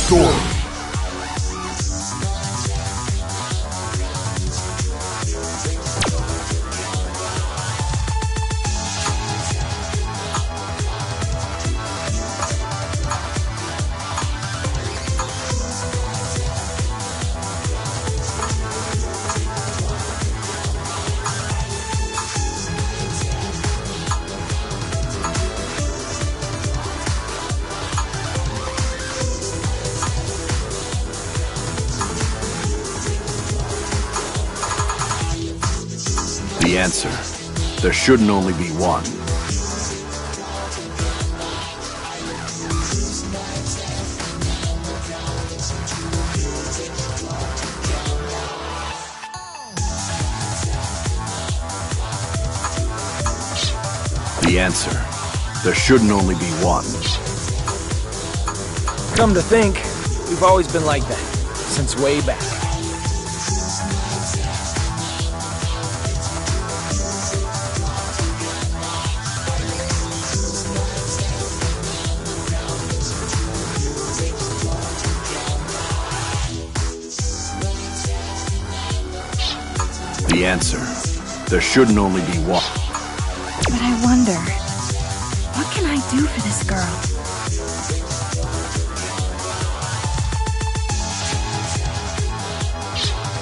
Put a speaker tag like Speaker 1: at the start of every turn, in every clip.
Speaker 1: Storm.
Speaker 2: The answer. There shouldn't only be one. The answer. There shouldn't only be one.
Speaker 3: Come to think, we've always been like that, since way back.
Speaker 2: The answer. There shouldn't only be one.
Speaker 4: But I wonder, what can I do for this girl?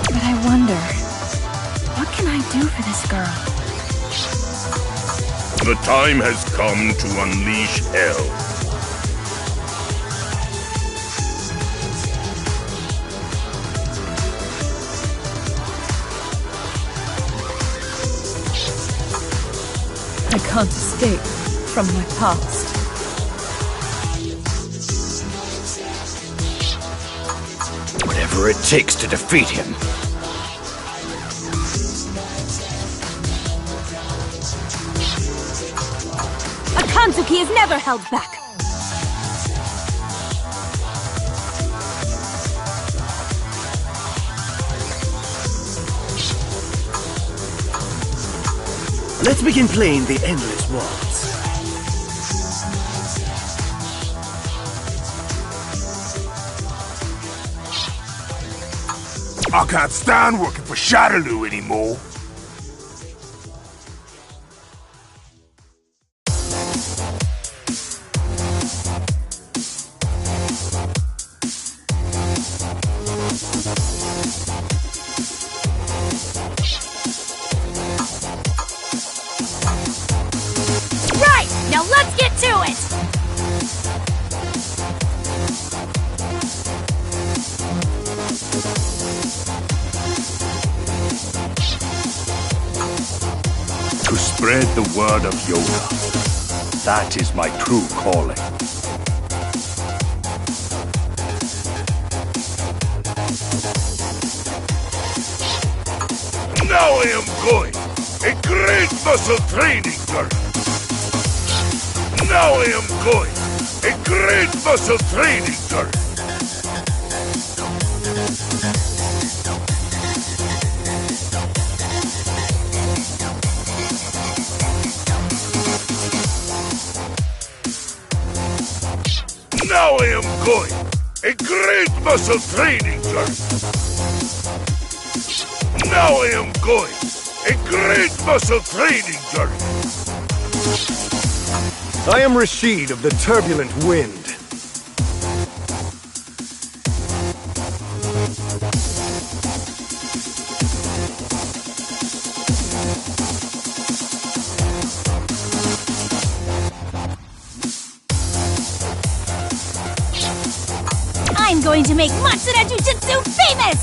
Speaker 4: But I wonder, what can I do for this girl?
Speaker 1: The time has come to unleash hell.
Speaker 4: I can't escape from my past.
Speaker 2: Whatever it takes to defeat him.
Speaker 4: Akatsuki is never held back.
Speaker 5: Let's begin playing the endless waltz.
Speaker 1: I can't stand working for Shadaloo anymore.
Speaker 4: Right! Now let's get to it!
Speaker 1: To spread the word of Yoda. That is my true calling. going a great muscle training journey. Now I am going a great muscle training journey. Now I am going a great muscle training journey. Now I am going a great muscle training journey.
Speaker 5: I am Rashid of the Turbulent Wind.
Speaker 4: I'm going to make Matsura Jujutsu famous!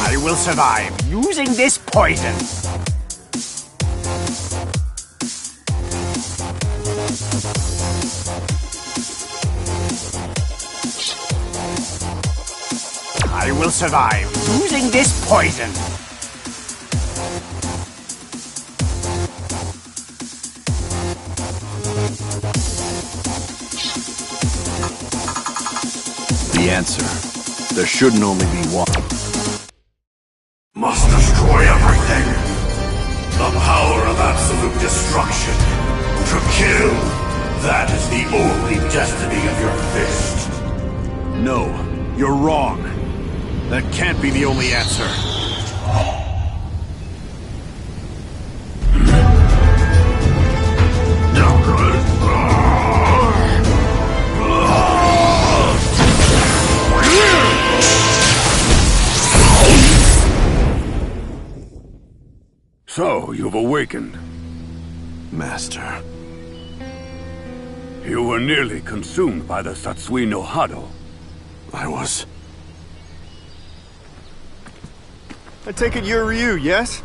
Speaker 6: I will survive using this poison. I will survive using this poison.
Speaker 2: The answer. There shouldn't only be one.
Speaker 1: Must destroy everything. The power of absolute destruction. To kill. That is the only destiny of your fist.
Speaker 2: No, you're wrong. That can't be the only answer.
Speaker 1: So, you've awakened.
Speaker 2: Master.
Speaker 1: You were nearly consumed by the Satsui no Hado.
Speaker 2: I was...
Speaker 5: I take it you're Ryu, yes?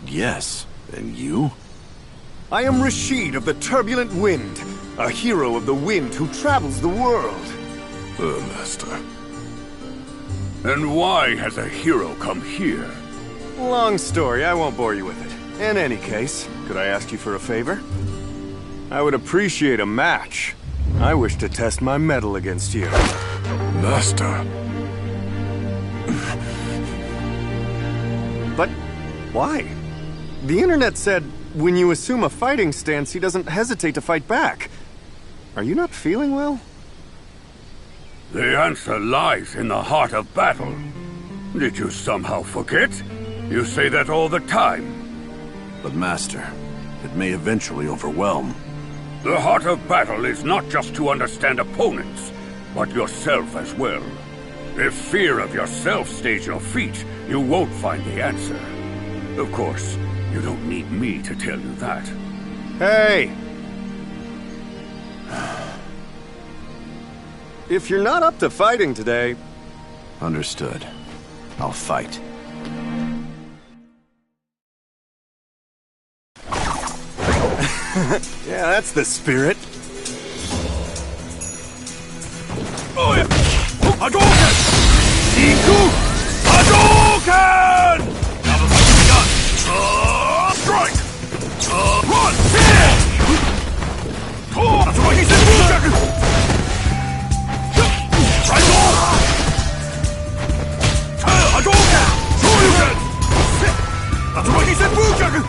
Speaker 2: Yes. And you?
Speaker 5: I am Rashid of the Turbulent Wind, a hero of the wind who travels the world.
Speaker 1: Master. And why has a hero come here?
Speaker 5: Long story, I won't bore you with it. In any case, could I ask you for a favor? I would appreciate a match. I wish to test my mettle against you.
Speaker 1: Master.
Speaker 5: But why? The internet said when you assume a fighting stance, he doesn't hesitate to fight back. Are you not feeling well?
Speaker 1: The answer lies in the heart of battle. Did you somehow forget? You say that all the time.
Speaker 2: But Master, it may eventually overwhelm.
Speaker 1: The heart of battle is not just to understand opponents, but yourself as well. If fear of yourself stays your feet, you won't find the answer. Of course, you don't need me to tell you that.
Speaker 5: Hey! If you're not up to fighting today...
Speaker 2: Understood. I'll fight.
Speaker 5: Yeah, that's the spirit.
Speaker 1: Oh yeah! Hadouken! Iku! Hadouken! Double gun! Strike! Run! Tatsumaki Senbujyaku! Right on! Hadouken! Shoryuken! Tatsumaki Senbujyaku!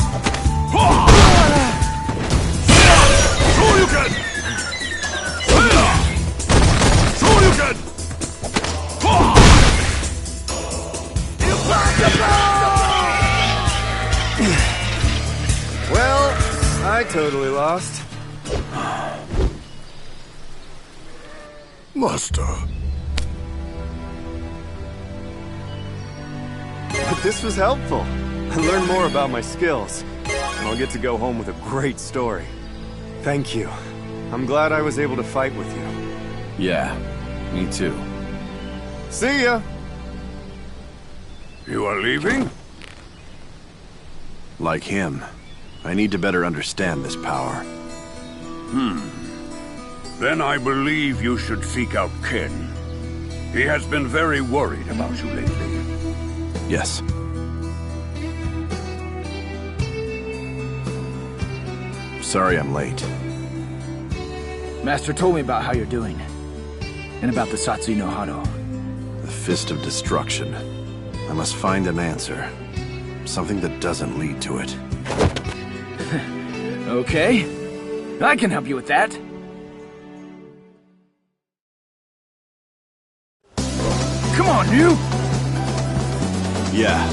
Speaker 1: Shoryuken! Shoryuken!
Speaker 5: Well, I totally lost.
Speaker 1: Master.
Speaker 5: But this was helpful. I learned more about my skills. And I'll get to go home with a great story. Thank you. I'm glad I was able to fight with you.
Speaker 2: Yeah, me too.
Speaker 5: See ya!
Speaker 1: You are leaving?
Speaker 2: Like him, I need to better understand this power.
Speaker 1: Then I believe you should seek out Ken. He has been very worried about you lately.
Speaker 2: Yes. Sorry I'm late.
Speaker 3: Master told me about how you're doing. And about the Satsui no Hado.
Speaker 2: The Fist of Destruction. I must find an answer. Something that doesn't lead to it.
Speaker 3: Okay. I can help you with that. Come on, you!
Speaker 2: Yeah,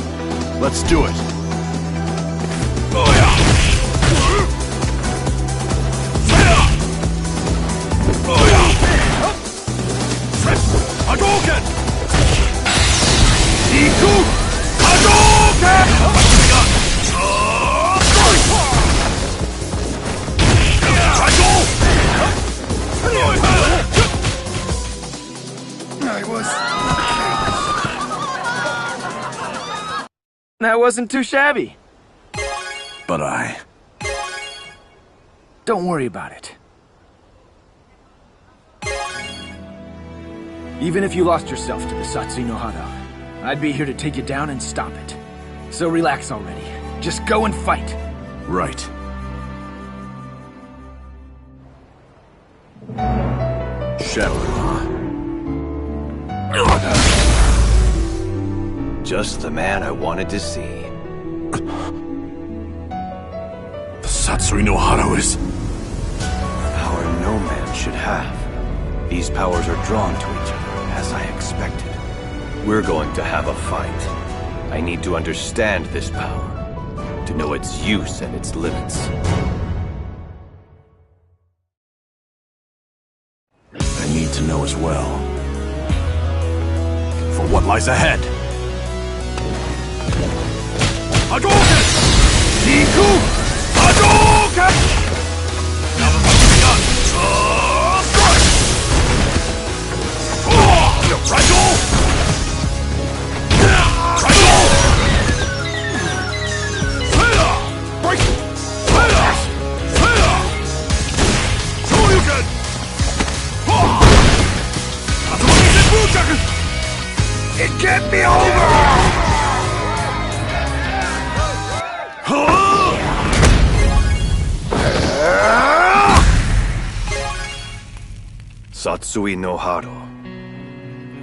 Speaker 2: let's do it.
Speaker 1: Hadouken! Iku Hadouken!
Speaker 3: That wasn't too shabby.
Speaker 2: But I...
Speaker 3: Don't worry about it. Even if you lost yourself to the Satsui no Hado, I'd be here to take you down and stop it. So relax already. Just go and fight.
Speaker 2: Right. Shadow, huh?
Speaker 7: Just the man I wanted to see.
Speaker 2: The Satsui no Hado is...
Speaker 7: Power no man should have. These powers are drawn to each other, as I expected. We're going to have a fight. I need to understand this power, to know its use and its limits.
Speaker 2: I need to know as well. For what lies ahead.
Speaker 1: Hadouken! Iku Hadouken! Now the fight's begun! Strike! Triangle! Triangle! Break! Shoryuken! It can't be over!
Speaker 7: Satsui no Hado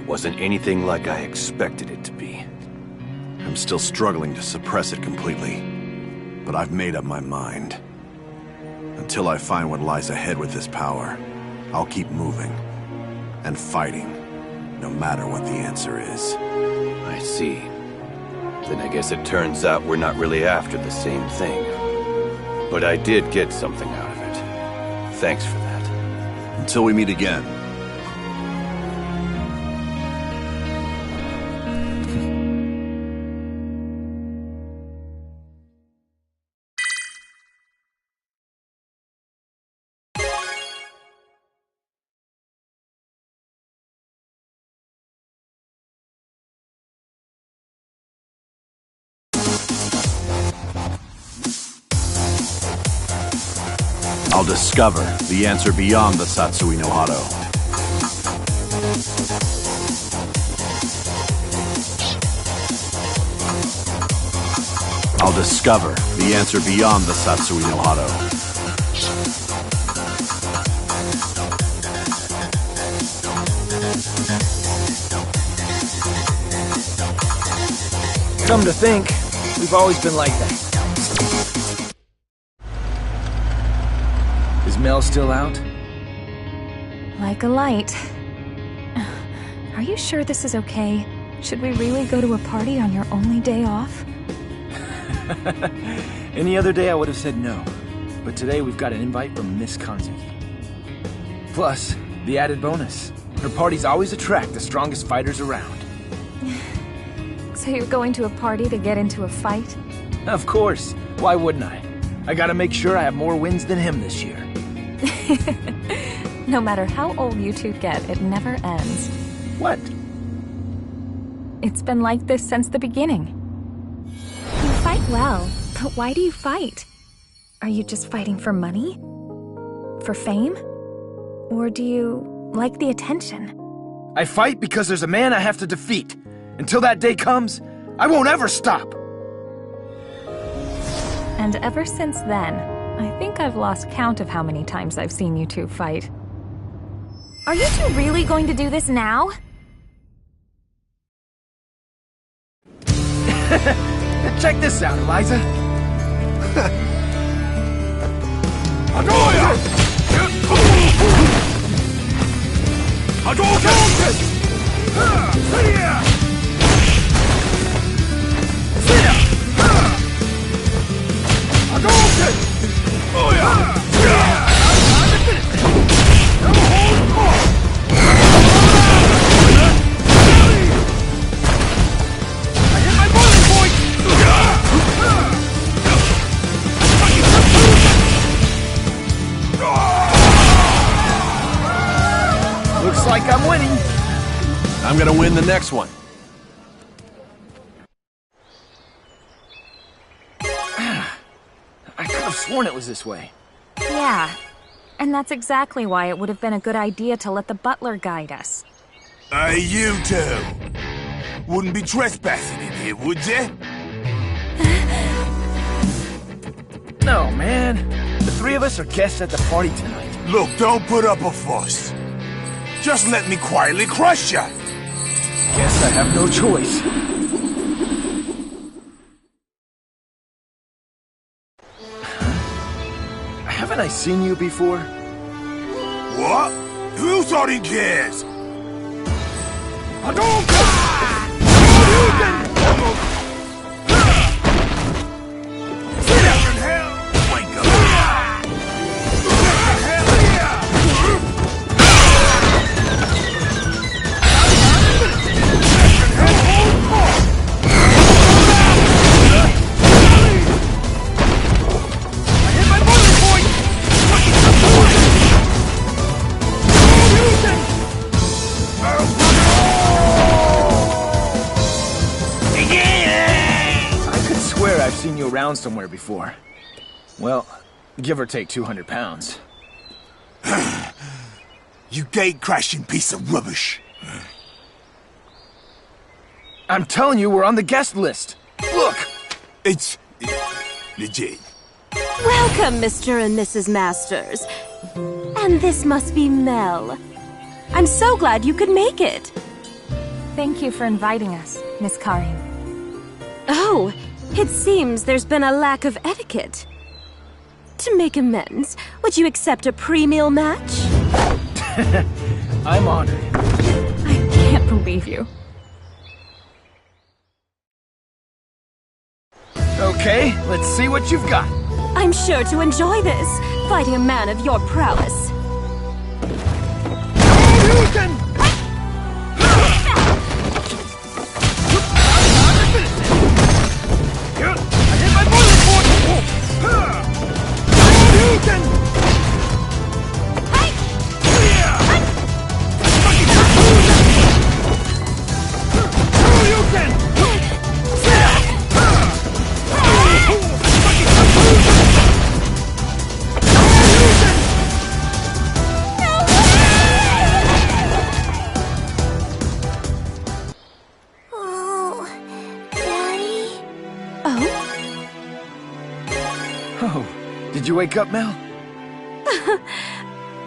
Speaker 7: wasn't anything like I expected it to be.
Speaker 2: I'm still struggling to suppress it completely, but I've made up my mind. Until I find what lies ahead with this power, I'll keep moving and fighting, no matter what the answer is.
Speaker 7: I see. Then I guess it turns out we're not really after the same thing. But I did get something out of it. Thanks for that.
Speaker 2: Until we meet again. I'll discover the answer beyond the Satsui no Hado. I'll discover the answer beyond the Satsui no Hado.
Speaker 3: Come to think, we've always been like that. Is Mel still out?
Speaker 4: Like a light. Are you sure this is okay? Should we really go to a party on your only day off?
Speaker 3: Any other day I would have said no. But today we've got an invite from Miss Kanzuki. Plus, the added bonus. Her parties always attract the strongest fighters around.
Speaker 4: So you're going to a party to get into a fight?
Speaker 3: Of course. Why wouldn't I? I gotta make sure I have more wins than him this year.
Speaker 4: No matter how old you two get, it never ends.
Speaker 3: What?
Speaker 4: It's been like this since the beginning. You fight well, but why do you fight? Are you just fighting for money? For fame? Or do you like the attention?
Speaker 3: I fight because there's a man I have to defeat. Until that day comes, I won't ever stop.
Speaker 4: And ever since then, I think I've lost count of how many times I've seen you two fight. Are you two really going to do this now?
Speaker 3: Check this out, Eliza.
Speaker 1: Hadouken! Hadouken!
Speaker 3: Looks like I'm winning.
Speaker 2: I'm gonna win the next one.
Speaker 3: I could have sworn it was this way.
Speaker 4: Yeah. And that's exactly why it would have been a good idea to let the butler guide us.
Speaker 6: Hey, you two. Wouldn't be trespassing in here, would you?
Speaker 3: No, man. The three of us are guests at the party tonight.
Speaker 6: Look, don't put up a fuss. Just let me quietly crush you.
Speaker 3: Guess I have no choice. Haven't I seen you before?
Speaker 6: What? Who thought he cares?
Speaker 3: I've seen you around somewhere before. Well, give or take 200 pounds.
Speaker 6: You gate-crashing piece of rubbish.
Speaker 3: I'm telling you, we're on the guest list. Look!
Speaker 6: It's legit.
Speaker 8: Welcome, Mr. and Mrs. Masters. And this must be Mel. I'm so glad you could make it.
Speaker 4: Thank you for inviting us, Miss Karin.
Speaker 8: Oh, it seems there's been a lack of etiquette. To make amends, would you accept a pre-meal match?
Speaker 3: I'm honored.
Speaker 4: I can't believe you.
Speaker 3: Okay, let's see what you've got.
Speaker 8: I'm sure to enjoy this, fighting a man of your prowess.
Speaker 3: Did you wake up, Mel?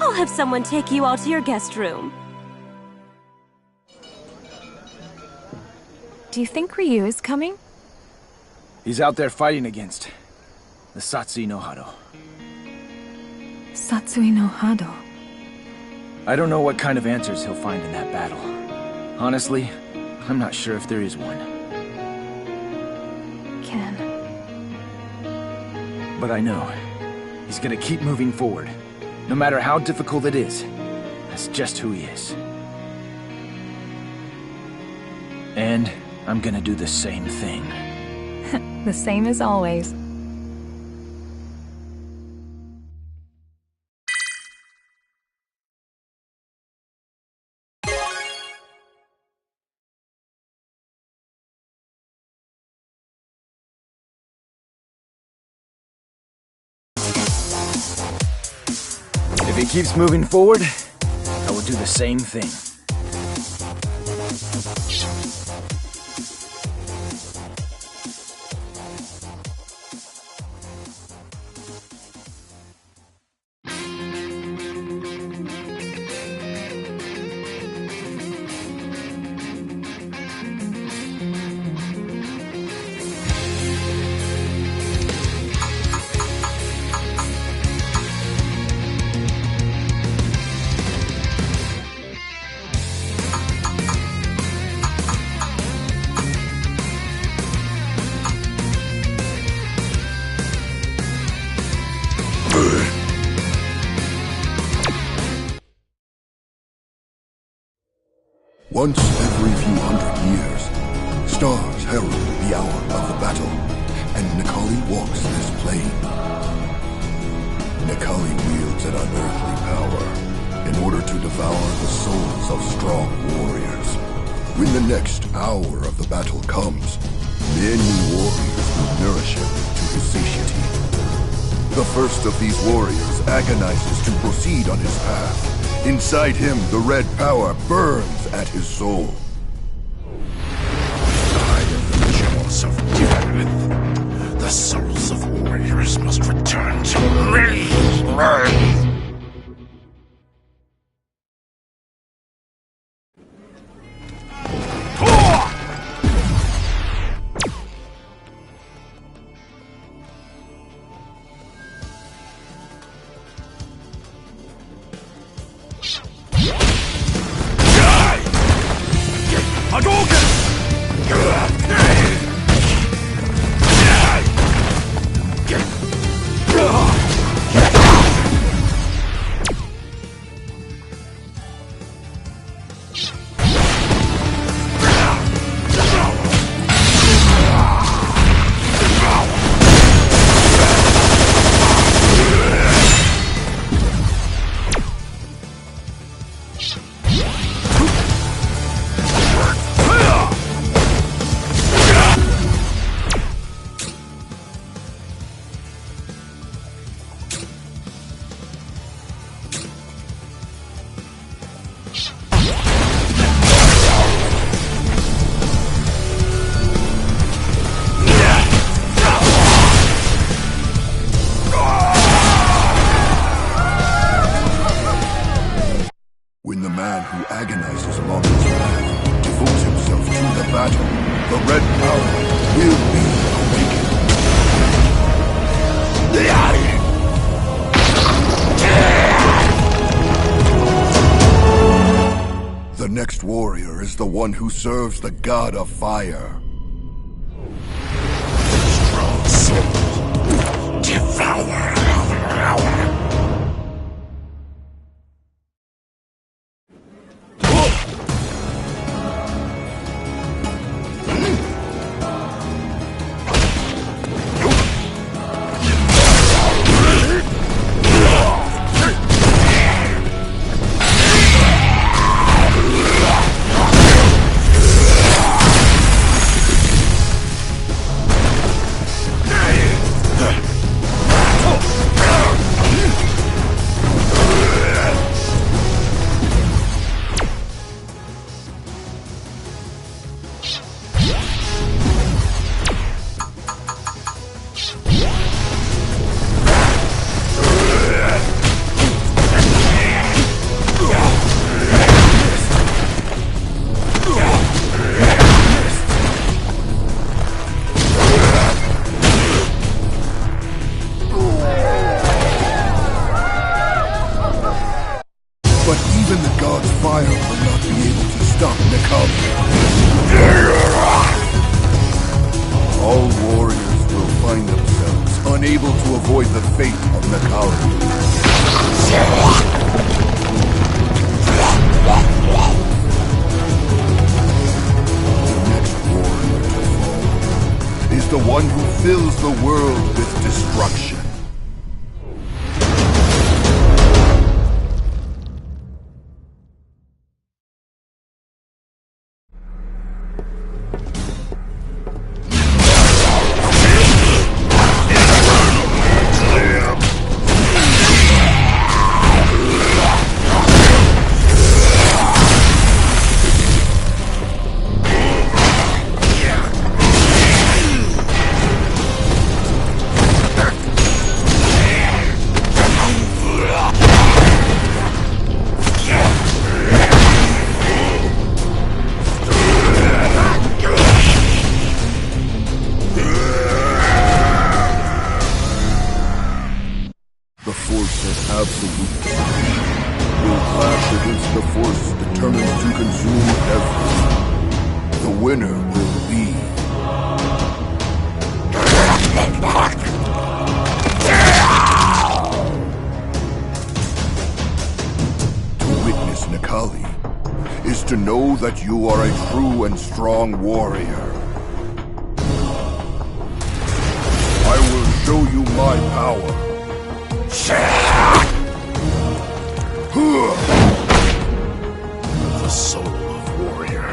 Speaker 8: I'll have someone take you all to your guest room.
Speaker 4: Do you think Ryu is coming?
Speaker 3: He's out there fighting against the Satsui no Hado.
Speaker 4: Satsui no Hado?
Speaker 3: I don't know what kind of answers he'll find in that battle. Honestly, I'm not sure if there is one.
Speaker 4: Ken.
Speaker 3: But I know he's gonna keep moving forward, no matter how difficult it is. That's just who he is. And I'm gonna do the same thing.
Speaker 4: The same as always.
Speaker 3: If it keeps moving forward, I will do the same thing.
Speaker 9: Once every few hundred years, stars herald the hour of the battle, and Necalli walks this plane. Necalli wields an unearthly power in order to devour the souls of strong warriors. When the next hour of the battle comes, many warriors will nourish him to his satiety. The first of these warriors agonizes to proceed on his path. Inside him, the red power burns at his soul.
Speaker 6: I am the jaws of death. The souls of warriors must return to me.
Speaker 9: The next warrior is the one who serves the god of fire.
Speaker 6: Strong soul, devour.
Speaker 9: Unable to avoid the fate of Necalli. The next warrior to fall is the one who fills the world with destruction. to know that you are a true and strong warrior. I will show you my power.
Speaker 6: The soul of warrior.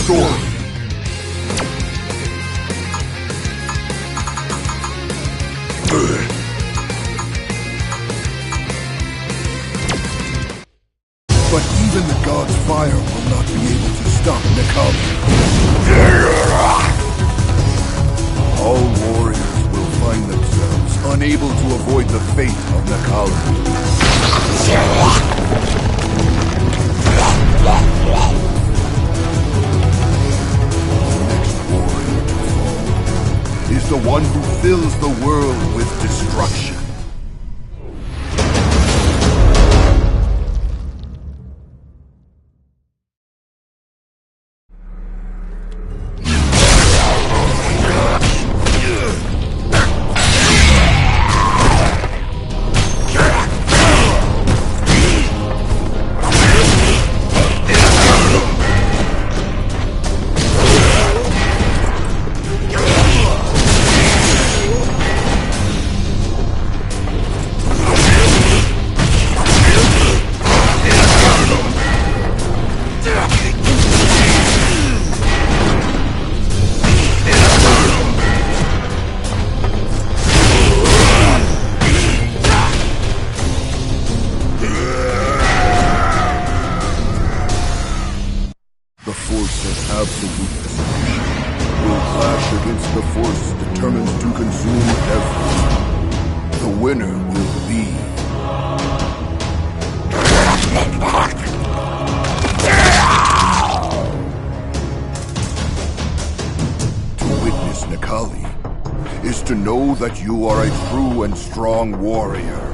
Speaker 9: Sword. But even the god's fire will not be able to stop Nakami. All warriors will find themselves unable to avoid the fate of Nakala. Is the one who fills the world with destruction. against the force determined to consume everything. The winner will be... To witness Necalli is to know that you are a true and strong warrior.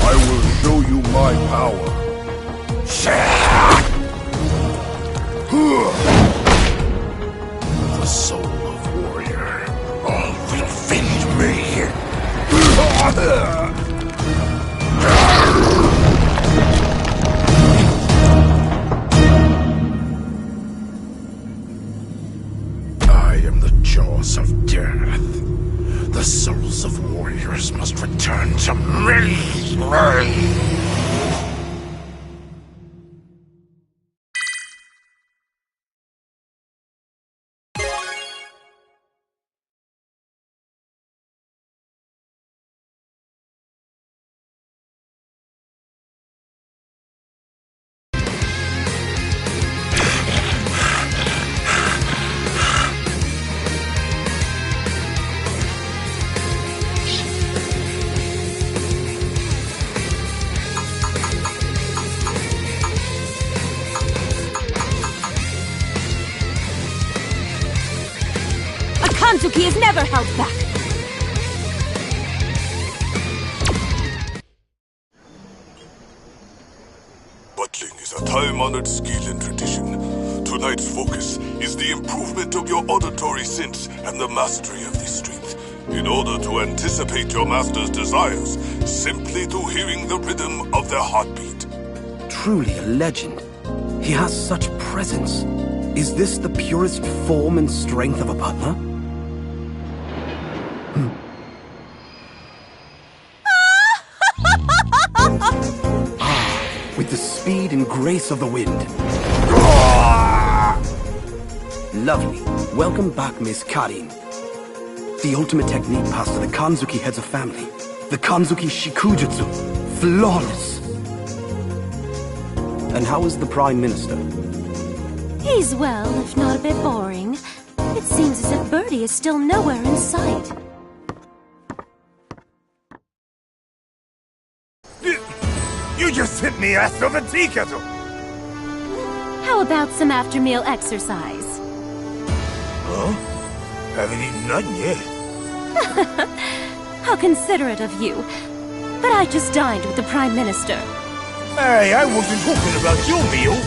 Speaker 9: I will show you my power.
Speaker 6: The soul of warrior. All will fade me. I am the jaws of death. The souls of warriors must return to me.
Speaker 8: Kanzuki is never held back.
Speaker 9: Battling is a time-honored skill and tradition. Tonight's focus is the improvement of your auditory sense and the mastery of this strength. In order to anticipate your master's desires, simply through hearing the rhythm of their heartbeat.
Speaker 10: Truly a legend. He has such presence. Is this the purest form and strength of a butler? With the speed and grace of the wind. Lovely. Welcome back, Miss Karin. The ultimate technique passed to the Kanzuki heads of family. The Kanzuki Shikujutsu. Flawless. And how is the Prime Minister?
Speaker 8: He's well, if not a bit boring. It seems as if Birdie is still nowhere in sight.
Speaker 6: You just hit me ass of a tea kettle!
Speaker 8: How about some after-meal exercise?
Speaker 6: Huh? Haven't eaten nothing yet.
Speaker 8: How considerate of you. But I just dined with the Prime Minister.
Speaker 6: Hey, I wasn't talking about your meal.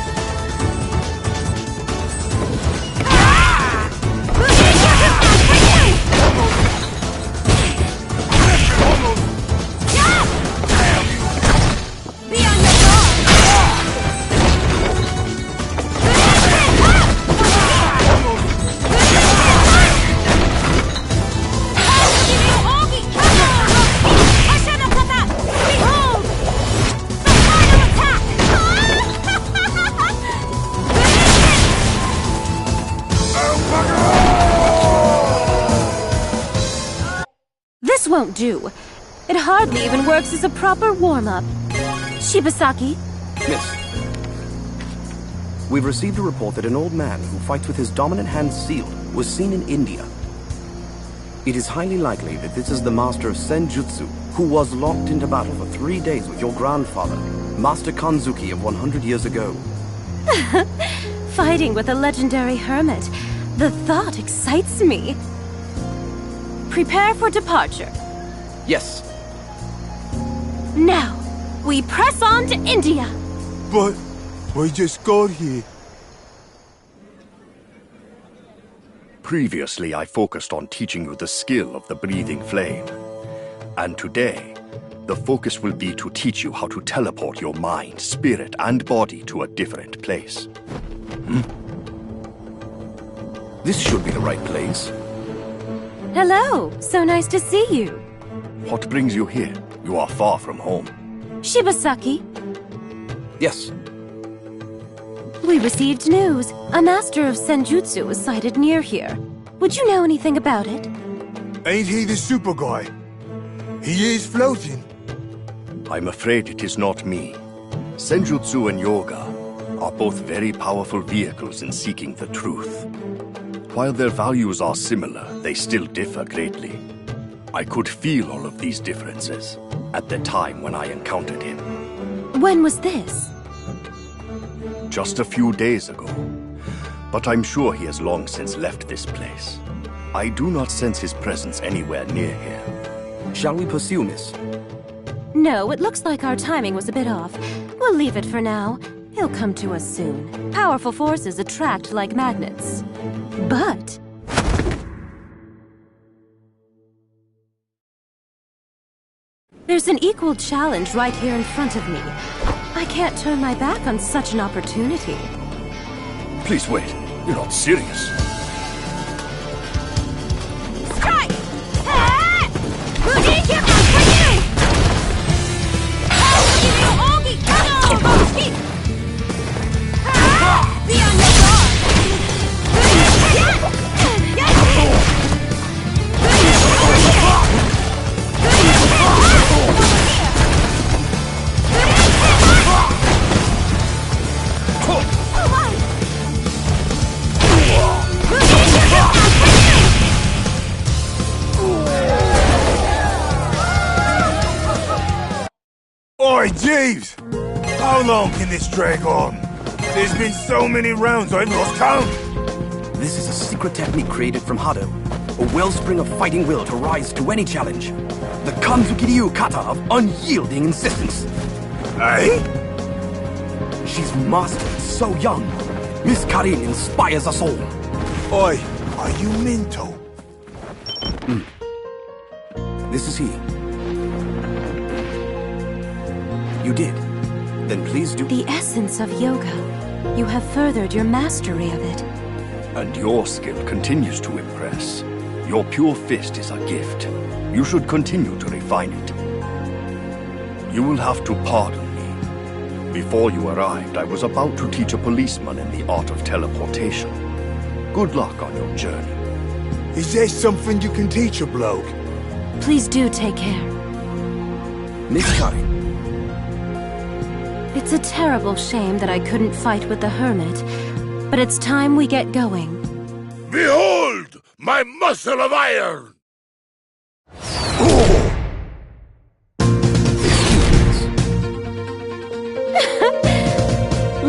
Speaker 8: This won't do. It hardly even works as a proper warm-up. Shibasaki?
Speaker 10: Miss. We've received a report that an old man who fights with his dominant hand sealed was seen in India. It is highly likely that this is the master of Senjutsu, who was locked into battle for 3 days with your grandfather, Master Kanzuki of 100 years ago.
Speaker 8: Fighting with a legendary hermit. The thought excites me. Prepare for departure.
Speaker 10: Yes.
Speaker 8: Now, we press on to India.
Speaker 6: But we just got here.
Speaker 11: Previously, I focused on teaching you the skill of the breathing flame. And today, the focus will be to teach you how to teleport your mind, spirit, and body to a different place.
Speaker 10: This should be the right place.
Speaker 8: Hello, so nice to see you.
Speaker 11: What brings you here? You are far from home.
Speaker 8: Shibasaki?
Speaker 10: Yes.
Speaker 8: We received news. A master of Senjutsu was sighted near here. Would you know anything about it?
Speaker 6: Ain't he the super guy? He is floating.
Speaker 11: I'm afraid it is not me. Senjutsu and yoga are both very powerful vehicles in seeking the truth. While their values are similar, they still differ greatly. I could feel all of these differences at the time when I encountered him.
Speaker 8: When was this?
Speaker 11: Just a few days ago. But I'm sure he has long since left this place. I do not sense his presence anywhere near here.
Speaker 10: Shall we pursue, miss?
Speaker 8: No, it looks like our timing was a bit off. We'll leave it for now. He'll come to us soon. Powerful forces attract like magnets. But... there's an equal challenge right here in front of me. I can't turn my back on such an opportunity.
Speaker 11: Please wait. You're not serious.
Speaker 8: Strike!
Speaker 6: Oi, Jeeves! How long can this drag on? There's been so many rounds I've lost count!
Speaker 10: This is a secret technique created from Hado. A wellspring of fighting will to rise to any challenge. The Kanzukiryu kata of unyielding insistence.
Speaker 6: Aye?
Speaker 10: She's mastered it so young. Miss Karin inspires us all.
Speaker 6: Oi, are you Minto?
Speaker 10: This is he. You did. Then please do...
Speaker 8: The essence of yoga. You have furthered your mastery of it.
Speaker 11: And your skill continues to impress. Your pure fist is a gift. You should continue to refine it. You will have to pardon me. Before you arrived, I was about to teach a policeman in the art of teleportation. Good luck on your journey.
Speaker 6: Is there something you can teach a bloke?
Speaker 8: Please do take care.
Speaker 10: Miss Karin.
Speaker 8: It's a terrible shame that I couldn't fight with the Hermit, but it's time we get going.
Speaker 6: Behold, my muscle of iron!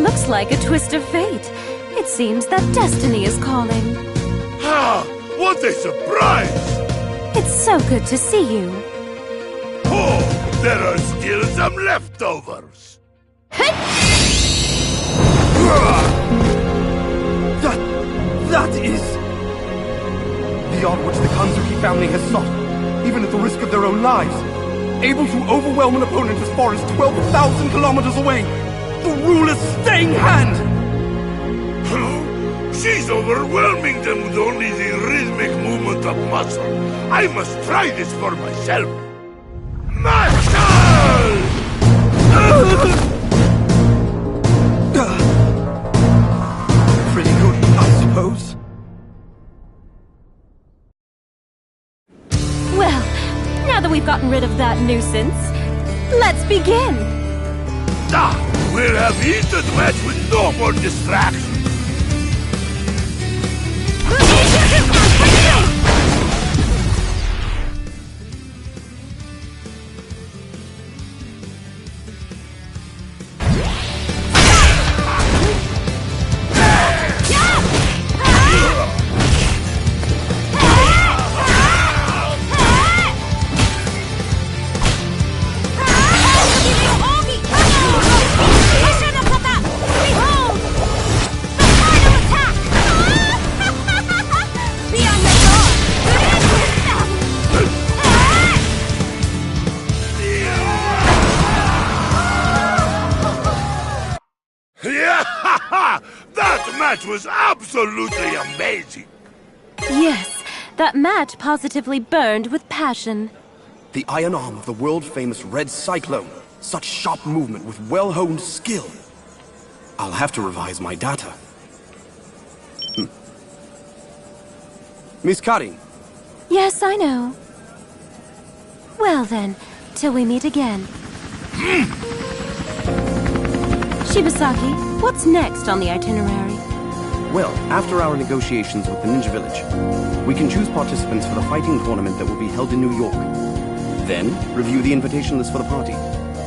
Speaker 8: Looks like a twist of fate. It seems that destiny is calling.
Speaker 6: Ah, what a surprise!
Speaker 8: It's so good to see you.
Speaker 6: Oh, there are still some leftovers.
Speaker 10: That is... the art which the Kanzuki family has sought, even at the risk of their own lives. Able to overwhelm an opponent as far as 12,000 kilometers away. The ruler's staying hand!
Speaker 6: She's overwhelming them with only the rhythmic movement of muscle. I must try this for myself. Muscle!
Speaker 10: Pretty good, I suppose.
Speaker 8: Well, now that we've gotten rid of that nuisance, let's begin!
Speaker 6: We'll have heated match with no more distractions. That match was absolutely amazing!
Speaker 8: Yes, that match positively burned with passion.
Speaker 10: The iron arm of the world-famous Red Cyclone. Such sharp movement with well-honed skill. I'll have to revise my data. Miss Karin.
Speaker 8: Yes, I know. Well then, till we meet again. Shibasaki, What's next on the itinerary?
Speaker 10: Well, after our negotiations with the Ninja Village, we can choose participants for the fighting tournament that will be held in New York. Then, review the invitation list for the party.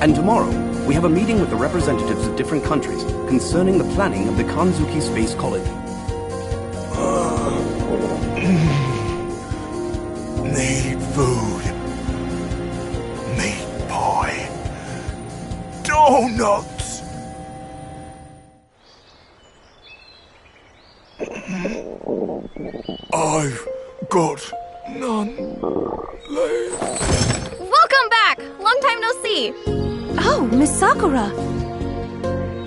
Speaker 10: And tomorrow, we have a meeting with the representatives of different countries concerning the planning of the Kanzuki Space Colony.
Speaker 6: Need food. Meat pie. Donuts. I've got none left.
Speaker 12: Welcome back! Long time no see!
Speaker 8: Oh, Miss Sakura!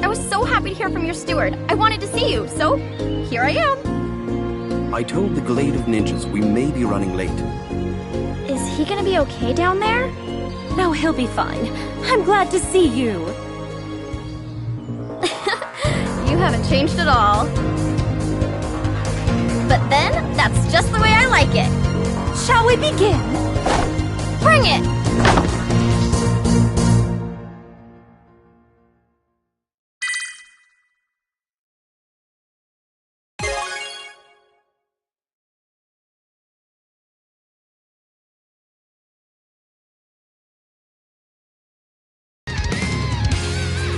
Speaker 12: I was so happy to hear from your steward. I wanted to see you, so here I am.
Speaker 10: I told the Glade of Ninjas we may be running late.
Speaker 12: Is he gonna be okay down there?
Speaker 8: No, he'll be fine. I'm glad to see you.
Speaker 12: You haven't changed at all. But then, that's just the way I like it.
Speaker 8: Shall we begin?
Speaker 12: Bring it!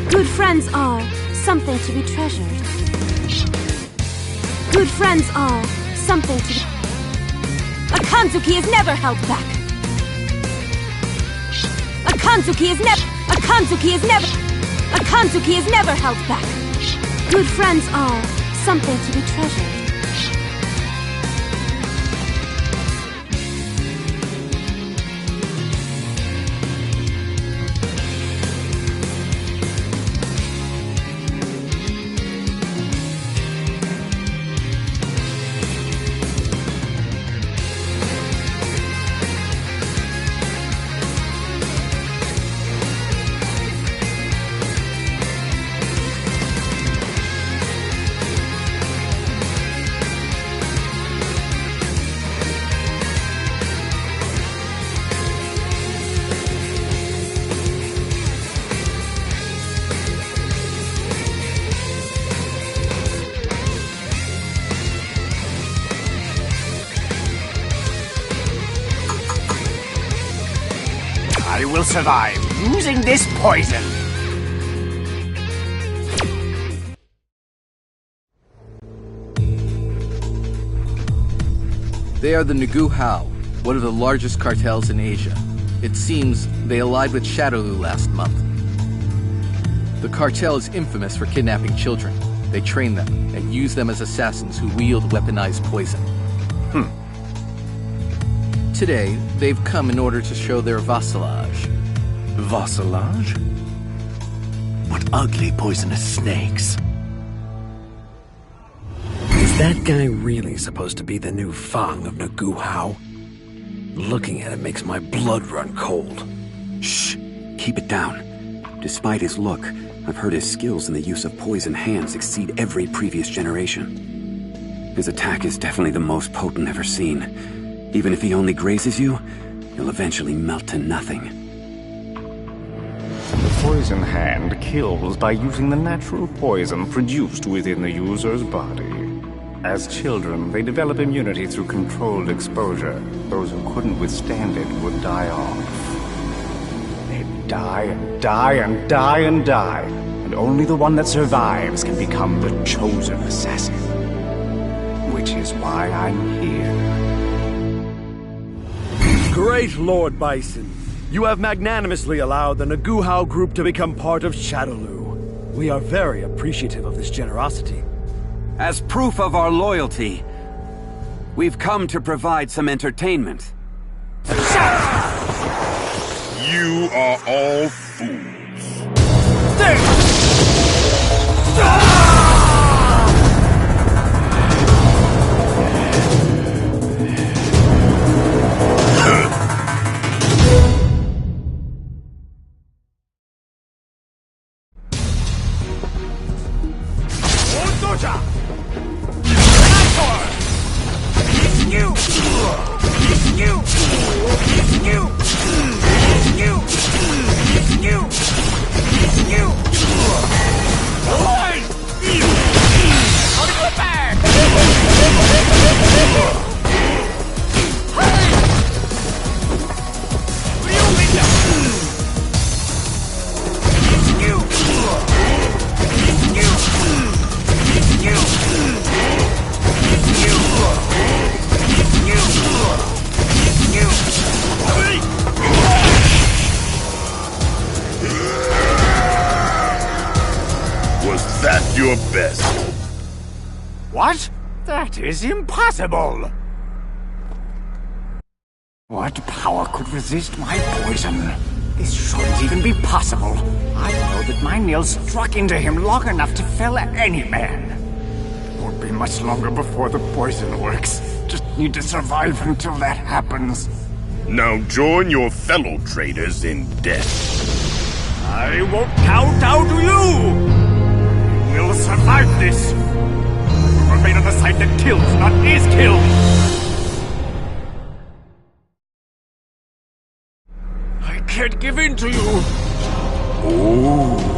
Speaker 8: Good friends are something to be treasured. Good friends are something to be... A Kanzuki is never held back. A Kanzuki is never held back. Good friends are something to be treasured.
Speaker 13: I will survive using this poison.
Speaker 3: They are the Nagu Hao, one of the largest cartels in Asia. It seems they allied with Shadowloo last month. The cartel is infamous for kidnapping children. They train them and use them as assassins who wield weaponized poison. Today, they've come in order to show their vassalage.
Speaker 11: Vassalage? What ugly, poisonous snakes.
Speaker 14: Is that guy really supposed to be the new Fang of Nagu Hao? Looking at him makes my blood run cold.
Speaker 15: Shh! Keep it down. Despite his look, I've heard his skills in the use of poison hands exceed every previous generation. His attack is definitely the most potent ever seen. Even if he only grazes you, he'll eventually melt to nothing.
Speaker 16: The poison hand kills by using the natural poison produced within the user's body. As children, they develop immunity through controlled exposure. Those who couldn't withstand it would die off. They'd die and die and die and die, and only the one that survives can become the chosen assassin. Which is why I'm here.
Speaker 17: Great Lord Bison, you have magnanimously allowed the Nagu Hao group to become part of Shadowloo. We are very appreciative of this generosity.
Speaker 15: As proof of our loyalty, we've come to provide some entertainment.
Speaker 6: You are all fools.
Speaker 13: What? That is impossible! What power could resist my poison? This shouldn't even be possible. I know that my nails struck into him long enough to fell any man. It won't be much longer before the poison works. Just need to survive until that happens.
Speaker 6: Now join your fellow traitors in death.
Speaker 13: I won't cow down to you! We'll survive this! We'll remain on the side that kills, not is killed! I can't give in to you!
Speaker 6: Oh.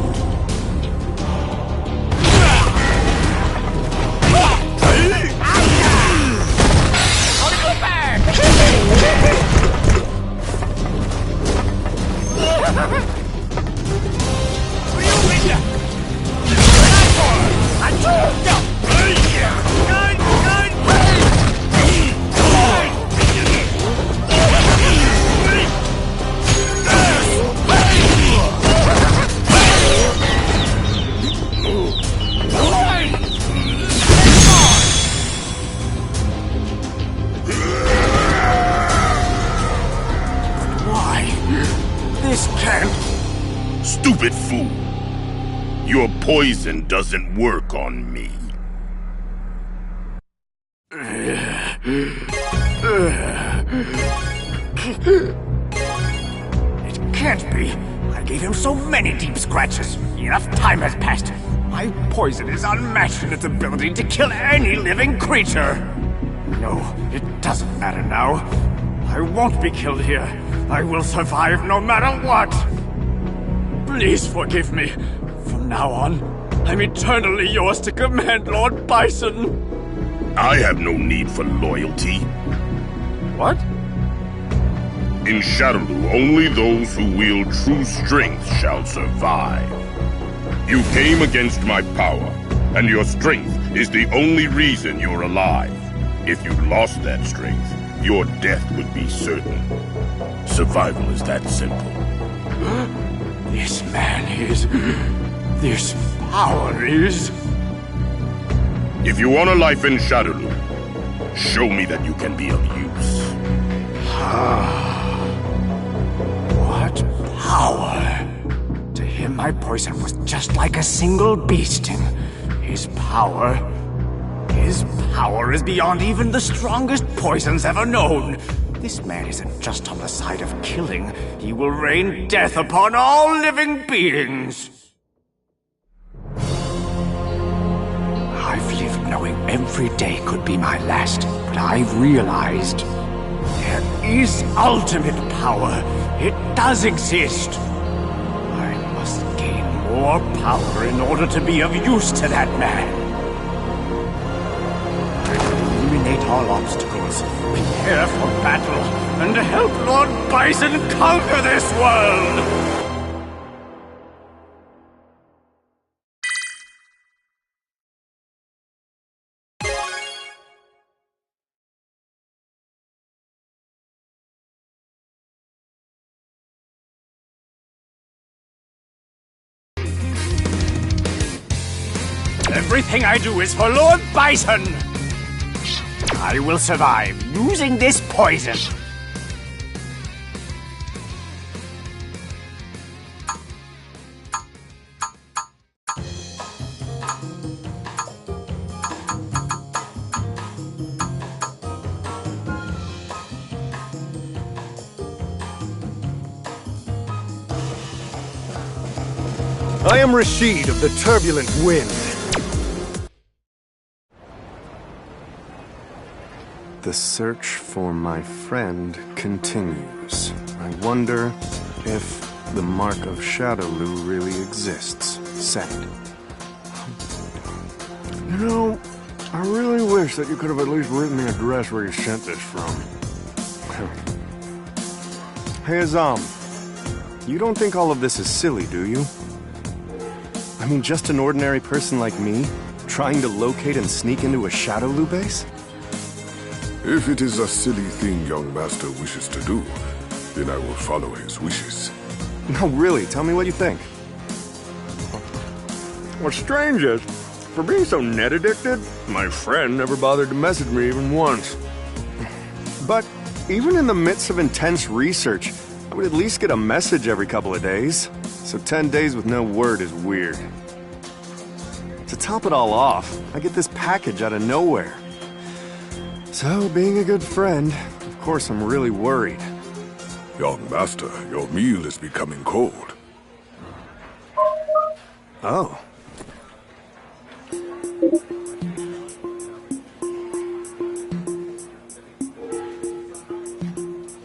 Speaker 6: Stupid fool! Your poison doesn't work on me.
Speaker 13: It can't be. I gave him so many deep scratches. Enough time has passed. My poison is unmatched in its ability to kill any living creature. No, it doesn't matter now. I won't be killed here. I will survive no matter what. Please forgive me. From now on, I'm eternally yours to command Lord Bison.
Speaker 6: I have no need for loyalty.
Speaker 13: What?
Speaker 6: In Shadowloo, only those who wield true strength shall survive. You came against my power, and your strength is the only reason you're alive. If you lost that strength, your death would be certain. Survival is that simple.
Speaker 13: This man is... This power is...
Speaker 6: If you want a life in Shadowloo, show me that you can be of use.
Speaker 13: What power? To him, my poison was just like a single bee sting. His power is beyond even the strongest poisons ever known. This man isn't just on the side of killing. He will rain death upon all living beings. I've lived knowing every day could be my last, but I've realized there is ultimate power. It does exist. I must gain more power in order to be of use to that man. Eliminate all obstacles, prepare for battle, and help Lord Bison conquer this world! Everything I do is for Lord Bison! I will survive using this poison.
Speaker 5: I am Rashid of the Turbulent Wind. The search for my friend continues. I wonder if the mark of Shadowloo really exists. Send. You know, I really wish that you could have at least written the address where you sent this from. Hey, Azam. You don't think all of this is silly, do you? I mean, just an ordinary person like me, trying to locate and sneak into a Shadowloo base?
Speaker 9: If it is a silly thing young master wishes to do, then I will follow his wishes.
Speaker 5: No, really, tell me what you think. What's strange is, For being so net-addicted, my friend never bothered to message me even once. But even in the midst of intense research, I would at least get a message every couple of days. So 10 days with no word is weird. To top it all off, I get this package out of nowhere. So, being a good friend, of course I'm really worried.
Speaker 9: Young master, your meal is becoming cold.
Speaker 5: Oh.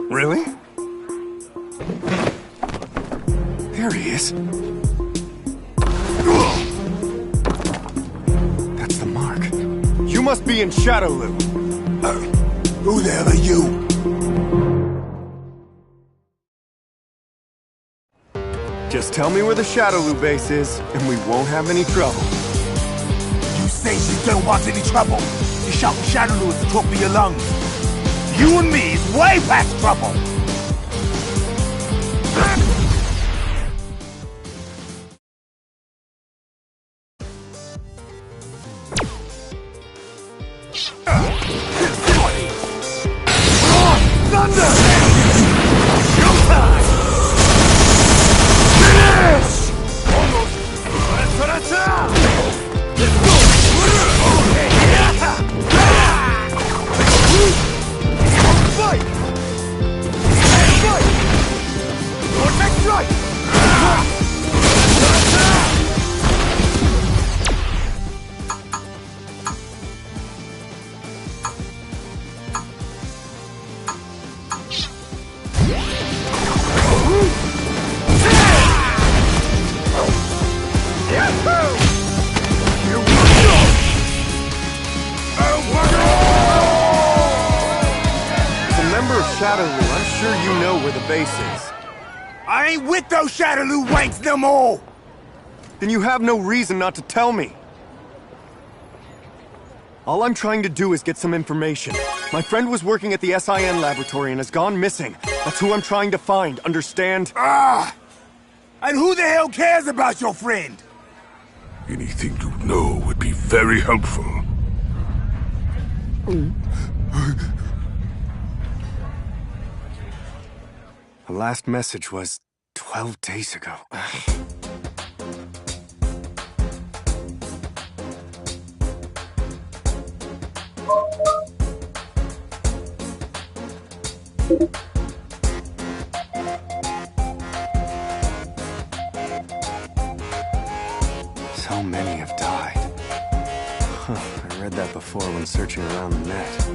Speaker 5: Really? There he is. That's the mark. You must be in Shadowloo.
Speaker 9: Who the hell are you?
Speaker 5: Just tell me where the Shadowloo base is, and we won't have any trouble.
Speaker 13: You say she don't want any trouble. You shout Shadowloo at the top of your lungs. You and me is way past trouble.
Speaker 9: Thunder!
Speaker 13: Showtime!
Speaker 9: Finish!
Speaker 13: Fight! Fight! Vortex strike!
Speaker 5: Shadowloo, I'm sure you know where the base is.
Speaker 13: I ain't with those Shadowloo wanks no more!
Speaker 5: Then you have no reason not to tell me. All I'm trying to do is get some information. My friend was working at the SIN laboratory and has gone missing. That's who I'm trying to find, understand?
Speaker 13: Ah! And who the hell cares about your friend?
Speaker 9: Anything you know would be very helpful.
Speaker 5: The last message was 12 days ago. So many have died. I read that before when searching around the net.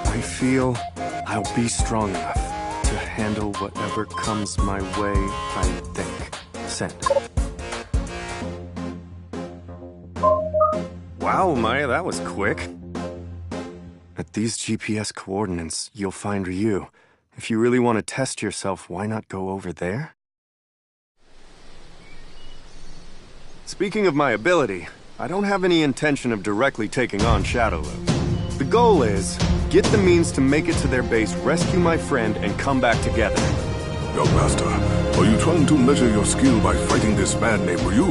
Speaker 5: I feel I'll be strong enough to handle whatever comes my way, I think. Send. Wow, Maya, that was quick. At these GPS coordinates, you'll find Ryu. If you really want to test yourself, why not go over there? Speaking of my ability, I don't have any intention of directly taking on Shadowloo. The goal is, get the means to make it to their base, rescue my friend, and come back together.
Speaker 9: Young master, are you trying to measure your skill by fighting this man named Ryu?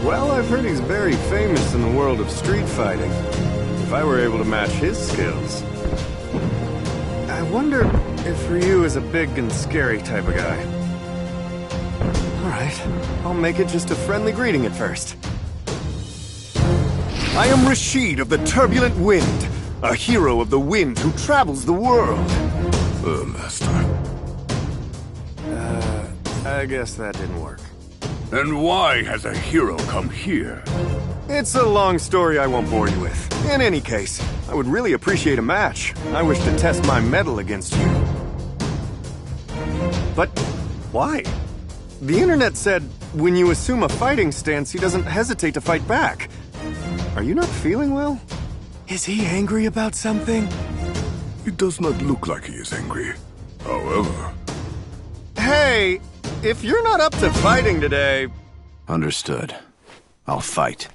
Speaker 5: Well, I've heard he's very famous in the world of street fighting. If I were able to match his skills... I wonder if Ryu is a big and scary type of guy. Alright, I'll make it just a friendly greeting at first. I am Rashid of the Turbulent Wind, a hero of the wind who travels the world.
Speaker 9: Master.
Speaker 5: I guess that didn't work.
Speaker 1: And why has a hero come here?
Speaker 5: It's a long story I won't bore you with. In any case, I would really appreciate a match. I wish to test my mettle against you. But why? The internet said when you assume a fighting stance, he doesn't hesitate to fight back. Are you not feeling well? Is he angry about something?
Speaker 9: It does not look like he is angry. However...
Speaker 5: Hey, if you're not up to fighting today...
Speaker 2: Understood. I'll fight.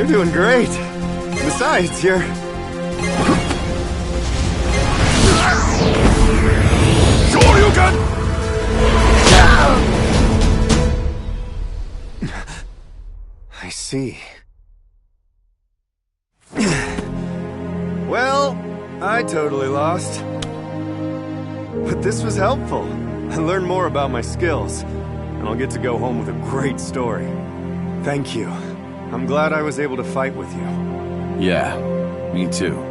Speaker 5: You're doing great. Besides, you're...
Speaker 6: Shoryuken!
Speaker 5: I see. Well, I totally lost. But this was helpful. I learned more about my skills, and I'll get to go home with a great story. Thank you. I'm glad I was able to fight with you.
Speaker 2: Yeah, me too.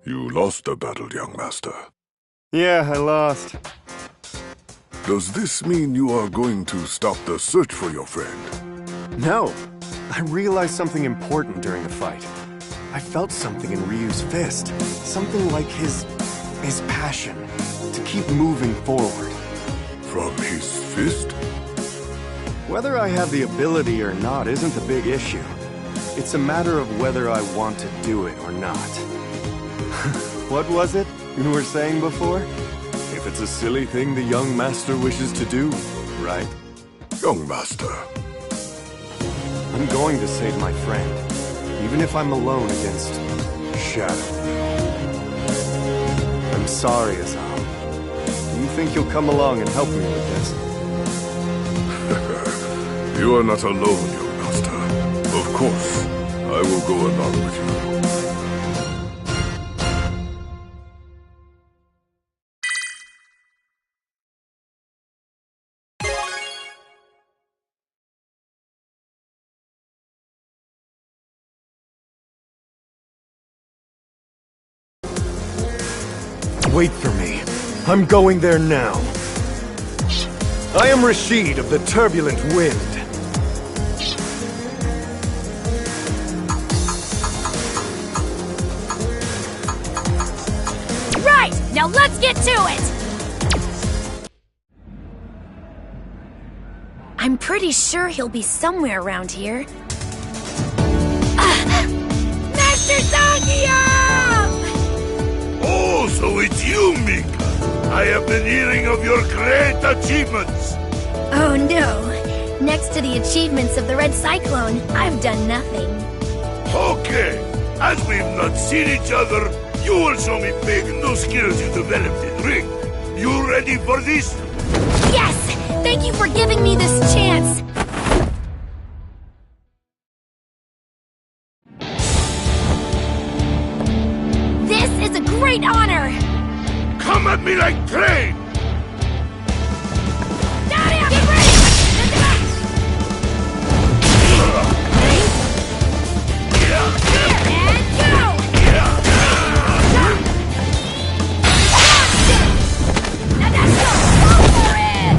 Speaker 9: You lost the battle, young master.
Speaker 5: Yeah, I lost.
Speaker 9: Does this mean you are going to stop the search for your friend?
Speaker 5: No. I realized something important during the fight. I felt something in Ryu's fist. Something like his passion to keep moving forward.
Speaker 9: From his fist?
Speaker 5: Whether I have the ability or not isn't a big issue. It's a matter of whether I want to do it or not. What was it you were saying before? If it's a silly thing the young master wishes to do, right?
Speaker 9: Young master.
Speaker 5: I'm going to save my friend, even if I'm alone against Shadow. I'm sorry, Azal. Do you think you'll come along and help me with this?
Speaker 9: You are not alone, young master. Of course, I will go along with you.
Speaker 5: Wait for me. I'm going there now. I am Rashid of the Turbulent Wind.
Speaker 12: Right! Now let's get to it! I'm pretty sure he'll be somewhere around here. Master Zangief!
Speaker 6: Oh, so it's you, Mika. I have been hearing of your great achievements.
Speaker 12: Oh no. Next to the achievements of the Red Cyclone, I've done nothing.
Speaker 6: Okay. As we've not seen each other, you will show me big new skills you developed in Ring. You ready for this?
Speaker 12: Yes! Thank you for giving me this chance. This is a great honor!
Speaker 6: Come at me like train!
Speaker 12: Nadia, get ready! And go! Now that's go! Go for it!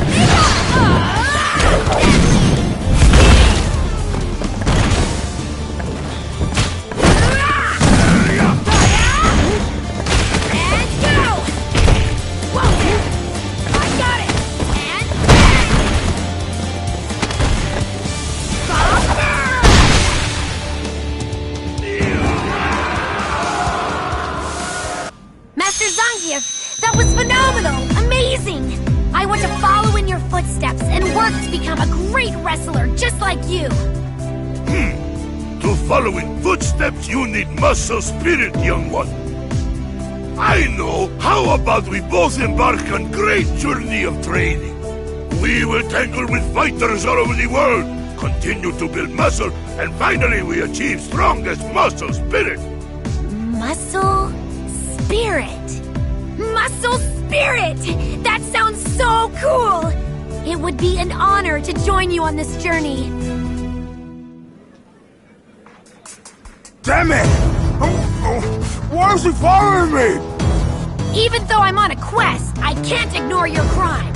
Speaker 12: That was phenomenal! Amazing! I want to follow in your footsteps and work to become a great wrestler just like you!
Speaker 6: To follow in footsteps, you need muscle spirit, young one. I know! How about we both embark on great journey of training? We will tangle with fighters all over the world, continue to build muscle, and finally we achieve strongest muscle spirit!
Speaker 12: Muscle spirit! Muscle spirit! That sounds so cool! It would be an honor to join you on this journey.
Speaker 6: Damn it! Why is he following me?
Speaker 12: Even though I'm on a quest, I can't ignore your crime.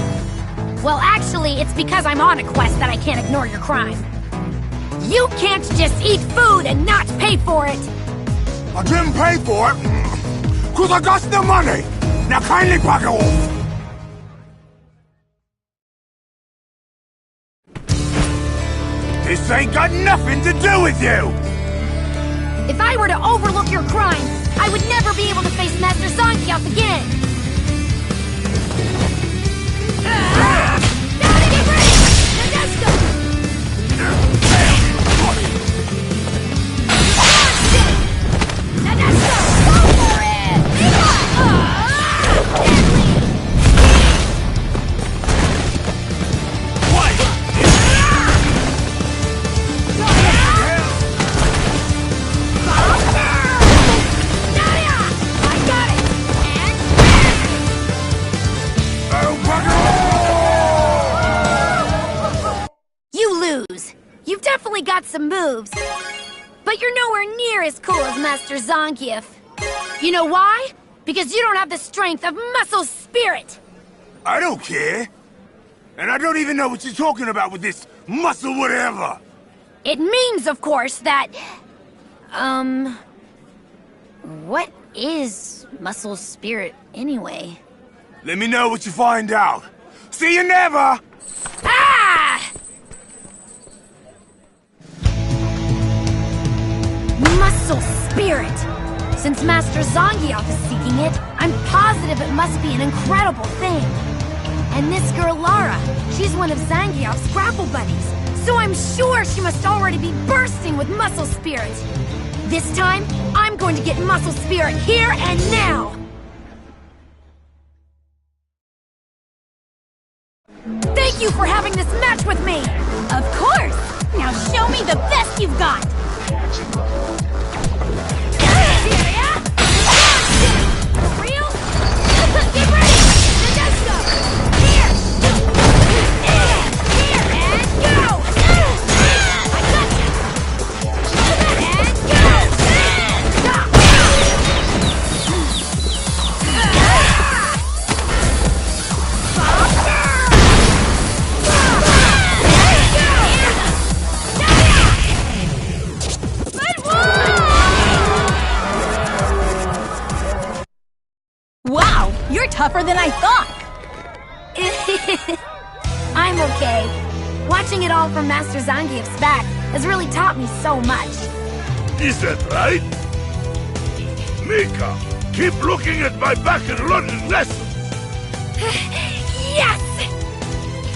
Speaker 12: Well, actually, it's because I'm on a quest that I can't ignore your crime. You can't just eat food and not pay for it!
Speaker 6: I didn't pay for it, because I got the money! Now kindly back off! This ain't got nothing to do with you!
Speaker 12: If I were to overlook your crime, I would never be able to face Master Zangief again! Now to get ready! Now let's go! got some moves. But you're nowhere near as cool as Master Zangief. You know why? Because you don't have the strength of Muscle Spirit.
Speaker 18: I don't care. And I don't even know what you're talking about with this muscle whatever.
Speaker 12: It means, of course, that... What is Muscle Spirit, anyway?
Speaker 18: Let me know what you find out. See you never!
Speaker 12: Ah! Muscle Spirit! Since Master Zangief is seeking it, I'm positive it must be an incredible thing. And this girl Lara, she's one of Zangief's grapple buddies, so I'm sure she must already be bursting with Muscle Spirit. This time, I'm going to get Muscle Spirit here and now! Thank you for having this match with me!
Speaker 19: Of course! Now show me the best you've got!
Speaker 12: For real? Get ready! Nadeshko! Here! Here, and go! I got you! And go! Stop!
Speaker 19: Wow, you're tougher than I thought!
Speaker 12: I'm okay. Watching it all from Master Zangief's back has really taught me so much.
Speaker 6: Is that right? Mika, keep looking at my back and learning lessons!
Speaker 12: Yes!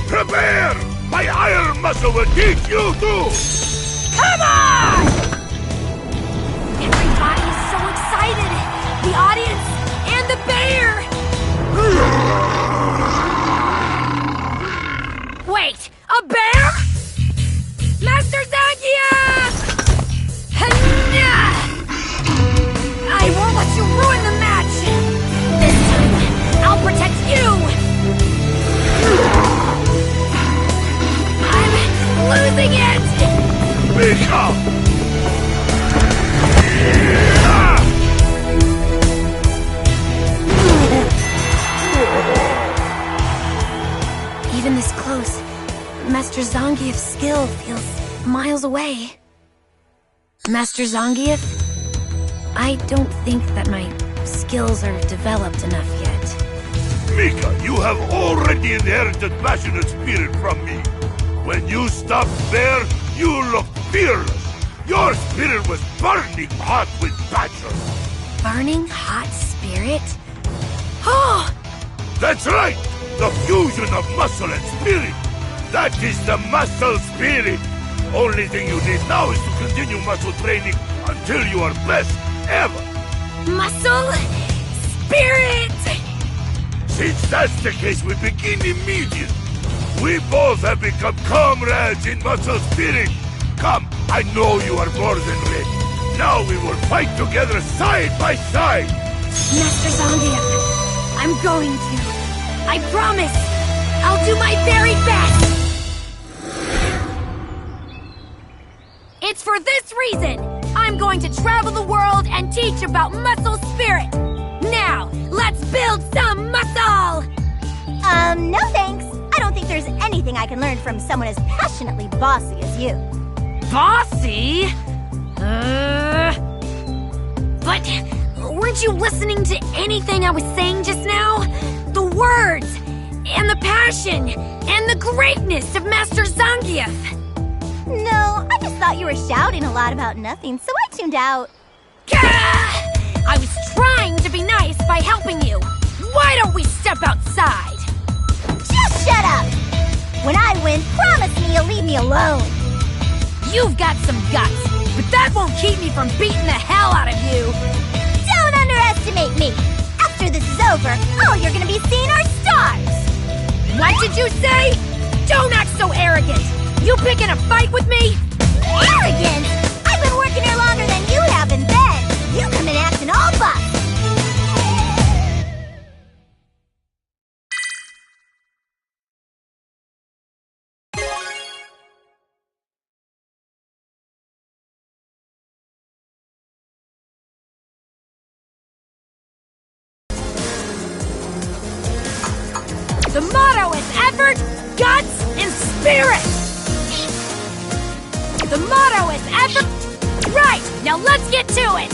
Speaker 6: Prepare! My iron muscle will teach you too!
Speaker 12: Come on! Everybody is so excited! The audience and the bear! Wait, a bear? Master Zangief! I won't let you ruin the match! This time, I'll protect you! I'm losing it!
Speaker 6: Mika!
Speaker 12: Even this close, Master Zangief's skill feels miles away. Master Zangief, I don't think that my skills are developed enough yet.
Speaker 6: Mika, you have already inherited passionate spirit from me. When you stopped there, you looked fearless. Your spirit was burning hot with passion.
Speaker 12: Burning hot spirit? Oh!
Speaker 6: That's right! The fusion of muscle and spirit! That is the muscle spirit! Only thing you need now is to continue muscle training until you are best ever!
Speaker 12: Muscle? Spirit!
Speaker 6: Since that's the case, we begin immediately. We both have become comrades in muscle spirit. Come, I know you are more than ready. Now we will fight together side by side.
Speaker 12: Master Zangief, I'm going to. I promise! I'll do my very best! It's for this reason! I'm going to travel the world and teach about muscle spirit! Now, let's build some muscle!
Speaker 19: No thanks. I don't think there's anything I can learn from someone as passionately bossy as you.
Speaker 12: Bossy? But weren't you listening to anything I was saying just now? The words, and the passion, and the greatness of Master Zangief!
Speaker 19: No, I just thought you were shouting a lot about nothing, so I tuned out.
Speaker 12: Gah! I was trying to be nice by helping you. Why don't we step outside?
Speaker 19: Just shut up! When I win, promise me you'll leave me alone.
Speaker 12: You've got some guts, but that won't keep me from beating the hell out of you.
Speaker 19: Don't underestimate me. After this is over, all you're gonna be seeing are stars!
Speaker 12: What did you say? Don't act so arrogant! You picking a fight with me?
Speaker 19: Arrogant? I've been working here longer than you have in bed! You come in acting all buff!
Speaker 12: The motto is effort, guts, and spirit! The motto is effort... Right! Now let's get to it!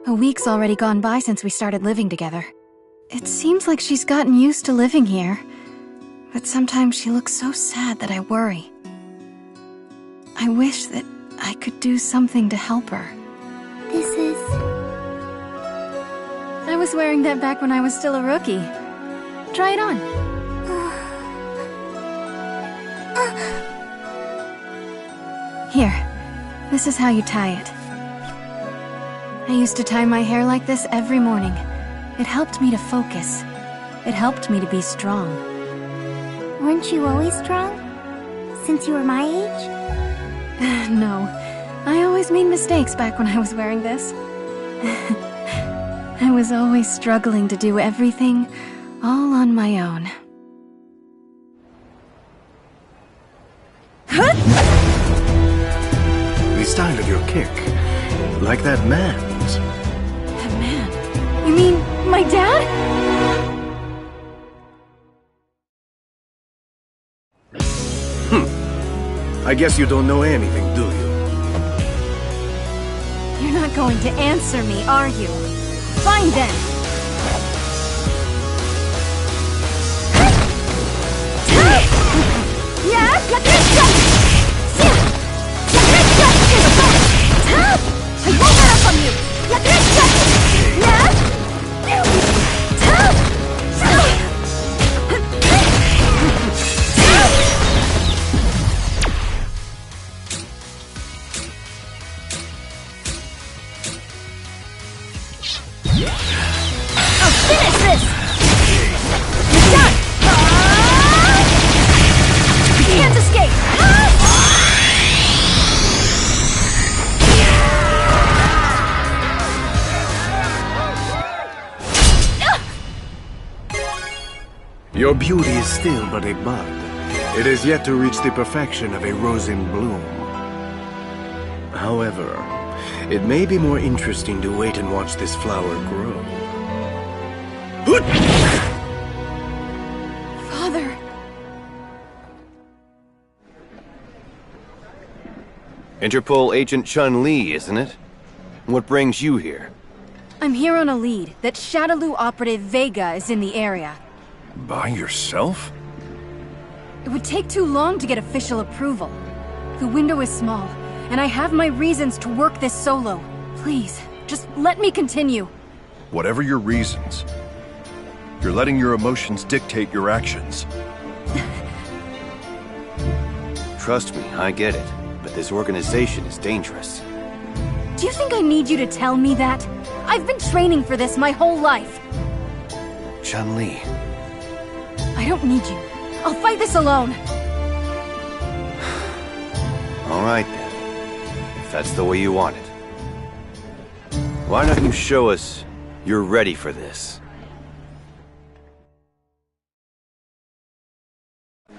Speaker 20: A week's already gone by since we started living together. It seems like she's gotten used to living here, but sometimes she looks so sad that I worry. I wish that I could do something to help her.
Speaker 19: This is...
Speaker 20: I was wearing that back when I was still a rookie. Try it on. Here, this is how you tie it. I used to tie my hair like this every morning. It helped me to focus. It helped me to be strong.
Speaker 19: Weren't you always strong? Since you were my age?
Speaker 20: No. I always made mistakes back when I was wearing this. I was always struggling to do everything all on my own.
Speaker 17: The style of your kick. Like that man's.
Speaker 20: That man? You mean my dad?
Speaker 17: I guess you don't know anything, do you?
Speaker 20: You're not going to answer me, are you? Fine then. Yeah, get this shot! I won't let up on you! Let this go! Yeah?
Speaker 12: I'll finish this! You're done! You can't escape!
Speaker 17: Your beauty is still but a bud. It has yet to reach the perfection of a rose in bloom. However, it may be more interesting to wait and watch this flower grow.
Speaker 20: Father!
Speaker 7: Interpol Agent Chun-Li, isn't it? What brings you here?
Speaker 20: I'm here on a lead that Shadaloo operative Vega is in the area.
Speaker 11: By yourself?
Speaker 20: It would take too long to get official approval. The window is small, and I have my reasons to work this solo. Please, just let me continue.
Speaker 9: Whatever your reasons, you're letting your emotions dictate your actions.
Speaker 7: Trust me, I get it. But this organization is dangerous.
Speaker 20: Do you think I need you to tell me that? I've been training for this my whole life.
Speaker 7: Chun-Li.
Speaker 20: I don't need you. I'll fight this alone.
Speaker 7: All right, then. If that's the way you want it. Why don't you show us you're ready for this?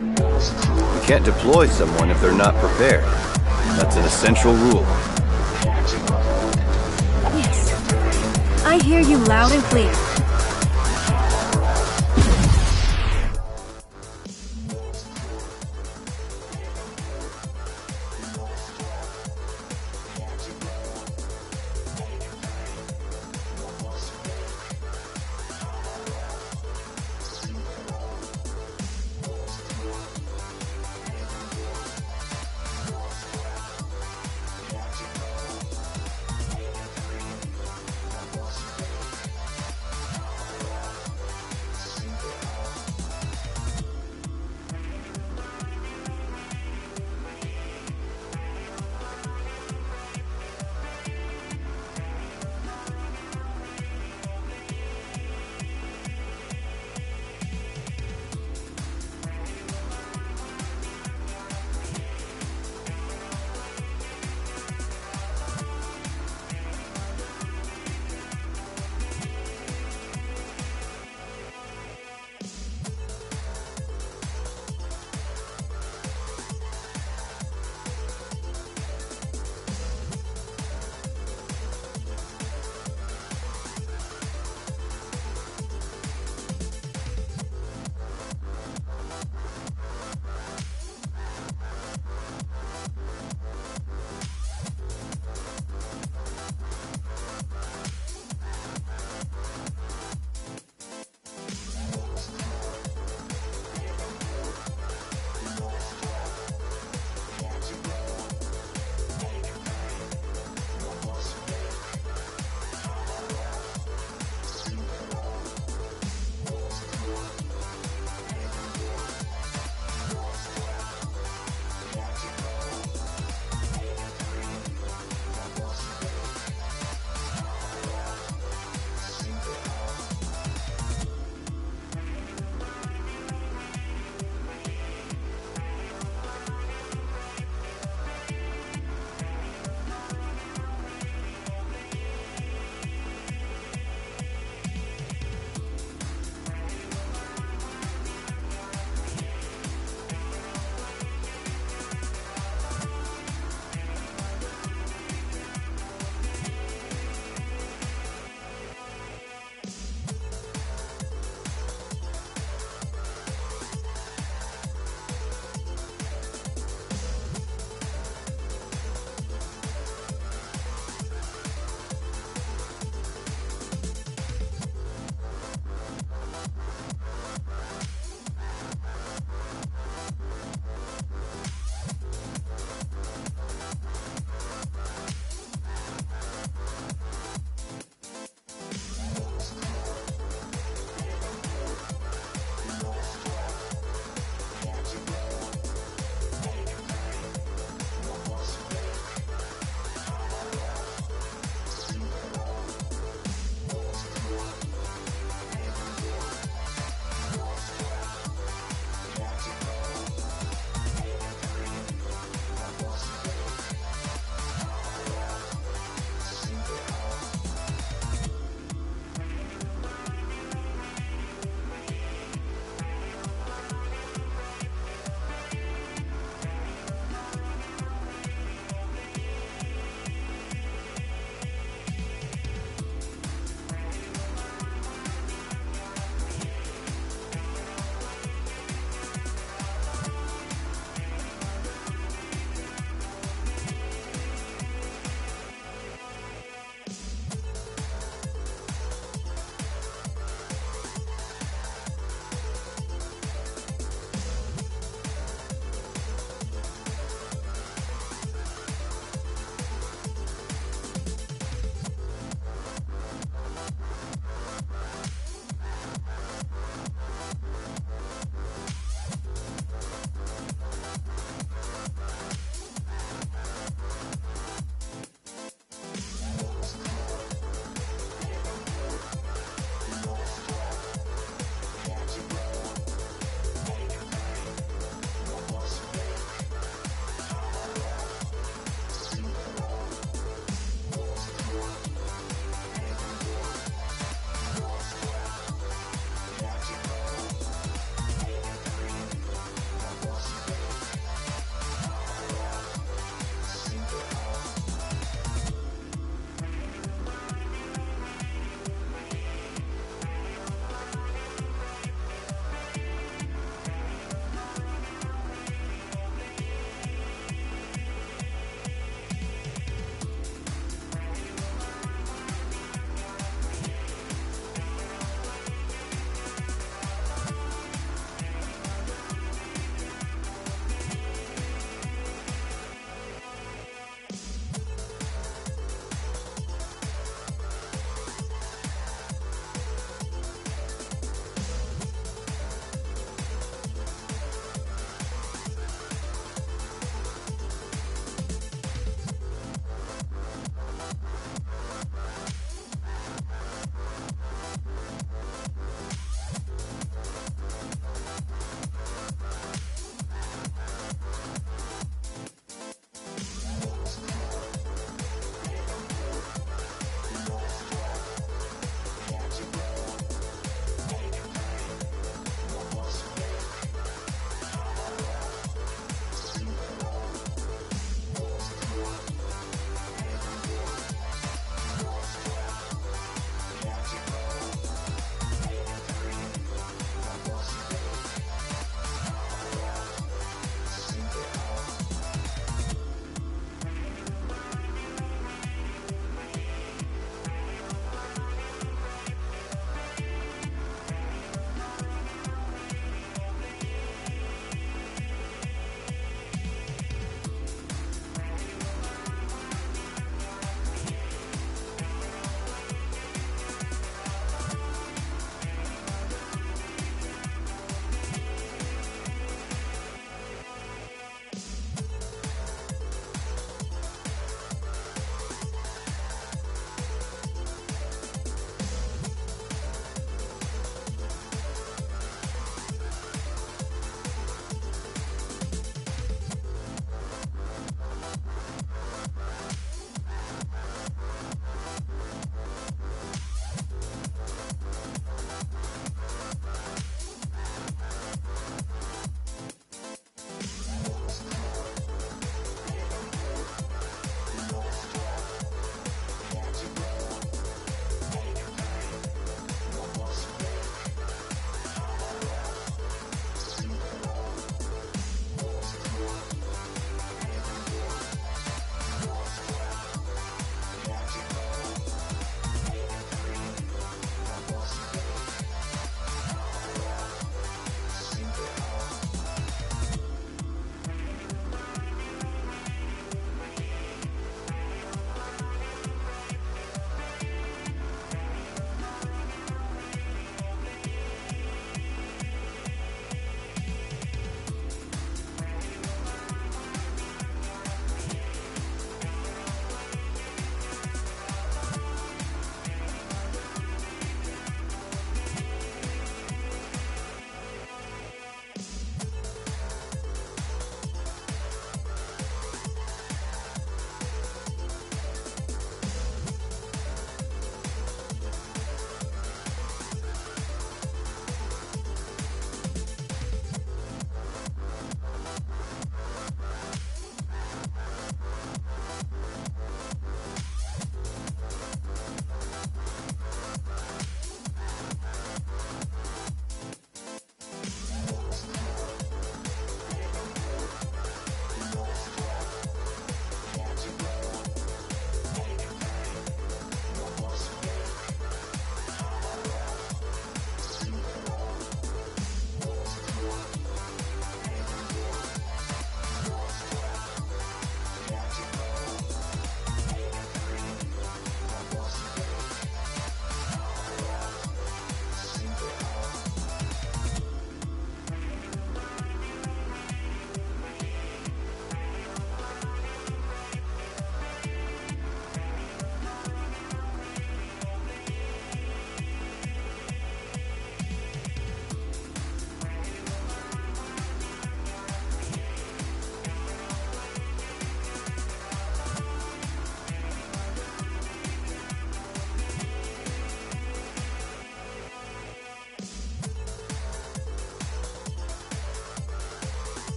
Speaker 7: You can't deploy someone if they're not prepared. That's an essential rule.
Speaker 20: Yes. I hear you loud and clear.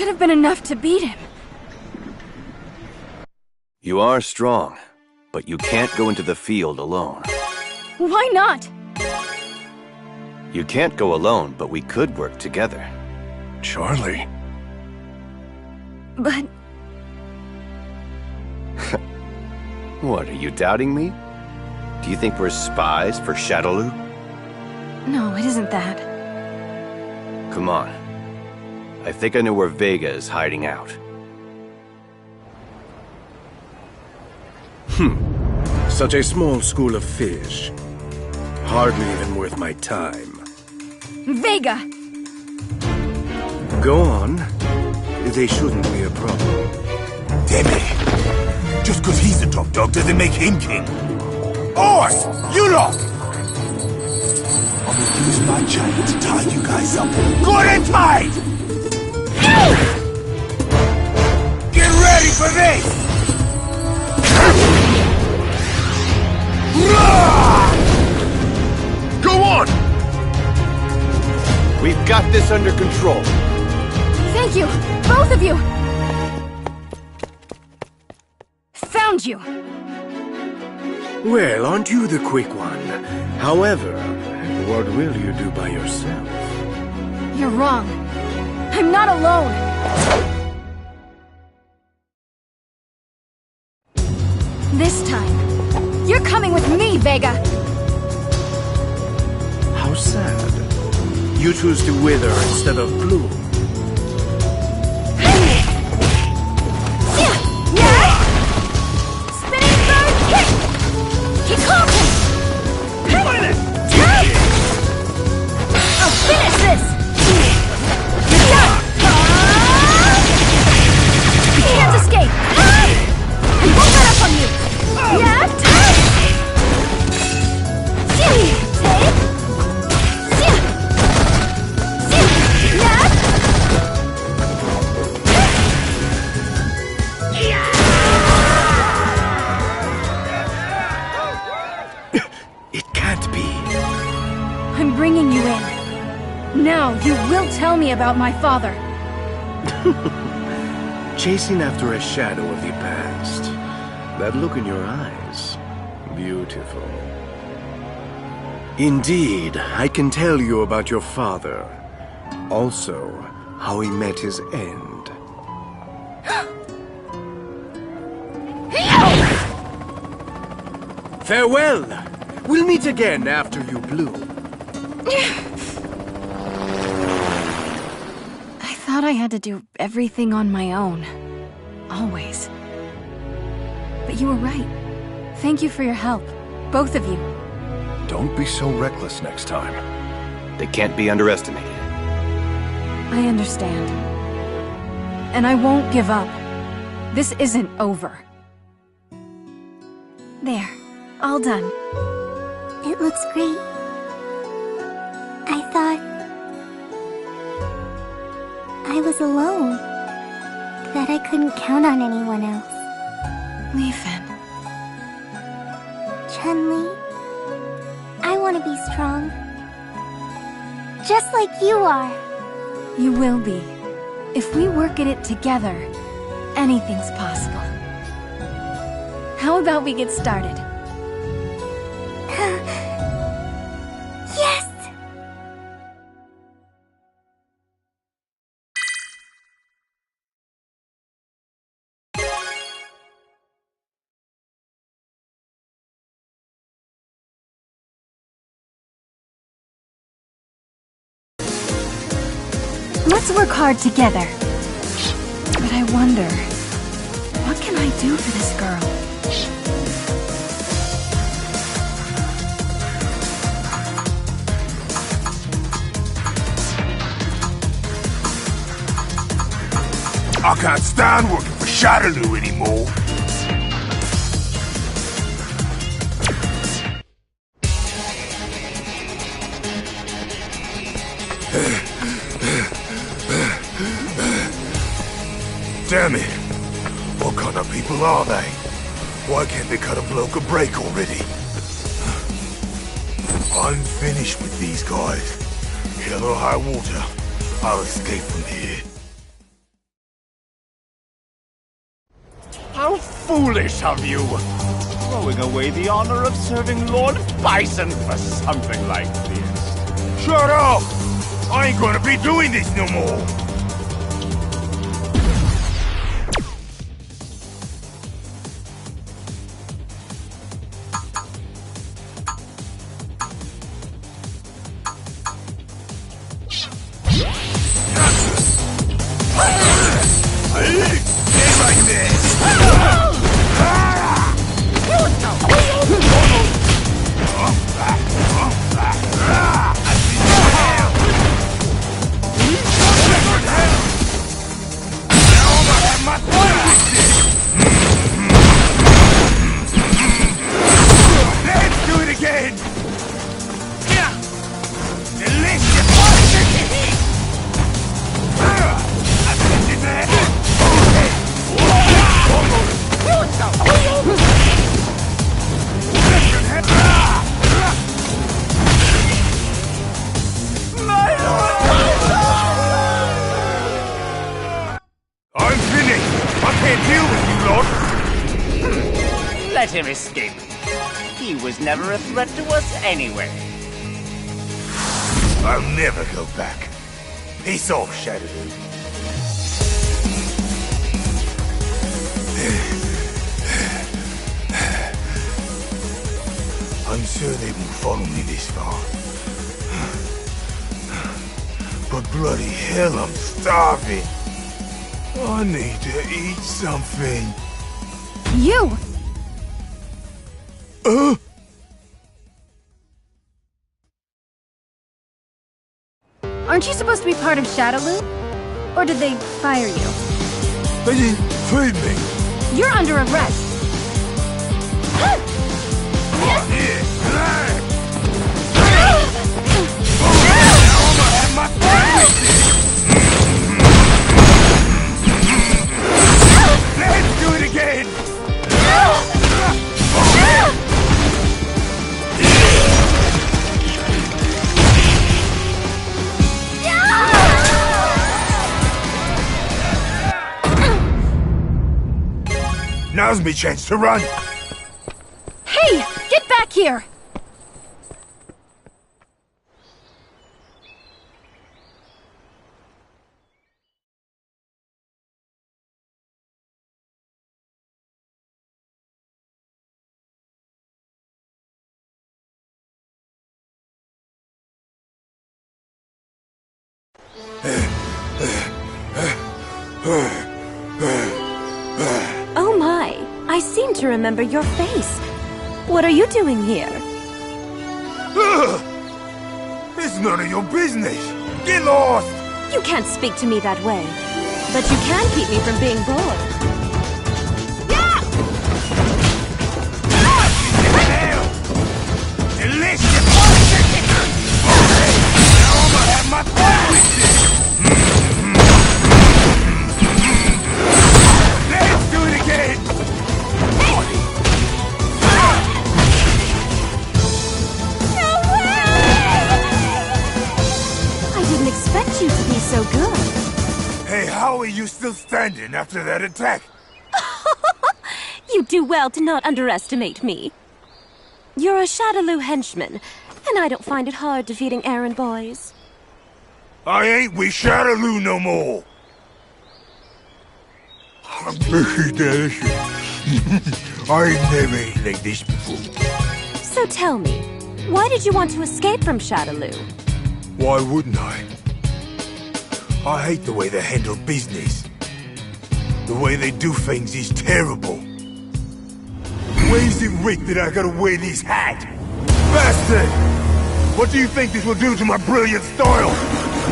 Speaker 20: should have been enough to beat him.
Speaker 7: You are strong, but you can't go into the field alone.
Speaker 20: Why not?
Speaker 7: You can't go alone, but we could work together.
Speaker 11: Charlie.
Speaker 20: But...
Speaker 7: What, are you doubting me? Do you think we're spies for Shadowloo?
Speaker 20: No, it isn't that.
Speaker 7: Come on. I think I know where Vega is hiding out.
Speaker 17: Such a small school of fish. Hardly even worth my time.
Speaker 20: Vega!
Speaker 17: Go on. They shouldn't be a problem.
Speaker 18: Damn it! Just because he's the top dog doesn't make him king. Horse! You lot! I'm gonna use my giant to tie you guys up. Good and tight! Get ready for this!
Speaker 6: Go on!
Speaker 7: We've got this under control.
Speaker 20: Thank you, both of you! Found you!
Speaker 17: Well, aren't you the quick one? However, what will you do by yourself?
Speaker 20: You're wrong. I'm not alone! This time, you're coming with me, Vega!
Speaker 17: How sad. You choose to wither instead of bloom.
Speaker 20: Tell me about my father.
Speaker 17: Chasing after a shadow of the past. That look in your eyes. Beautiful. Indeed, I can tell you about your father. Also, how he met his end. Farewell! We'll meet again after you bloom.
Speaker 20: I thought I had to do everything on my own. Always. But you were right. Thank you for your help. Both of you.
Speaker 11: Don't be so reckless next time.
Speaker 7: They can't be underestimated.
Speaker 20: I understand. And I won't give up. This isn't over. There. All done.
Speaker 19: It looks great. I thought I was alone. That I couldn't count on anyone else.
Speaker 20: Li Fen.
Speaker 19: Chun-Li, I want to be strong. Just like you are.
Speaker 20: You will be. If we work at it together, anything's possible. How about we get started?
Speaker 19: Yes!
Speaker 20: Let's work hard together. But I wonder, what can I do for this girl?
Speaker 18: I can't stand working for Shadowloo anymore. Damn it! What kind of people are they? Why can't they cut a bloke a break already? I'm finished with these guys. Hell or high water, I'll escape from here.
Speaker 13: foolish of you! Throwing away the honor of serving Lord Bison for something like this.
Speaker 18: Shut up! I ain't gonna be doing this no more!
Speaker 13: Let him escape. He was never a threat to us anyway.
Speaker 18: I'll never go back. Peace off, Shadaloo. I'm sure they won't follow me this far. But bloody hell, I'm starving. I need to eat something.
Speaker 20: You! Aren't you supposed to be part of Shadaloo? Or did they fire you?
Speaker 18: They didn't feed me.
Speaker 20: You're under arrest.
Speaker 18: Let's do it again! Now's my chance to run!
Speaker 20: Hey! Get back here!
Speaker 8: Oh my, I seem to remember your face. What are you doing here?
Speaker 18: It's none of your business. Get lost!
Speaker 8: You can't speak to me that way. But you can keep me from being bored.
Speaker 18: Delicious! Now I'm gonna have my fun with this! Let's do it again!
Speaker 8: No way! I didn't expect you to be so good.
Speaker 18: Hey, how are you still standing after that attack?
Speaker 8: You do well to not underestimate me. You're a Shadaloo henchman, and I don't find it hard defeating errand boys.
Speaker 18: I ain't with Shadaloo no more! I ain't never ate like this before.
Speaker 8: So tell me, why did you want to escape from Shadaloo?
Speaker 18: Why wouldn't I? I hate the way they handle business. The way they do things is terrible. Where's it writ that I gotta wear this hat? Bastard! What do you think this will do to my brilliant style?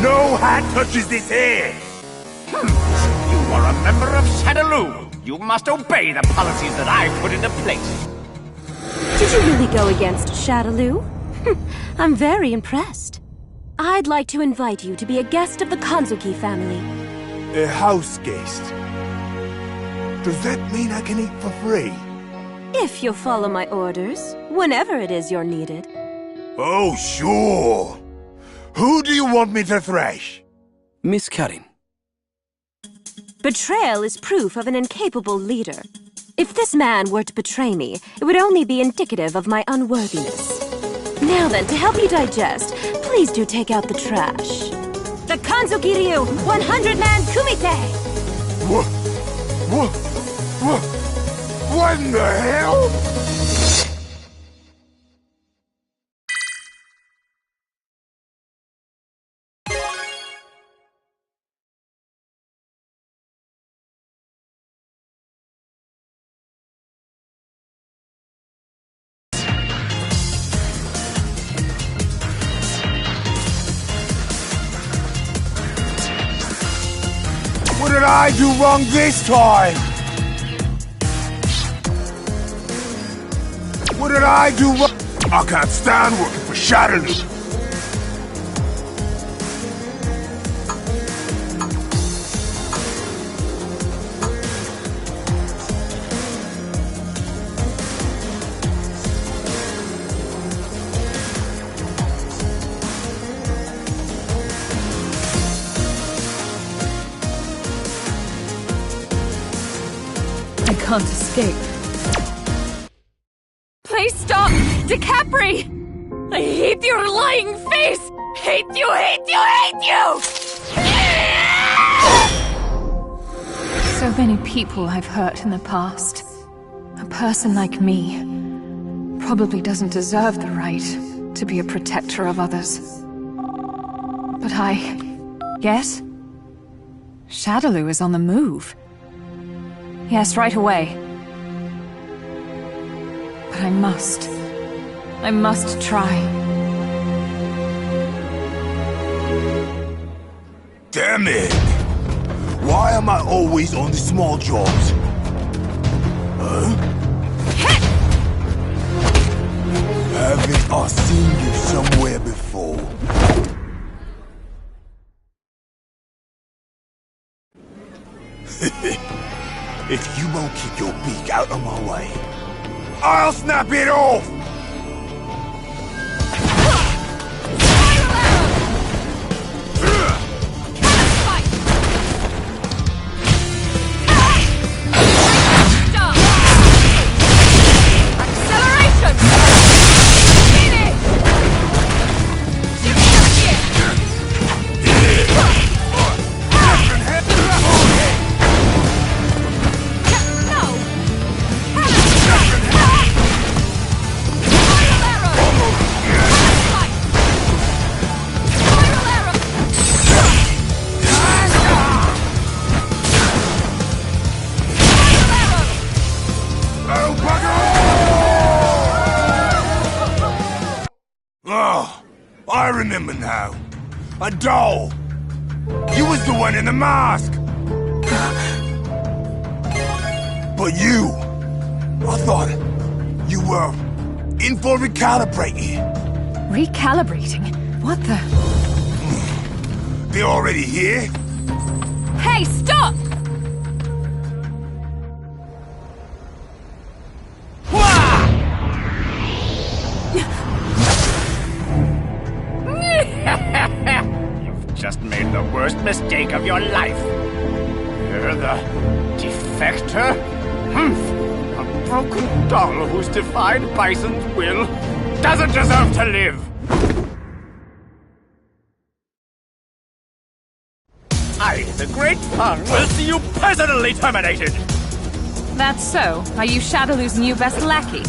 Speaker 18: No hat touches this hair!
Speaker 13: You are a member of Shadaloo. You must obey the policies that I put into place.
Speaker 8: Did you really go against Shadaloo? I'm very impressed. I'd like to invite you to be a guest of the Kanzuki family.
Speaker 18: A house guest? Does that mean I can eat for free?
Speaker 8: If you'll follow my orders, whenever it is you're needed.
Speaker 18: Oh, sure. Who do you want me to thrash?
Speaker 14: Miss Karin.
Speaker 8: Betrayal is proof of an incapable leader. If this man were to betray me, it would only be indicative of my unworthiness. Now then, to help you digest, please do take out the trash. The Kanzukiryu 100-man kumite!
Speaker 18: What in the hell? What did I do wrong this time? What did I do wrong? I can't stand working for Shadaloo.
Speaker 4: I can't escape. Please stop! DiCapri! I hate your lying face! Hate you, hate you, hate you! So many people I've hurt in the past. A person like me probably doesn't deserve the right to be a protector of others. But yes? Shadaloo is on the move. Yes, right away. But I must try.
Speaker 18: Damn it! Why am I always on the small jobs? Huh? Haven't I seen you somewhere before? If you won't keep your beak out of my way, I'll snap it off! I remember now. A doll! You was the one in the mask! But you... I thought you were in for recalibrating.
Speaker 4: Recalibrating? What the...
Speaker 18: They're already here?
Speaker 4: Hey, stop!
Speaker 13: You've just made the worst mistake of your life. You're the defector? A broken doll who's defied Bison's will doesn't deserve to live. I, the Great Fang, will see you personally terminated.
Speaker 4: That's so. Are you Shadaloo's new best lackey?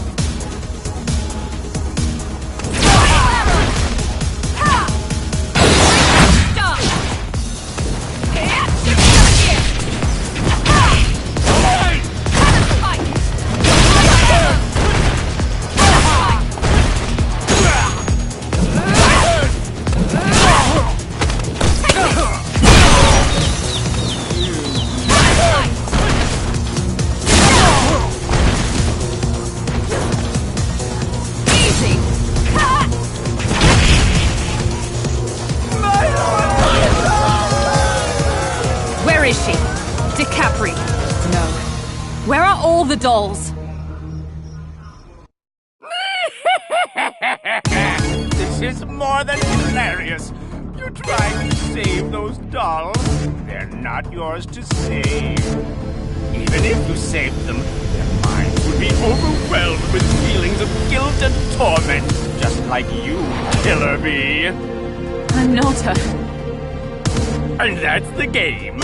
Speaker 4: Where is she? DiCapri. No. Where are all the dolls?
Speaker 13: This is more than hilarious. You're trying to save those dolls. They're not yours to save. Even if you saved them, their minds would be overwhelmed with feelings of guilt and torment, just like you, Killer Bee.
Speaker 21: I'm not her.
Speaker 13: And that's the game.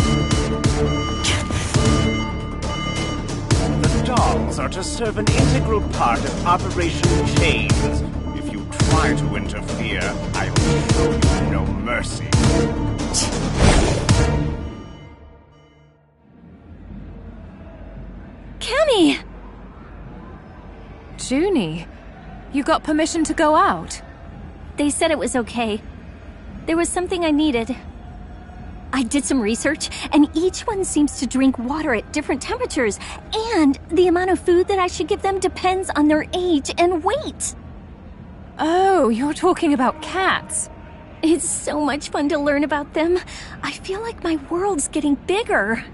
Speaker 13: The dolls are to serve an integral part of Operation Chains. If you try to interfere, I will show you no mercy.
Speaker 8: Cammy!
Speaker 21: Junie, you got permission to go out?
Speaker 8: They said it was okay. There was something I needed. I did some research, and each one seems to drink water at different temperatures, and the amount of food that I should give them depends on their age and weight.
Speaker 21: Oh, you're talking about cats.
Speaker 8: It's so much fun to learn about them. I feel like my world's getting bigger.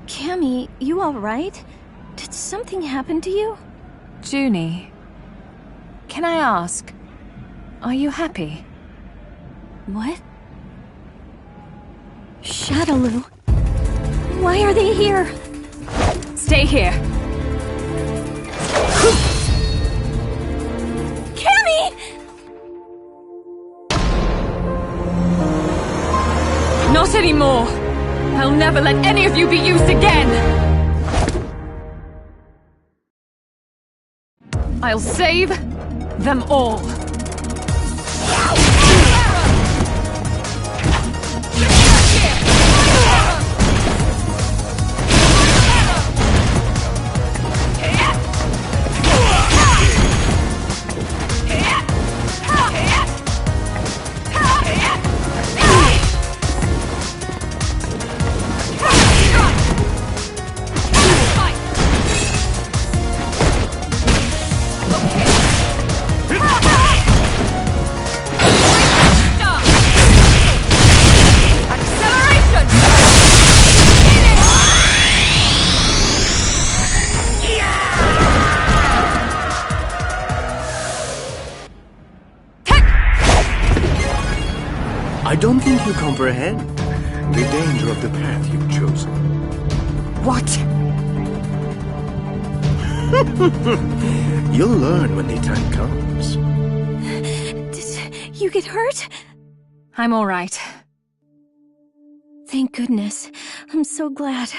Speaker 8: Cammy, you all right? Did something happen to you?
Speaker 21: Junie, can I ask, are you happy?
Speaker 8: What? Shadaloo? Why are they here?
Speaker 21: Stay here.
Speaker 8: Cammy!
Speaker 21: Not anymore! I'll never let any of you be used again! I'll save them all.
Speaker 17: I don't think you comprehend the danger of the path you've chosen.
Speaker 21: What?
Speaker 17: You'll learn when the time comes.
Speaker 8: Did you get hurt?
Speaker 21: I'm all right.
Speaker 8: Thank goodness. I'm so glad.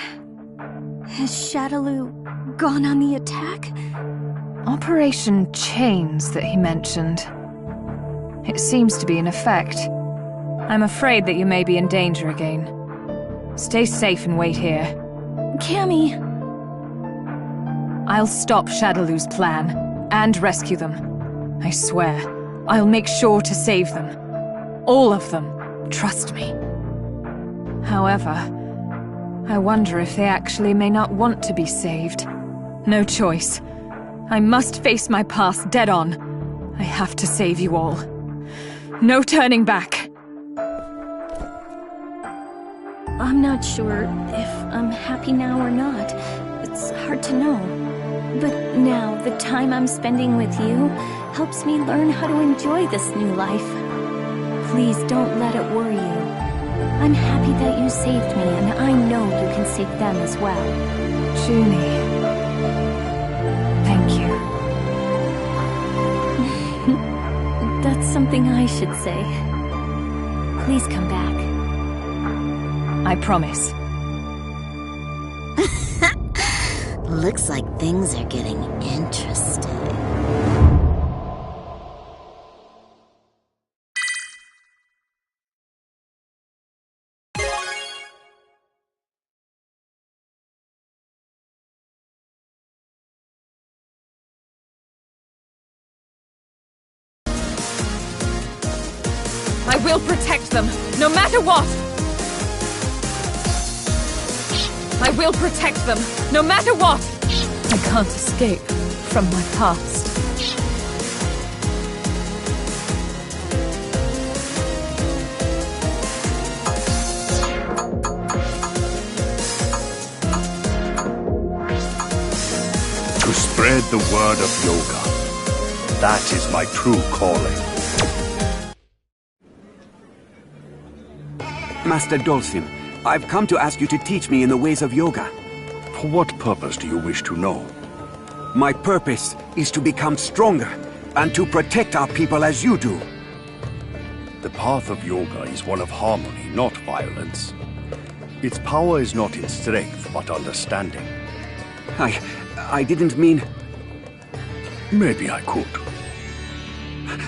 Speaker 8: Has Shadaloo gone on the attack?
Speaker 21: Operation Chains that he mentioned. It seems to be in effect. I'm afraid that you may be in danger again. Stay safe and wait here.
Speaker 8: Cammy!
Speaker 21: I'll stop Shadaloo's plan, and rescue them. I swear, I'll make sure to save them. All of them. Trust me. However, I wonder if they actually may not want to be saved. No choice. I must face my past dead on. I have to save you all. No turning back.
Speaker 8: I'm not sure if I'm happy now or not. It's hard to know. But now, the time I'm spending with you helps me learn how to enjoy this new life. Please don't let it worry you. I'm happy that you saved me, and I know you can save them as well.
Speaker 21: Junie. Thank you.
Speaker 8: That's something I should say. Please come back.
Speaker 21: I promise.
Speaker 22: Looks like things are getting interesting.
Speaker 21: I will protect them, no matter what! I will protect them, no matter what! I can't escape from my past.
Speaker 11: To spread the word of yoga. That is my true calling.
Speaker 15: Master Dhalsim, I've come to ask you to teach me in the ways of yoga.
Speaker 11: For what purpose do you wish to know?
Speaker 15: My purpose is to become stronger and to protect our people as you do.
Speaker 11: The path of yoga is one of harmony, not violence. Its power is not in strength, but understanding.
Speaker 15: I didn't mean...
Speaker 11: Maybe I could.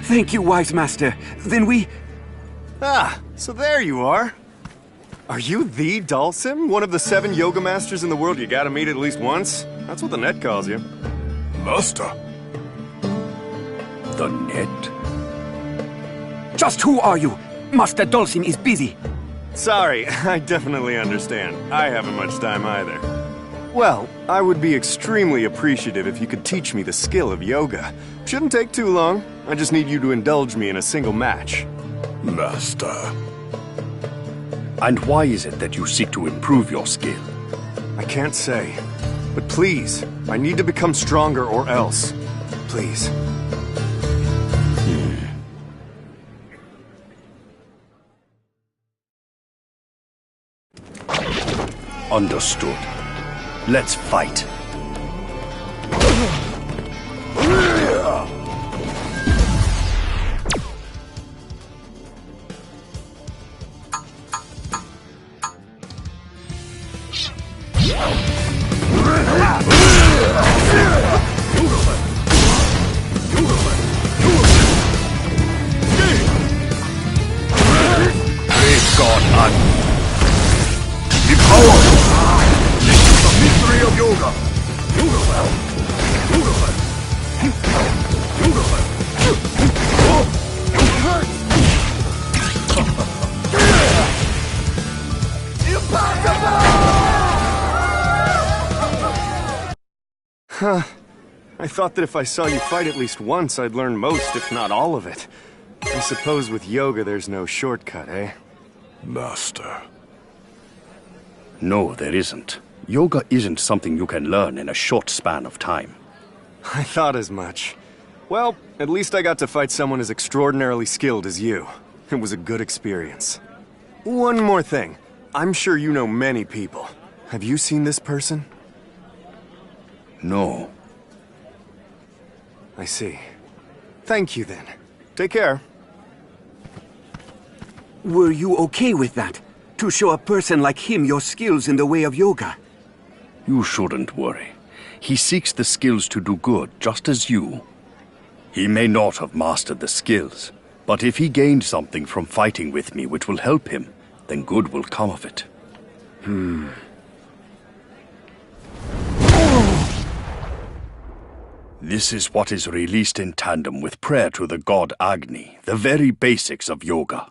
Speaker 15: Thank you, wise master. Then we...
Speaker 5: Ah, so there you are. Are you the Dhalsim? One of the 7 yoga masters in the world you gotta meet at least once? That's what the net calls you.
Speaker 9: Master.
Speaker 11: The net?
Speaker 15: Just who are you? Master Dhalsim is busy.
Speaker 5: Sorry, I definitely understand. I haven't much time either. Well, I would be extremely appreciative if you could teach me the skill of yoga. Shouldn't take too long. I just need you to indulge me in a single match.
Speaker 9: Master.
Speaker 11: And why is it that you seek to improve your skill?
Speaker 5: I can't say. But please, I need to become stronger or else. Please.
Speaker 11: Understood. Let's fight. Praise God, the power! This is the mystery of yoga!
Speaker 5: Huh. I thought that if I saw you fight at least once, I'd learn most, if not all of it. I suppose with yoga there's no shortcut, eh?
Speaker 9: Master.
Speaker 11: No, there isn't. Yoga isn't something you can learn in a short span of time.
Speaker 5: I thought as much. Well, at least I got to fight someone as extraordinarily skilled as you. It was a good experience. One more thing. I'm sure you know many people. Have you seen this person?
Speaker 11: No.
Speaker 5: I see. Thank you, then. Take care.
Speaker 15: Were you okay with that? To show a person like him your skills in the way of yoga?
Speaker 11: You shouldn't worry. He seeks the skills to do good, just as you. He may not have mastered the skills, but if he gained something from fighting with me which will help him, then good will come of it. This is what is released in tandem with prayer to the god Agni, the very basics of yoga.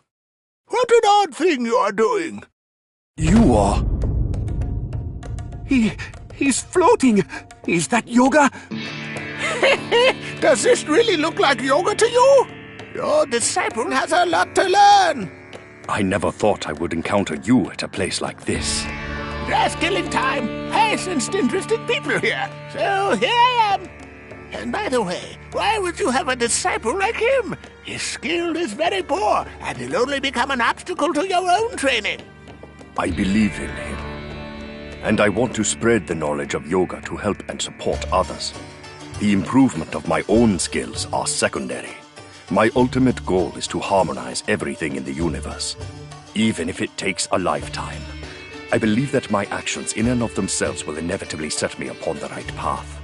Speaker 18: What an odd thing you are doing!
Speaker 11: You are...
Speaker 15: He's floating! Is that yoga?
Speaker 18: Does this really look like yoga to you? Your disciple has a lot to learn!
Speaker 11: I never thought I would encounter you at a place like this.
Speaker 18: Just killing time. I sensed interesting people here, so here I am. And by the way, why would you have a disciple like him? His skill is very poor, and he'll only become an obstacle to your own training.
Speaker 11: I believe in him. And I want to spread the knowledge of yoga to help and support others. The improvement of my own skills are secondary. My ultimate goal is to harmonize everything in the universe, even if it takes a lifetime. I believe that my actions in and of themselves will inevitably set me upon the right path.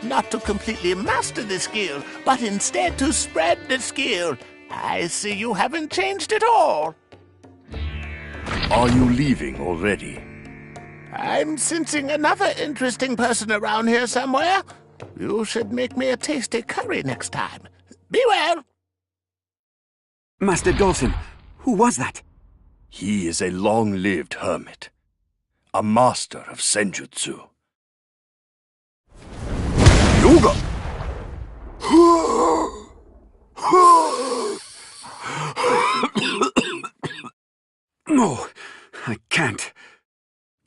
Speaker 18: Not to completely master the skill, but instead to spread the skill. I see you haven't changed at all.
Speaker 11: Are you leaving already?
Speaker 18: I'm sensing another interesting person around here somewhere. You should make me a tasty curry next time. Be well.
Speaker 15: Master Dhalsim, who was that?
Speaker 11: He is a long-lived hermit, a master of Senjutsu.
Speaker 18: Yoga!
Speaker 15: No, I can't.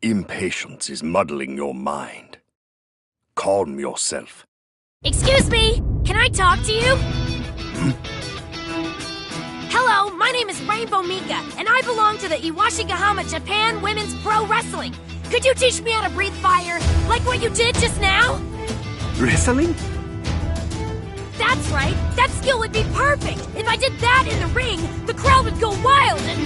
Speaker 11: Impatience is muddling your mind. Calm yourself.
Speaker 12: Excuse me! Can I talk to you? Hello, my name is Rainbow Mika, and I belong to the Iwashigahama Japan Women's Pro Wrestling. Could you teach me how to breathe fire, like what you did just now?
Speaker 15: Wrestling?
Speaker 12: That's right. That skill would be perfect. If I did that in the ring, the crowd would go wild and...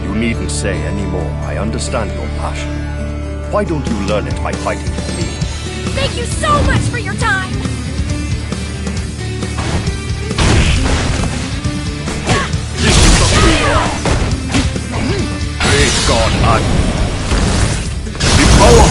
Speaker 11: You needn't say any more. I understand your passion. Why don't you learn it by fighting with me?
Speaker 12: Thank you so much for your time!
Speaker 11: Great God, man! The power!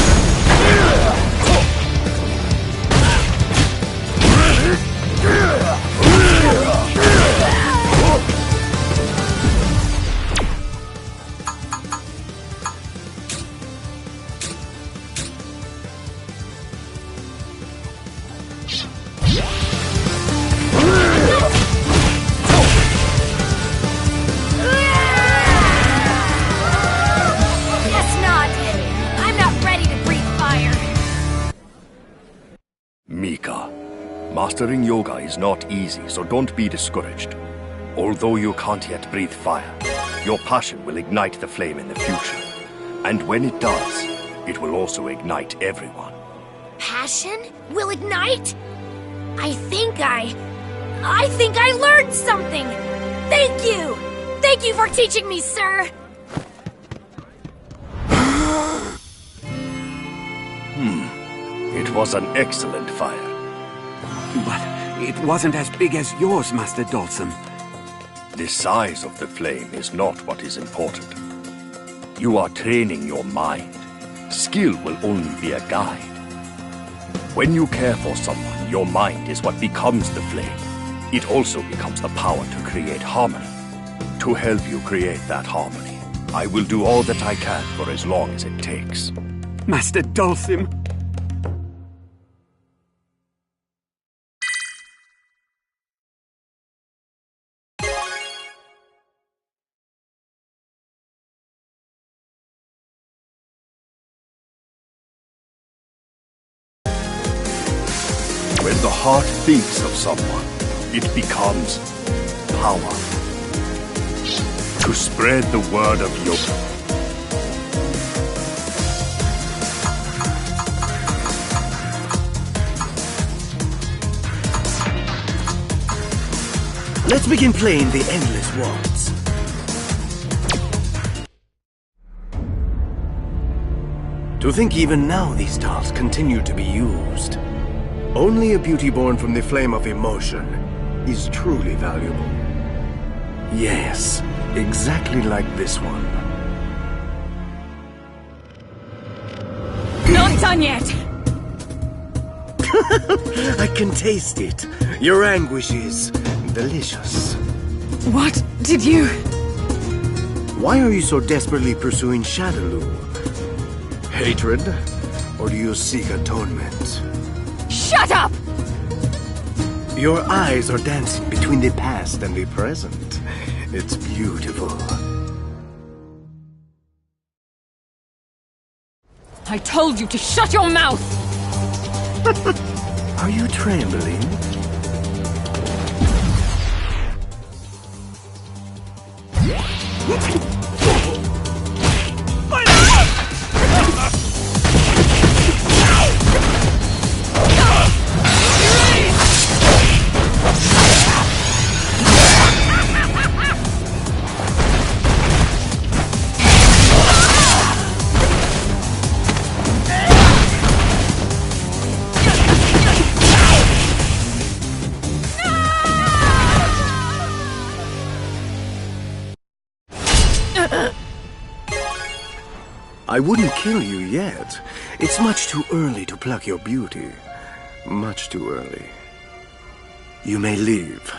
Speaker 11: Mastering yoga is not easy, so don't be discouraged. Although you can't yet breathe fire, your passion will ignite the flame in the future. And when it does, it will also ignite everyone.
Speaker 12: Passion? Will ignite? I think I learned something! Thank you! Thank you for teaching me, sir!
Speaker 11: It was an excellent fire.
Speaker 15: But it wasn't as big as yours, Master Dhalsim.
Speaker 11: The size of the flame is not what is important. You are training your mind. Skill will only be a guide. When you care for someone, your mind is what becomes the flame. It also becomes the power to create harmony. To help you create that harmony, I will do all that I can for as long as it takes.
Speaker 15: Master Dhalsim!
Speaker 11: When the heart thinks of someone, it becomes power. To spread the word of yoga.
Speaker 18: Let's begin playing the endless waltz. To think even now these dolls continue to be used. Only a beauty born from the flame of emotion is truly valuable. Yes, exactly like this one.
Speaker 21: Not done yet!
Speaker 18: I can taste it. Your anguish is delicious.
Speaker 21: What did you...
Speaker 18: Why are you so desperately pursuing Shadaloo? Hatred? Or do you seek atonement?
Speaker 21: Shut up!
Speaker 18: Your eyes are dancing between the past and the present. It's beautiful.
Speaker 21: I told you to shut your mouth!
Speaker 18: Are you trembling? I wouldn't kill you yet. It's much too early to pluck your beauty. Much too early. You may leave.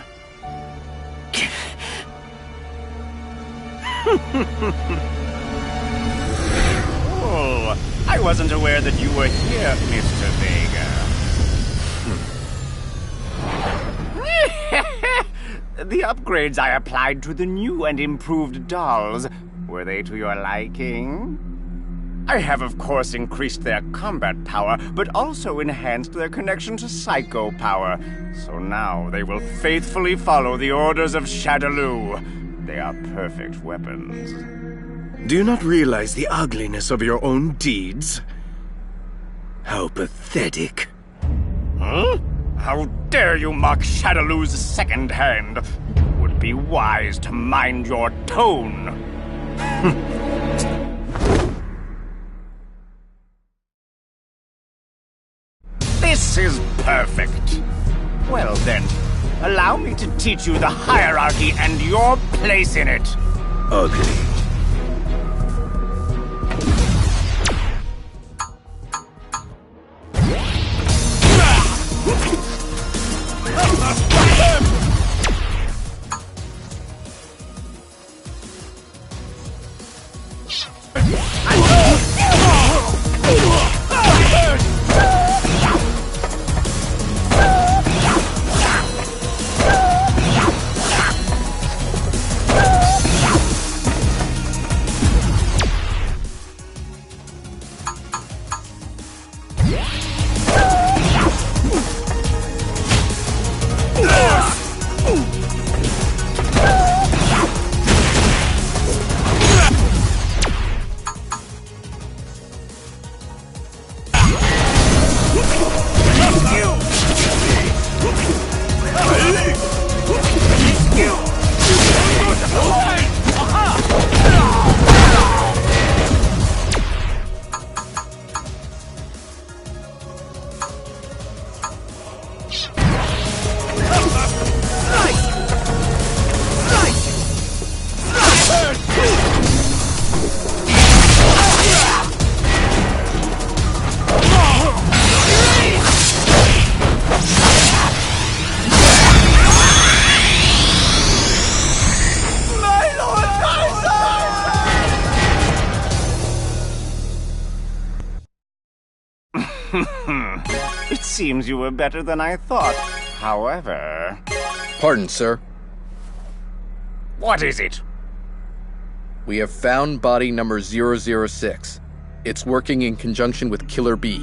Speaker 13: Oh, I wasn't aware that you were here, Mr. Vega. The upgrades I applied to the new and improved dolls, were they to your liking? I have, of course, increased their combat power, but also enhanced their connection to psycho power. So now they will faithfully follow the orders of Shadaloo. They are perfect weapons.
Speaker 3: Do you not realize the ugliness of your own deeds? How pathetic.
Speaker 13: Huh? How dare you mock Shadaloo's second hand? It would be wise to mind your tone. This is perfect. Well then, allow me to teach you the hierarchy and your place in it.
Speaker 3: Ugly.
Speaker 13: It seems you were better than I thought. However...
Speaker 10: Pardon, sir.
Speaker 13: What is it?
Speaker 10: We have found body number 006. It's working in conjunction with Killer B.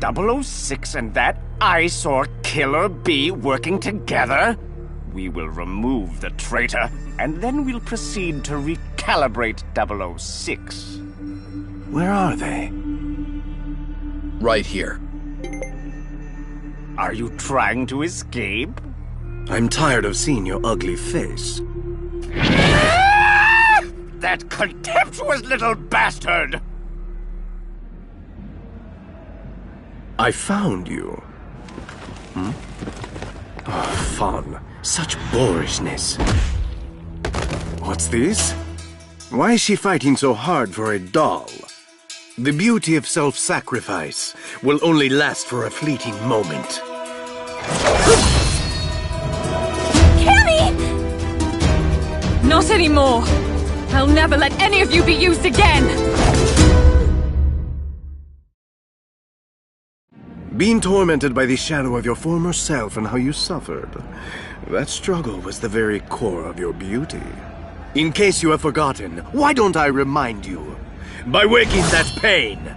Speaker 13: 006 and that eyesore Killer B working together? We will remove the traitor, and then we'll proceed to recalibrate 006.
Speaker 3: Where are they?
Speaker 10: Right here.
Speaker 13: Are you trying to escape?
Speaker 3: I'm tired of seeing your ugly face.
Speaker 13: That contemptuous little bastard!
Speaker 3: I found you. Oh, fun. Such boorishness. What's this? Why is she fighting so hard for a doll? The beauty of self-sacrifice will only last for a fleeting moment.
Speaker 21: Cammy! Not anymore! I'll never let any of you be used again!
Speaker 3: Being tormented by the shadow of your former self and how you suffered. That struggle was the very core of your beauty. In case you have forgotten, why don't I remind you? By waking that pain!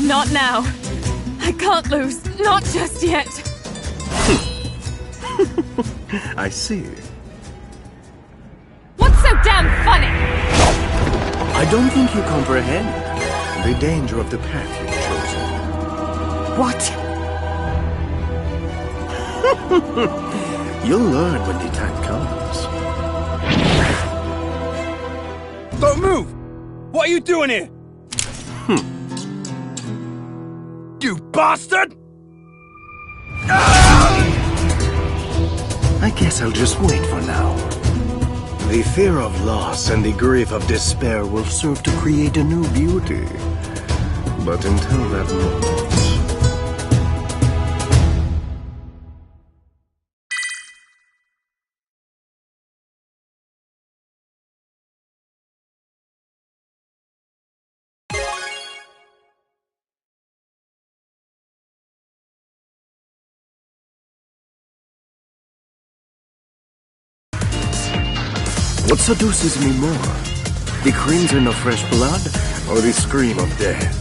Speaker 21: Not now. I can't lose. Not just yet.
Speaker 3: I see.
Speaker 21: What's so damn
Speaker 12: I'm funny!
Speaker 3: I don't think you comprehend the danger of the path you've chosen.
Speaker 12: What?
Speaker 3: You'll learn when the time comes.
Speaker 17: Don't move! What are you doing here? You bastard!
Speaker 3: I guess I'll just wait for now. The fear of loss and the grief of despair will serve to create a new beauty. But until that moment... What seduces me more? The crimson of fresh blood, or the scream of death?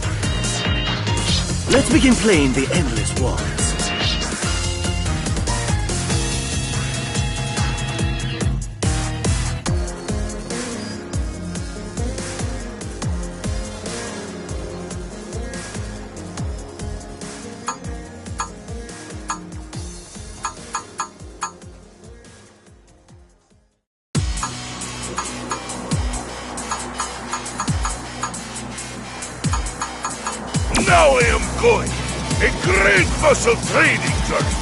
Speaker 3: Let's begin playing the endless waltz.
Speaker 6: Now I am going. A great muscle training journey.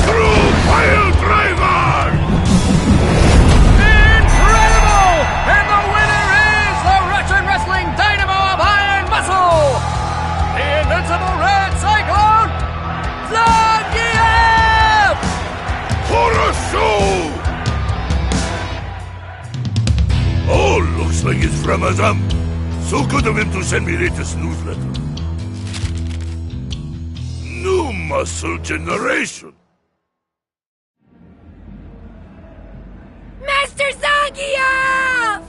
Speaker 6: Through Pile Driver!
Speaker 1: Incredible! And the winner is the Russian Wrestling Dynamo of Iron Muscle! The invincible Red Cyclone, Zangief!
Speaker 6: For a show! Oh, looks like it's from Azam. So good of him to send me latest newsletter. New muscle generation.
Speaker 12: Master Zangief!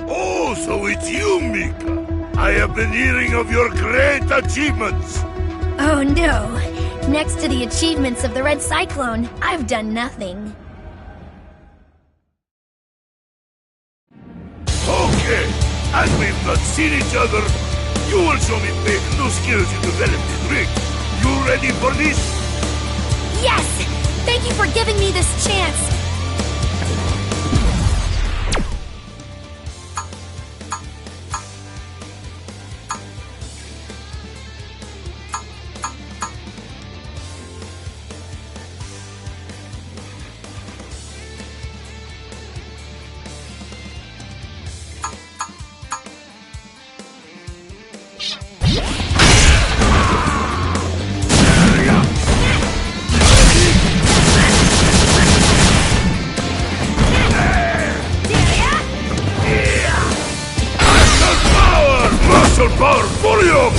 Speaker 6: Oh, so it's you, Mika. I have been hearing of your great achievements.
Speaker 12: Oh no. Next to the achievements of the Red Cyclone, I've done nothing.
Speaker 6: Okay, as we've not seen each other, you will show me big new skills you developed in ring. You ready for this?
Speaker 12: Yes! Thank you for giving me this chance.
Speaker 6: Muscle power volume!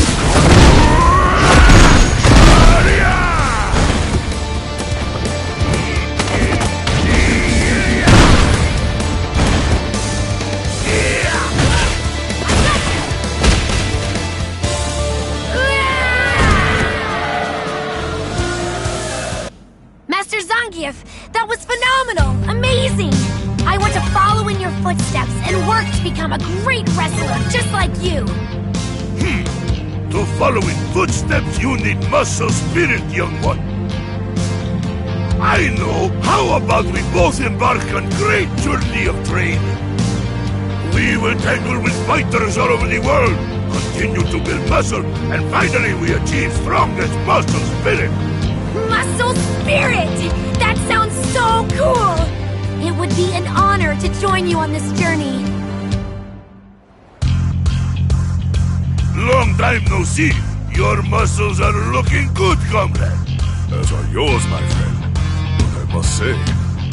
Speaker 12: Master Zangief, that was phenomenal! Amazing! I want to follow in your footsteps and work to become a great wrestler just like you!
Speaker 6: To follow in footsteps, you need muscle spirit, young one. I know. How about we both embark on great journey of training? We will tangle with fighters all over the world, continue to build muscle, and finally we achieve strongest muscle spirit.
Speaker 12: Muscle spirit! That sounds so cool! It would be an honor to join you on this journey.
Speaker 6: Long time no see. Your muscles are looking good, comrade.
Speaker 9: As are yours, my friend. But I must say,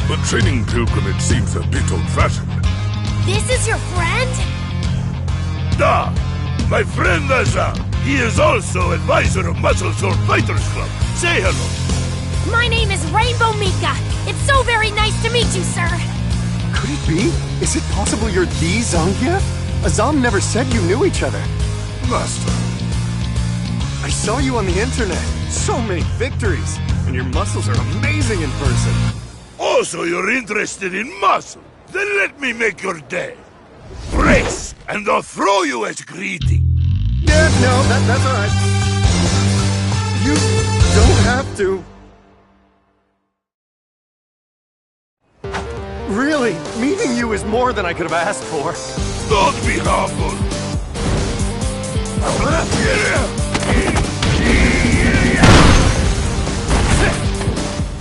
Speaker 9: the training pilgrimage seems a bit old-fashioned.
Speaker 12: This is your friend?
Speaker 6: Da! My friend Azam. He is also advisor of Muscle Soul Fighters Club. Say hello.
Speaker 12: My name is Rainbow Mika. It's so very nice to meet you, sir.
Speaker 5: Could it be? Is it possible you're the Zangief? Azam never said you knew each other.
Speaker 9: Master.
Speaker 5: I saw you on the internet. So many victories. And your muscles are amazing in person.
Speaker 18: Oh, so you're interested in muscle? Then let me make your day. Brace, and I'll throw you as greeting.
Speaker 5: Yeah, no, that's all right. You don't have to. Really, meeting you is more than I could have asked for.
Speaker 18: Don't be humble.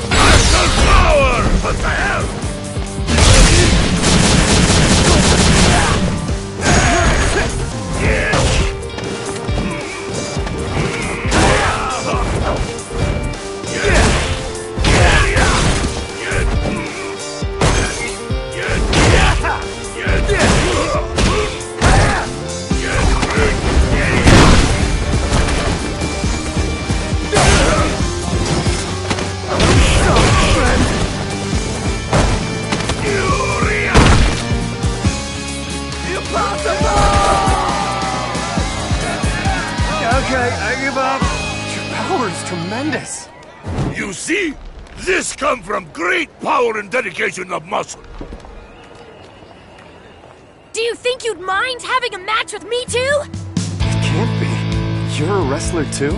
Speaker 18: Master power! What the hell?
Speaker 5: Okay, I give up. Your power is tremendous.
Speaker 18: You see? This comes from great power and dedication of muscle.
Speaker 12: Do you think you'd mind having a match with me too?
Speaker 5: Can't be. You're a wrestler too?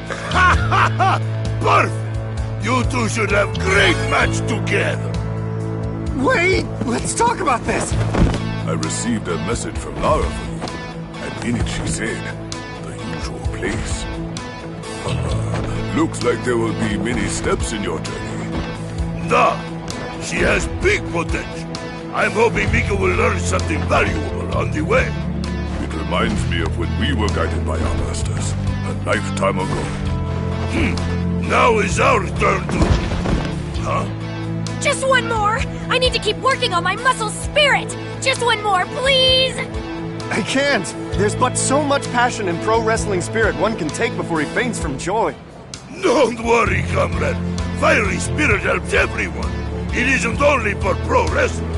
Speaker 18: Ha ha ha! Perfect! You two should have great match together.
Speaker 5: Wait! Let's talk about this!
Speaker 9: I received a message from Lara for you, and in it she said, the usual place. Looks like there will be many steps in your journey.
Speaker 18: Nah, she has big potential. I'm hoping Mika will learn something valuable on the way.
Speaker 9: It reminds me of when we were guided by our masters, a lifetime ago.
Speaker 18: Now is our turn to... Huh?
Speaker 12: Just one more! I need to keep working on my muscle spirit! Just one more, please!
Speaker 5: I can't! There's but so much passion and pro wrestling spirit one can take before he faints from joy.
Speaker 18: Don't worry, comrade. Fiery spirit helps everyone. It isn't only for pro wrestling.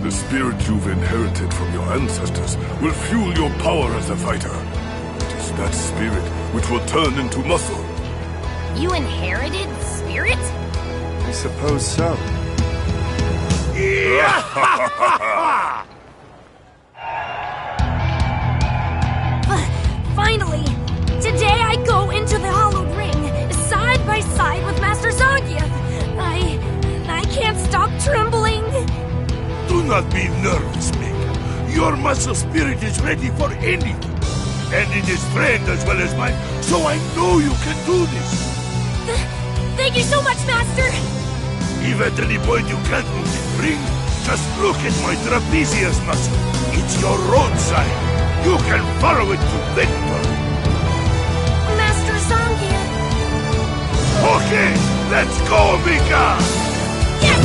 Speaker 9: The spirit you've inherited from your ancestors will fuel your power as a fighter. It is that spirit which will turn into muscle.
Speaker 12: You inherited spirit?
Speaker 5: I suppose so.
Speaker 12: Finally! Today I go into the Hollowed Ring, side by side with Master Zangief. I can't stop trembling.
Speaker 18: Do not be nervous, Mika. Your muscle spirit is ready for anything. And it is trained as well as mine, so I know you can do this.
Speaker 12: Thank you so much, Master!
Speaker 18: If at any point you can't move the ring, just look at my trapezius muscle. It's your road sign. You can follow it to victory.
Speaker 12: Master Zangief!
Speaker 18: Okay, let's go, Mika!
Speaker 12: Yes!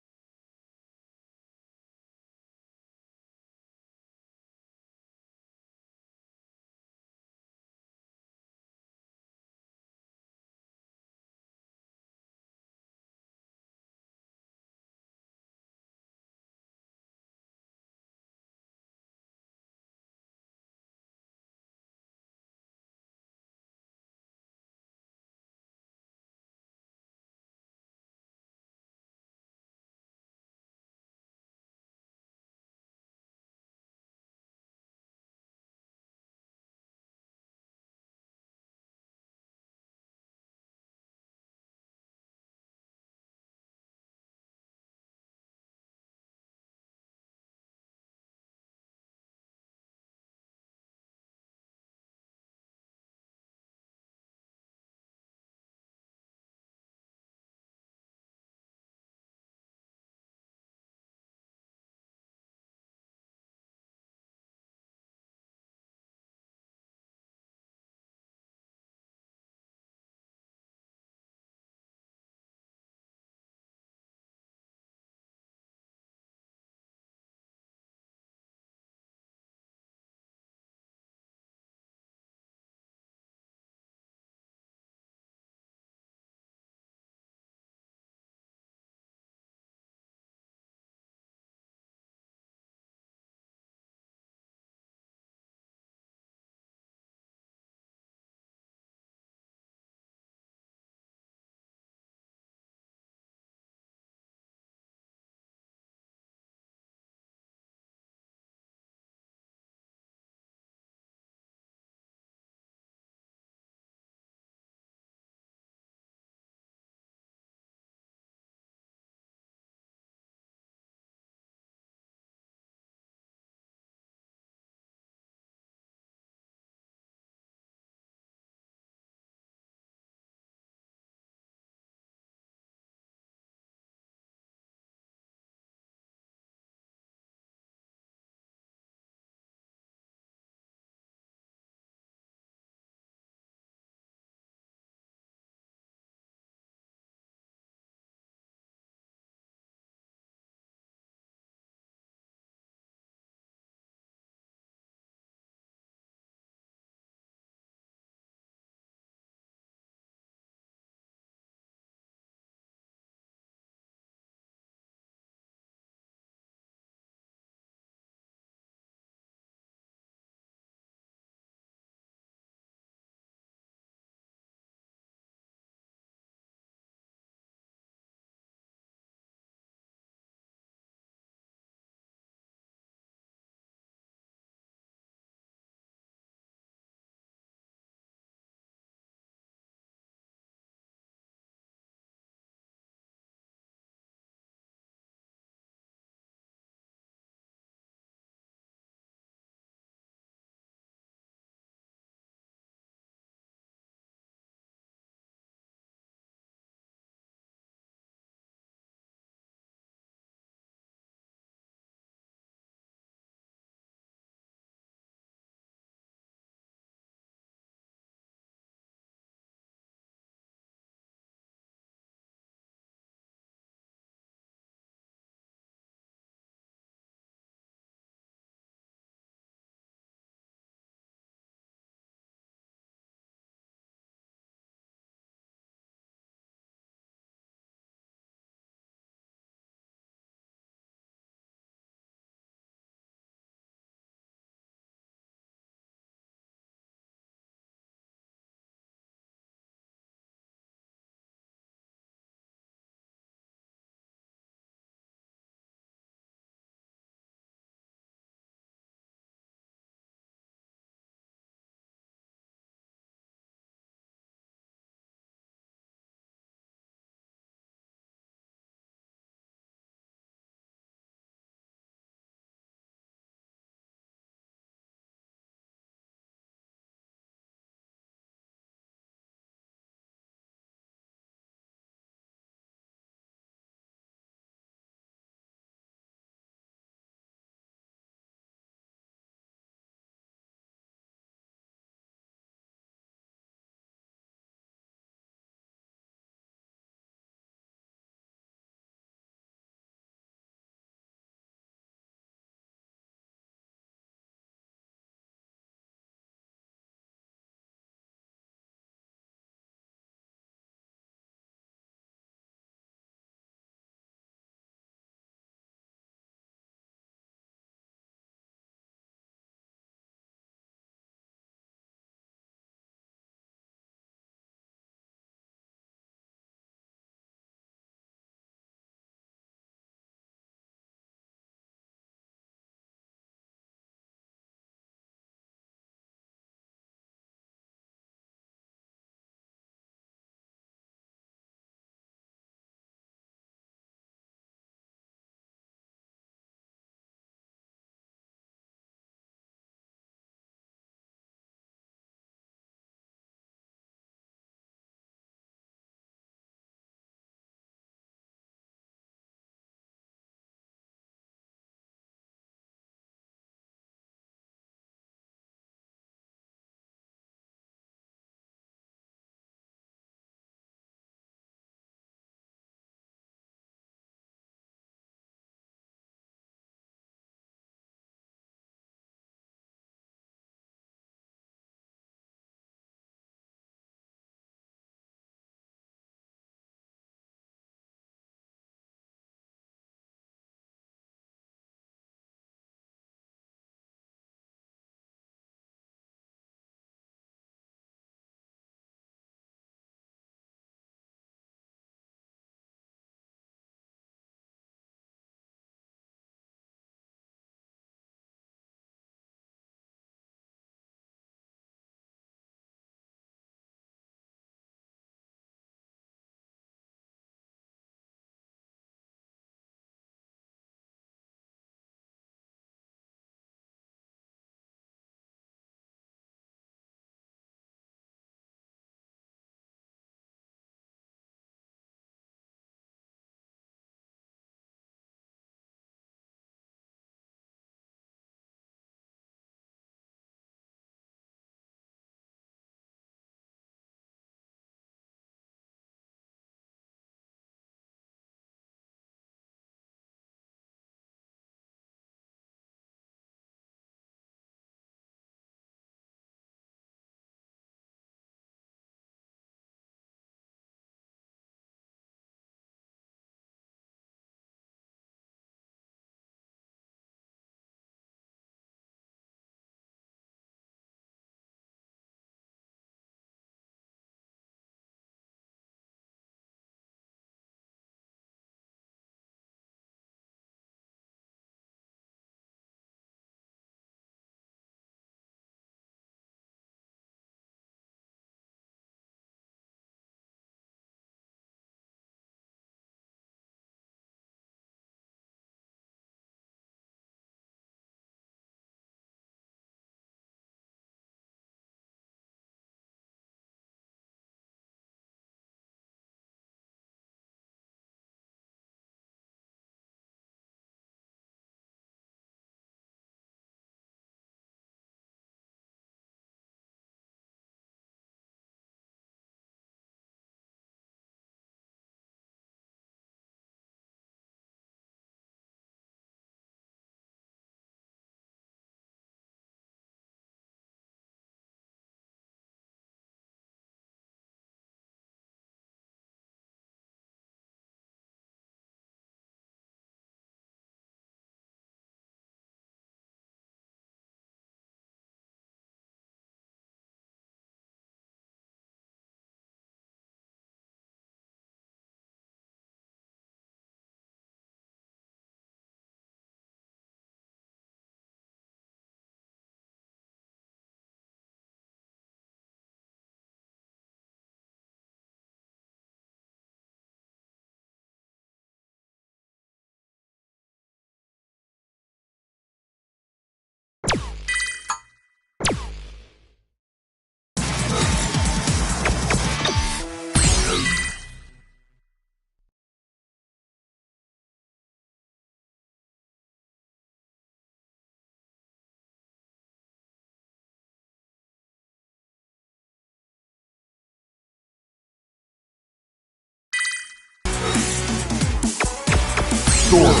Speaker 18: story.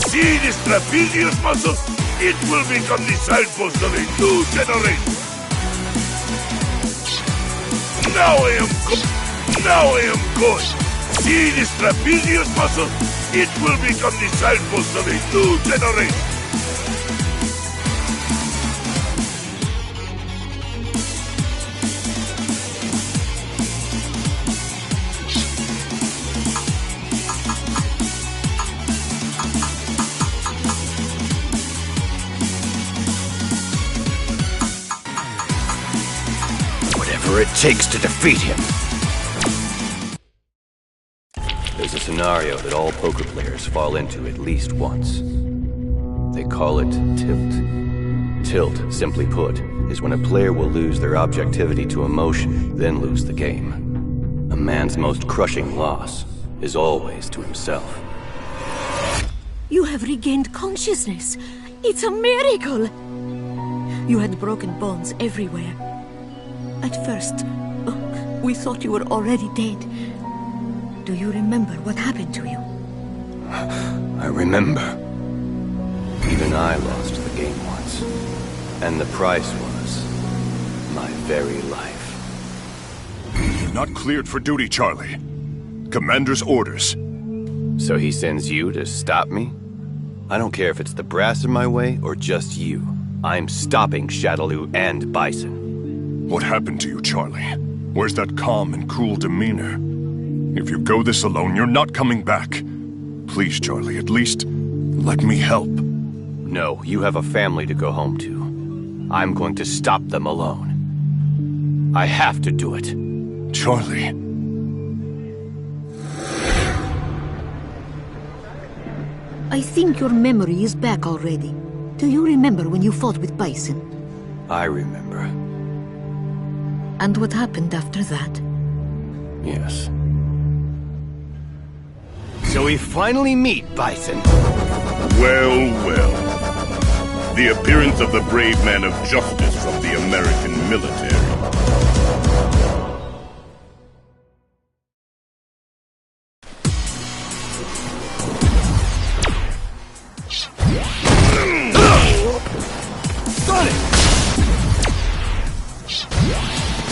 Speaker 6: See this trapezius muscle? It will become the signpost of a new generation. Now I am good. Now I am good. See this trapezius muscle? It will become the signpost of a new generation.
Speaker 7: Whatever it takes to defeat him. There's a scenario that all poker players fall into at least once. They call it tilt. Tilt, simply put, is when a player will lose their objectivity to emotion, then lose the game. A man's most crushing loss is always to himself.
Speaker 8: You have regained consciousness. It's a miracle. You had broken bones everywhere. At first, we thought you were already dead. Do you remember what happened to you?
Speaker 7: I remember. Even I lost the game once. And the price was my very life.
Speaker 6: You're not cleared for duty, Charlie. Commander's orders.
Speaker 7: So he sends you to stop me? I don't care if it's the brass in my way or just you. I'm stopping Shadaloo and Bison.
Speaker 6: What happened to you, Charlie? Where's that calm and cool demeanor? If you go this alone, you're not coming back. Please, Charlie, at least let me help.
Speaker 7: No, you have a family to go home to. I'm going to stop them alone. I have to do it.
Speaker 6: Charlie.
Speaker 8: I think your memory is back already. Do you remember when you fought with Bison?
Speaker 7: I remember.
Speaker 8: And what happened after that?
Speaker 7: Yes. So we finally meet, Bison.
Speaker 6: Well, well. The appearance of the brave man of justice from the American military.
Speaker 18: Sonic!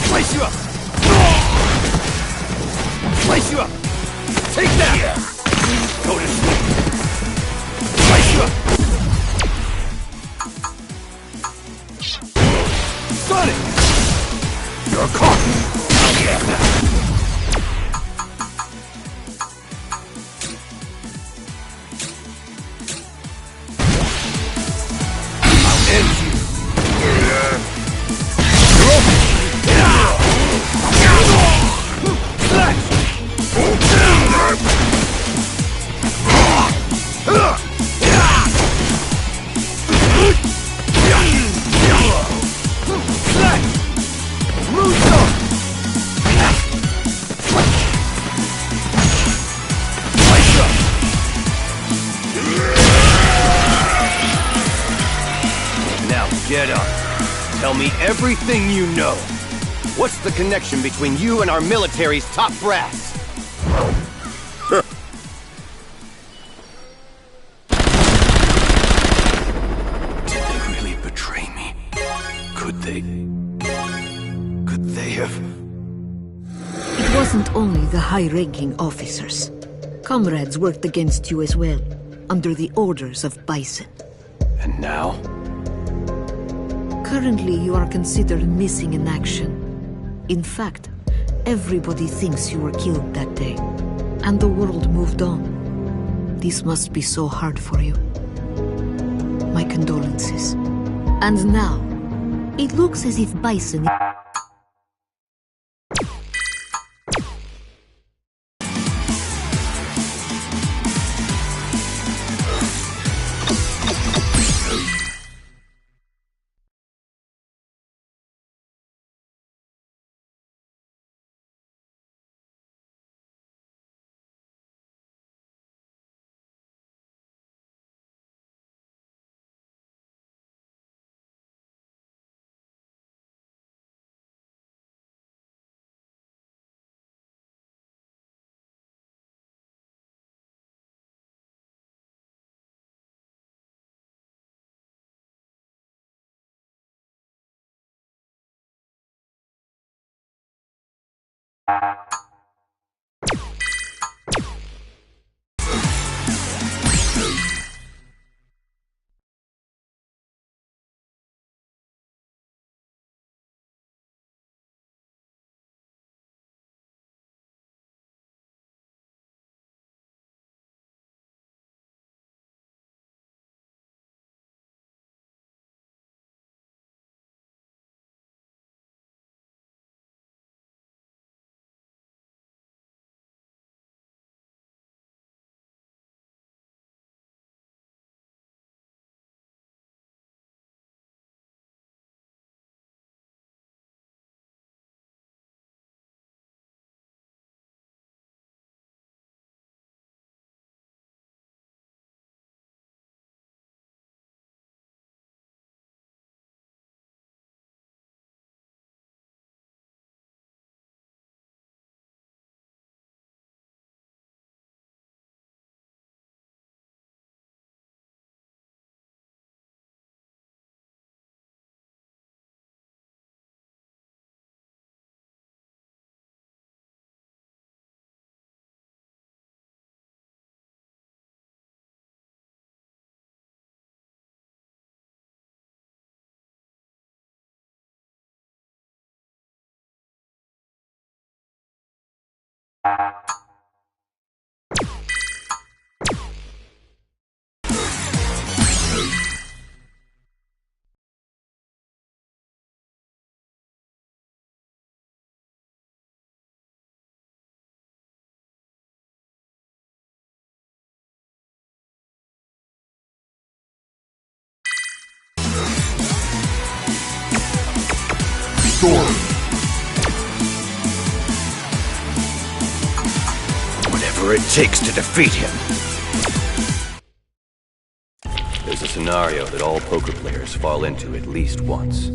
Speaker 18: Slice you up! Slice you up! Take that! Go to sleep! Slice you up! Sonic! You're caught! I'll end you!
Speaker 7: Now get up. Tell me everything you know. What's the connection between you and our military's top brass? Did they really betray me? Could they have...
Speaker 8: It wasn't only the high-ranking officers. Comrades worked against you as well, under the orders of Bison.
Speaker 7: And now?
Speaker 8: Currently, you are considered missing in action. In fact, everybody thinks you were killed that day, and the world moved on. This must be so hard for you. My condolences. And now, it looks as if Bison...
Speaker 7: Whatever it takes to defeat him. There's a scenario that all poker players fall into at least once.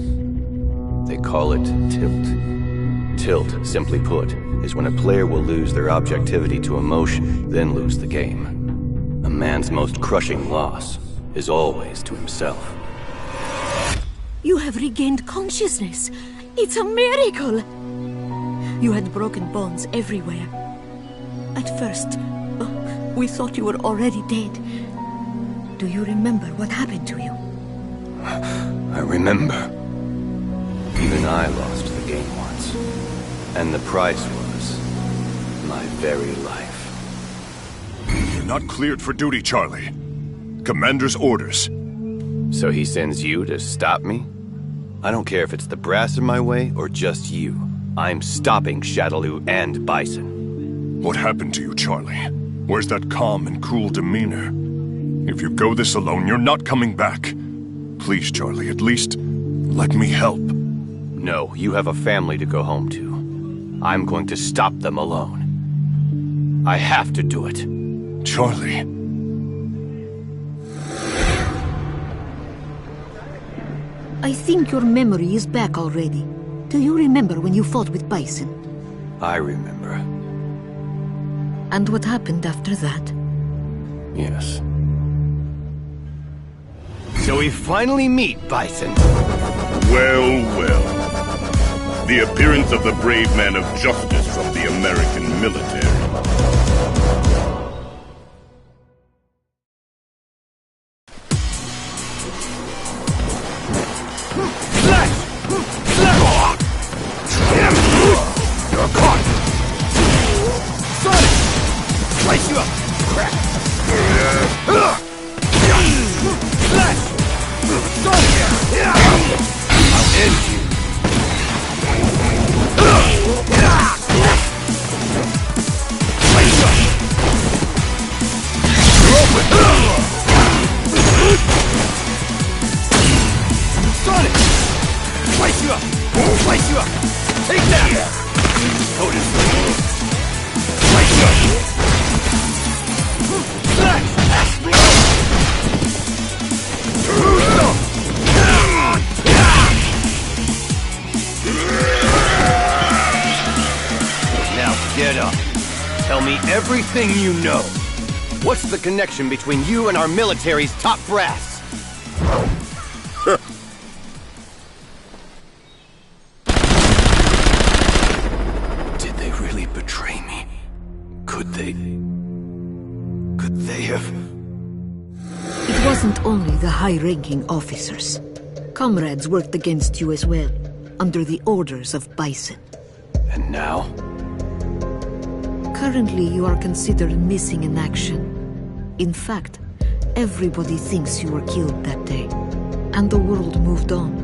Speaker 7: They call it tilt. Tilt, simply put, is when a player will lose their objectivity to emotion, then lose the game. A man's most crushing loss is always to himself.
Speaker 8: You have regained consciousness. It's a miracle! You had broken bones everywhere. At first, we thought you were already dead. Do you remember what happened to you?
Speaker 7: I remember. Even I lost the game once. And the price was my very life.
Speaker 6: You're not cleared for duty, Charlie. Commander's orders.
Speaker 7: So he sends you to stop me? I don't care if it's the brass in my way or just you. I'm stopping Shadaloo and Bison.
Speaker 6: What happened to you, Charlie? Where's that calm and cool demeanor? If you go this alone, you're not coming back. Please, Charlie, at least let me help.
Speaker 7: No, you have a family to go home to. I'm going to stop them alone. I have to do it.
Speaker 6: Charlie.
Speaker 8: I think your memory is back already. Do you remember when you fought with Bison?
Speaker 7: I remember.
Speaker 8: And what happened after that?
Speaker 7: Yes. So we finally meet, Bison.
Speaker 6: Well, well. The appearance of the brave man of justice from the American military.
Speaker 7: Everything you know. What's the connection between you and our military's top brass?
Speaker 3: Did they really?
Speaker 7: betray me? Could they have...
Speaker 2: It wasn't only the high-ranking officers. Comrades worked against you as well, under the orders of Bison.
Speaker 7: And now?
Speaker 2: Currently, you are considered missing in action. In fact, everybody thinks you were killed that day, and the world moved on.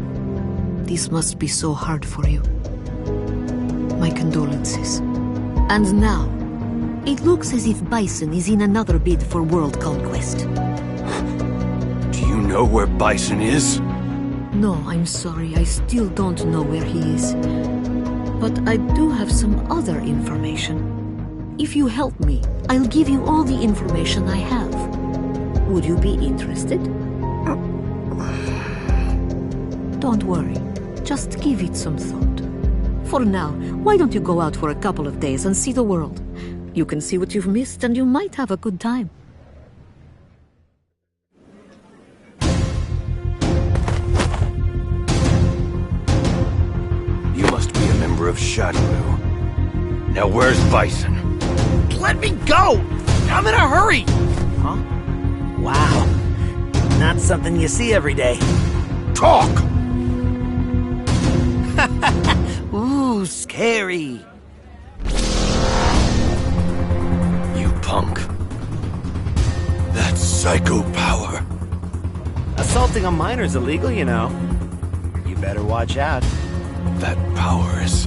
Speaker 2: This must be so hard for you. My condolences. And now, it looks as if Bison is in another bid for world conquest.
Speaker 7: Do you know where Bison is?
Speaker 2: No, I'm sorry, I still don't know where he is. But I do have some other information. If you help me, I'll give you all the information I have. Would you be interested? Don't worry, just give it some thought. For now, why don't you go out for a couple of days and see the world? You can see what you've missed and you might have a good time.
Speaker 7: You must be a member of Shadowloo. Now where's Bison?
Speaker 13: Let me go! I'm in a hurry! Huh? Wow. Not something you see every day.
Speaker 7: Talk!
Speaker 13: Ooh, scary.
Speaker 7: You punk. That's psycho power.
Speaker 13: Assaulting a miner's illegal, you know. You better watch out.
Speaker 7: That power is...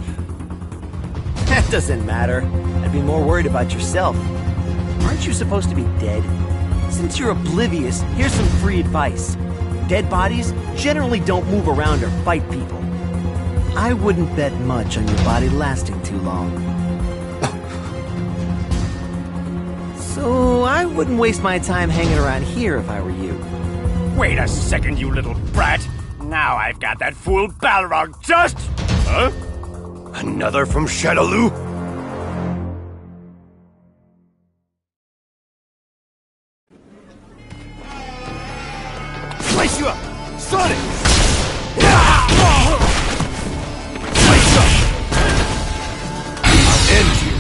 Speaker 13: That doesn't matter. I'd be more worried about yourself. Aren't you supposed to be dead? Since you're oblivious, here's some free advice. Dead bodies generally don't move around or fight people. I wouldn't bet much on your body lasting too long. So I wouldn't waste my time hanging around here if I were you.
Speaker 18: Wait a second, you little brat. Now I've got that fool Balrog just... Huh?
Speaker 7: Another from Shadowloo?
Speaker 18: Slice you up! Sonic!
Speaker 7: End you!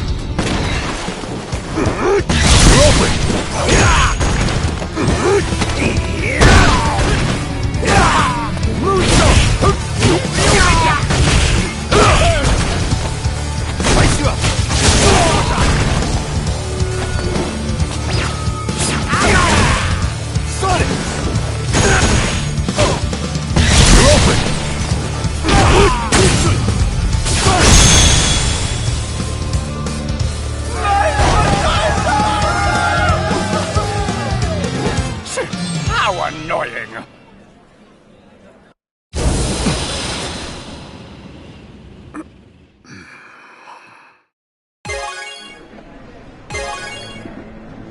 Speaker 18: How annoying!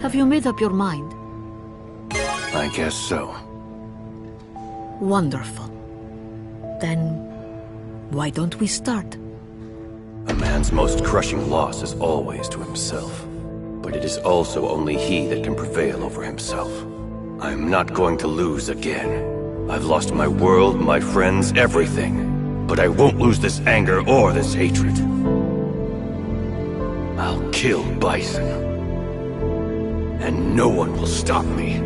Speaker 2: Have you made up your mind?
Speaker 7: I guess so.
Speaker 2: Wonderful. Then, why don't we start?
Speaker 7: A man's most crushing loss is always to himself. But it is also only he that can prevail over himself. I'm not going to lose again. I've lost my world, my friends, everything. But I won't lose this anger or this hatred. I'll kill Bison. And no one will stop me.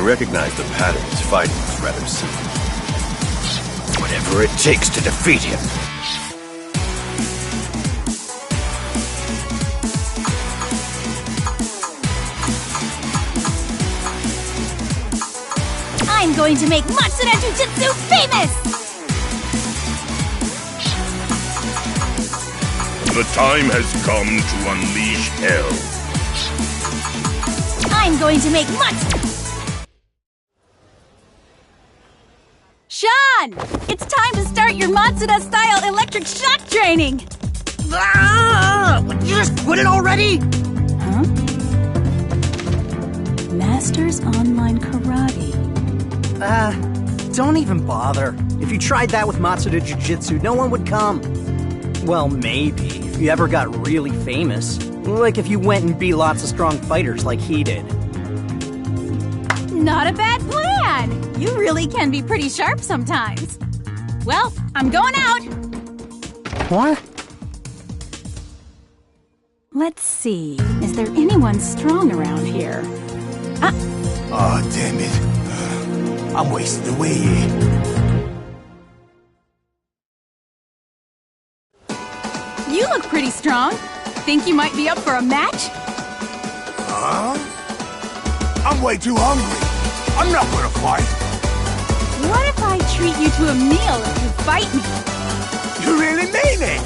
Speaker 7: recognize the pattern his fighting was rather simple. Whatever it takes to defeat him.
Speaker 16: I'm going to make Matsuda Jujutsu famous!
Speaker 6: The time has come to unleash hell.
Speaker 16: I'm going to make Sean! It's time to start your Matsuda-style electric shock training!
Speaker 13: Would you just quit it already?
Speaker 16: Huh? Masters Online Karate.
Speaker 13: Don't even bother. If you tried that with Matsuda Jujutsu, no one would come. Well, maybe, if you ever got really famous. Like if you went and beat lots of strong fighters like he did.
Speaker 16: Not a bad plan! You really can be pretty sharp sometimes. Well, I'm going out!
Speaker 13: What?
Speaker 16: Let's see, is there anyone strong around here?
Speaker 18: Ah, damn it. I'm wasting away here.
Speaker 16: You look pretty strong. Think you might be up for a match?
Speaker 18: Huh? I'm way too hungry. I'm not gonna fight.
Speaker 16: What if I treat you to a meal if you fight me?
Speaker 18: You really mean it?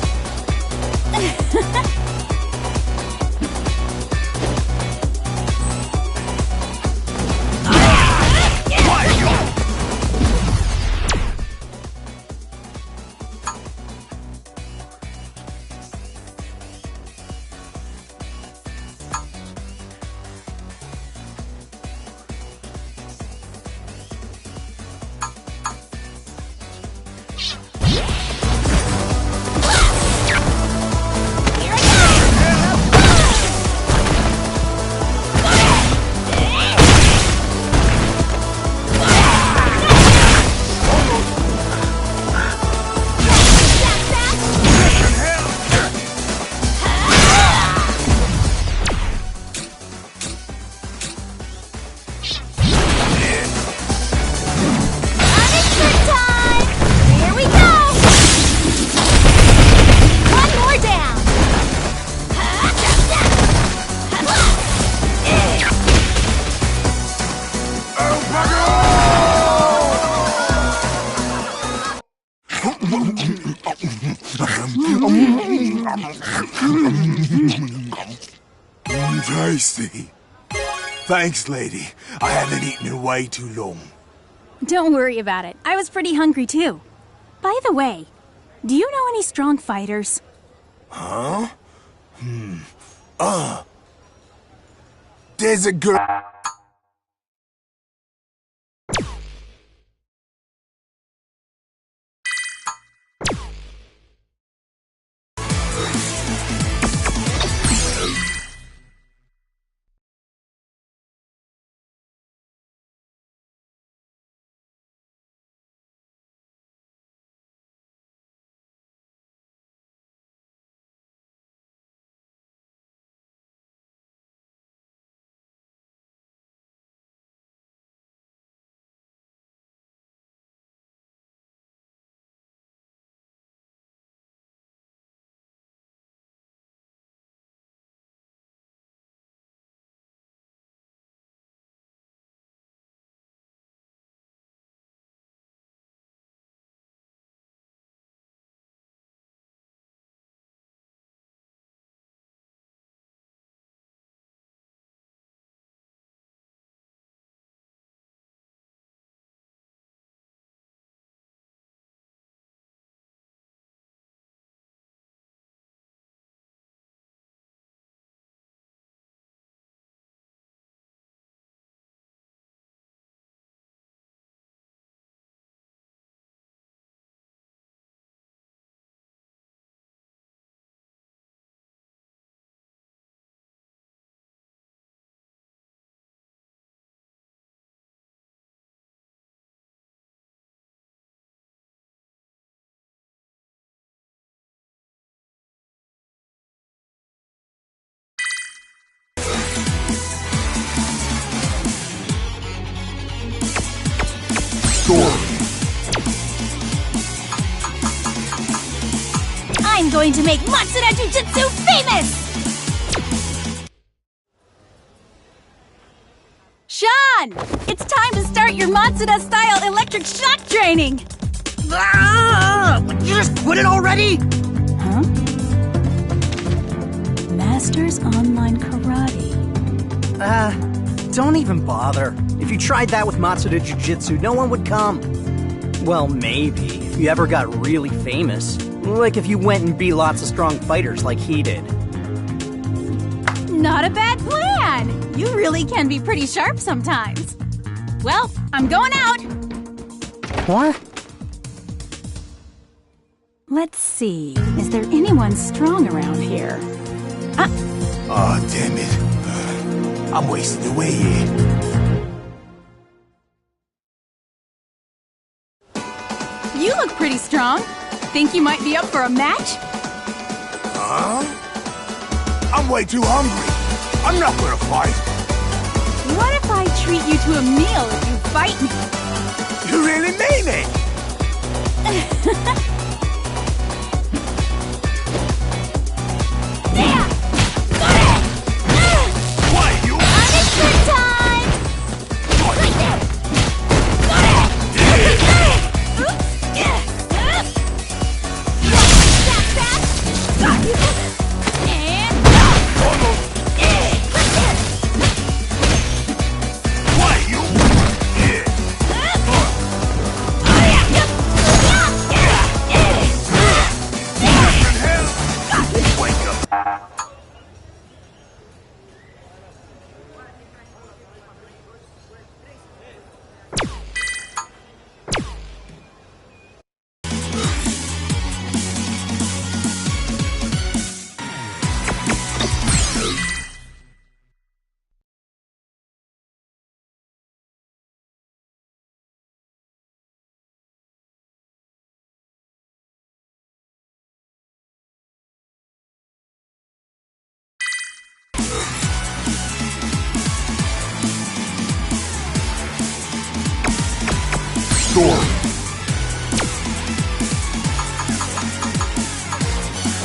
Speaker 18: Tasty. Thanks, lady. I haven't eaten in way too long.
Speaker 16: Don't worry about it. I was pretty hungry too. By the way, do you know any strong fighters?
Speaker 18: Huh? There's a girl.
Speaker 16: I'm going to make Matsuda Jujutsu famous! Sean! It's time to start your Matsuda-style electric shock training!
Speaker 13: You just quit it already?
Speaker 16: Huh? Masters Online Karate.
Speaker 13: Don't even bother. If you tried that with Matsuda Jujutsu, no one would come. Well, maybe, if you ever got really famous. Like if you went and beat lots of strong fighters like he did.
Speaker 16: Not a bad plan! You really can be pretty sharp sometimes. Well, I'm going out!
Speaker 13: What?
Speaker 16: Let's see, is there anyone strong around here?
Speaker 18: Oh, damn it. I'm wasting away here.
Speaker 16: You look pretty strong. Think you might be up for a match?
Speaker 18: Huh? I'm way too hungry. I'm not gonna fight.
Speaker 16: What if I treat you to a meal if you fight me?
Speaker 18: You really mean it?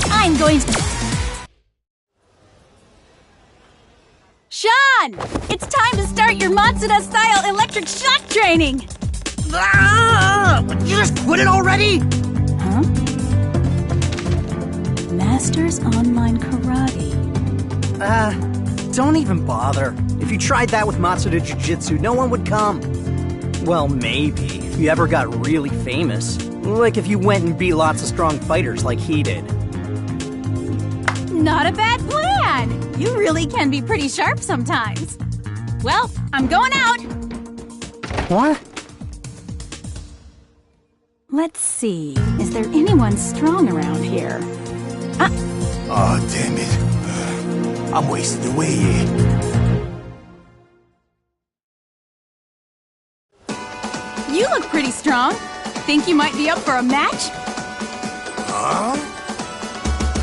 Speaker 16: I'm going to... Sean! It's time to start your Matsuda-style electric shock training!
Speaker 13: You just quit it already?
Speaker 16: Huh? Masters Online Karate.
Speaker 13: Don't even bother. If you tried that with Matsuda Jujutsu, no one would come. Well, maybe, if you ever got really famous. Like if you went and beat lots of strong fighters like he did.
Speaker 16: Not a bad plan! You really can be pretty sharp sometimes. Well, I'm going out!
Speaker 13: What?
Speaker 16: Let's see, is there anyone strong around here?
Speaker 18: Oh, damn it. I'm wasting away here.
Speaker 16: You look pretty strong. Think you might be up for a match?
Speaker 18: Huh?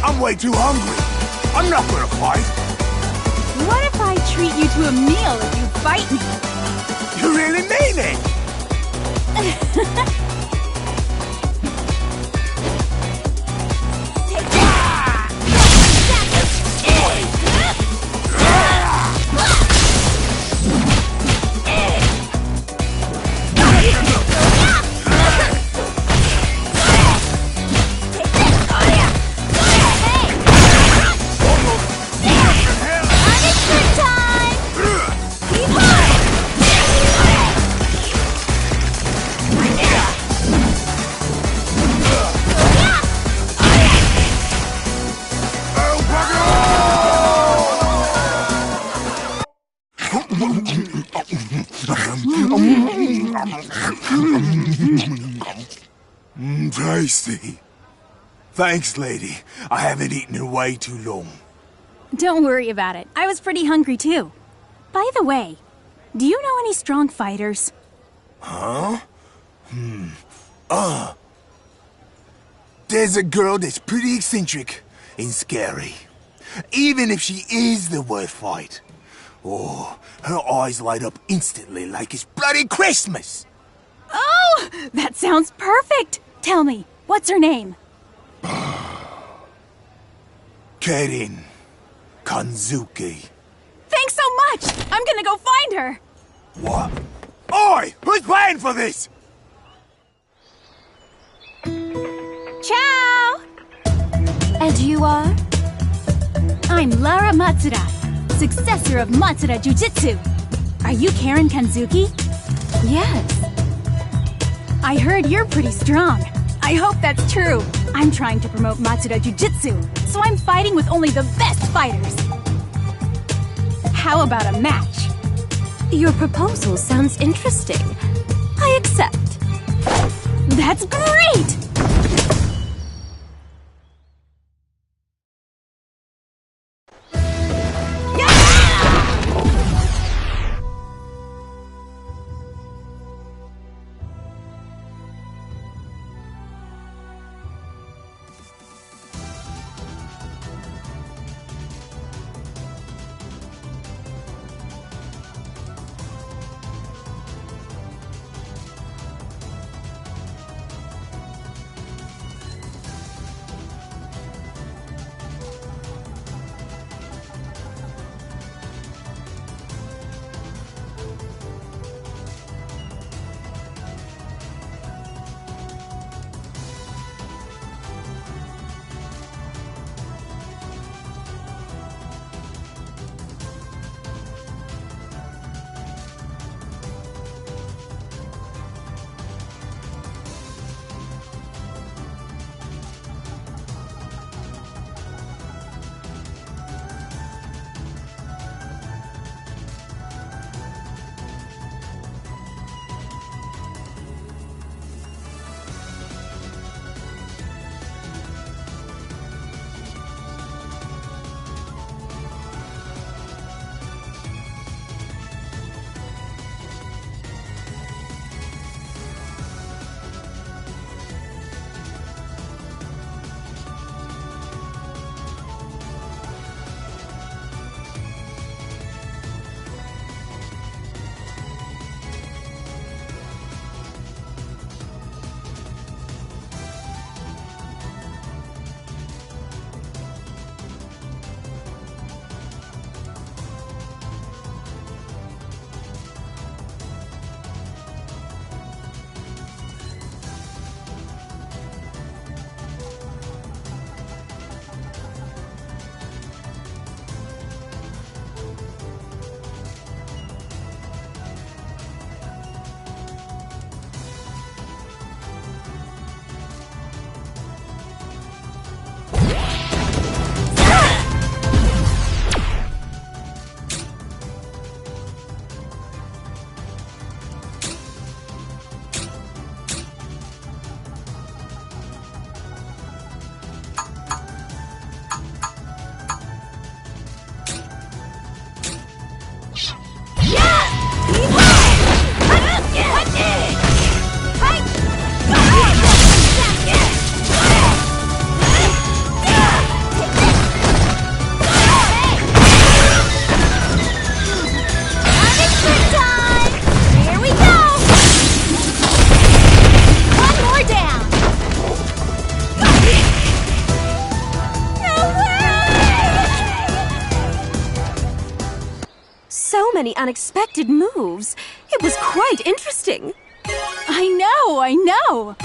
Speaker 18: I'm way too hungry. I'm not gonna fight.
Speaker 16: What if I treat you to a meal if you fight me?
Speaker 18: You really mean it? Tasty. Thanks, lady. I haven't eaten in way too long.
Speaker 16: Don't worry about it. I was pretty hungry too. By the way, do you know any strong fighters?
Speaker 18: Huh? There's a girl that's pretty eccentric and scary. Even if she is the worst fight. Oh, her eyes light up instantly like it's bloody Christmas.
Speaker 16: Oh, That sounds perfect! Tell me, what's her name?
Speaker 18: Kerin Kanzuki.
Speaker 16: Thanks so much! I'm gonna go find her!
Speaker 18: What? Oi! Who's paying for this?
Speaker 16: Ciao!
Speaker 8: And you are?
Speaker 16: I'm Lara Matsuda, successor of Matsuda Jujitsu. Are you Kerin Kanzuki?
Speaker 8: Yes.
Speaker 16: I heard you're pretty strong. I hope that's true. I'm trying to promote Matsuda Jujitsu, so I'm fighting with only the best fighters. How about a match?
Speaker 8: Your proposal sounds interesting. I accept.
Speaker 16: That's great!
Speaker 8: Many unexpected moves. It was quite interesting.
Speaker 16: I know!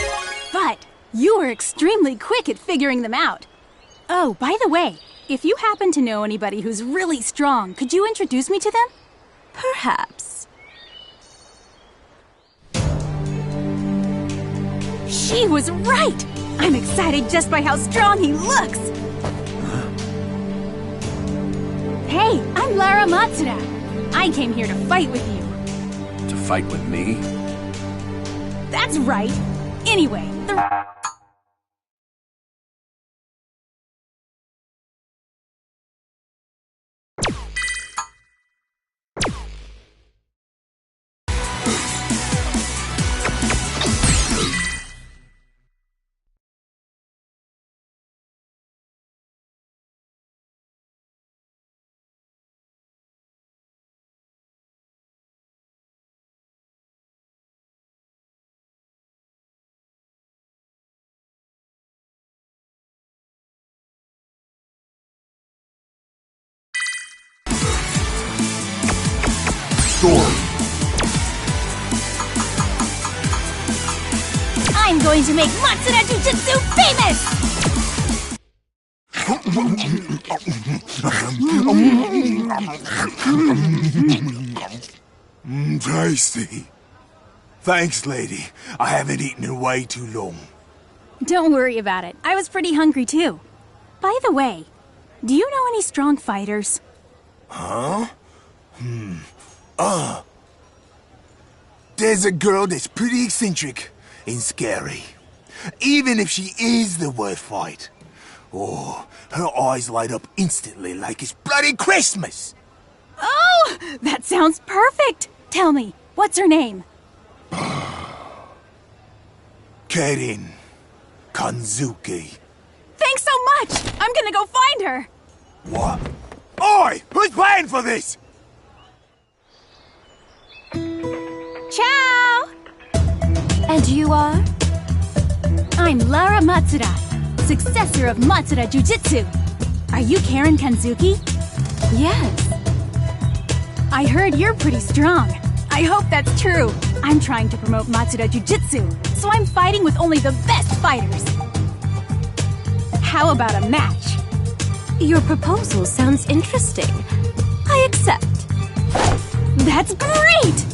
Speaker 16: But you were extremely quick at figuring them out. Oh, by the way, if you happen to know anybody who's really strong, could you introduce me to them?
Speaker 8: Perhaps.
Speaker 16: She was right! I'm excited just by how strong he looks! Hey, I'm Lara Matsuda. I came here to fight with you.
Speaker 14: To fight with me?
Speaker 16: That's right. Anyway, the...
Speaker 18: Story.
Speaker 16: I'm going to make Matsuda Jujitsu famous!
Speaker 18: Tasty. Thanks, lady. I haven't eaten in way too long.
Speaker 16: Don't worry about it. I was pretty hungry too. By the way, do you know any strong fighters?
Speaker 18: Huh? There's a girl that's pretty eccentric and scary. Even if she is the worst fight. Oh, her eyes light up instantly like it's bloody Christmas!
Speaker 16: Oh, that sounds perfect! Tell me, what's her name?
Speaker 18: Karin Kanzuki.
Speaker 16: Thanks so much! I'm gonna go find her!
Speaker 18: What? Oi! Who's paying for this?
Speaker 16: Ciao!
Speaker 8: And you are?
Speaker 16: I'm Lara Matsuda, successor of Matsuda Jujitsu. Are you Karin Kanzuki?
Speaker 8: Yes.
Speaker 16: I heard you're pretty strong. I hope that's true. I'm trying to promote Matsuda Jujitsu, so I'm fighting with only the best fighters. How about a match?
Speaker 8: Your proposal sounds interesting. I accept.
Speaker 16: That's great!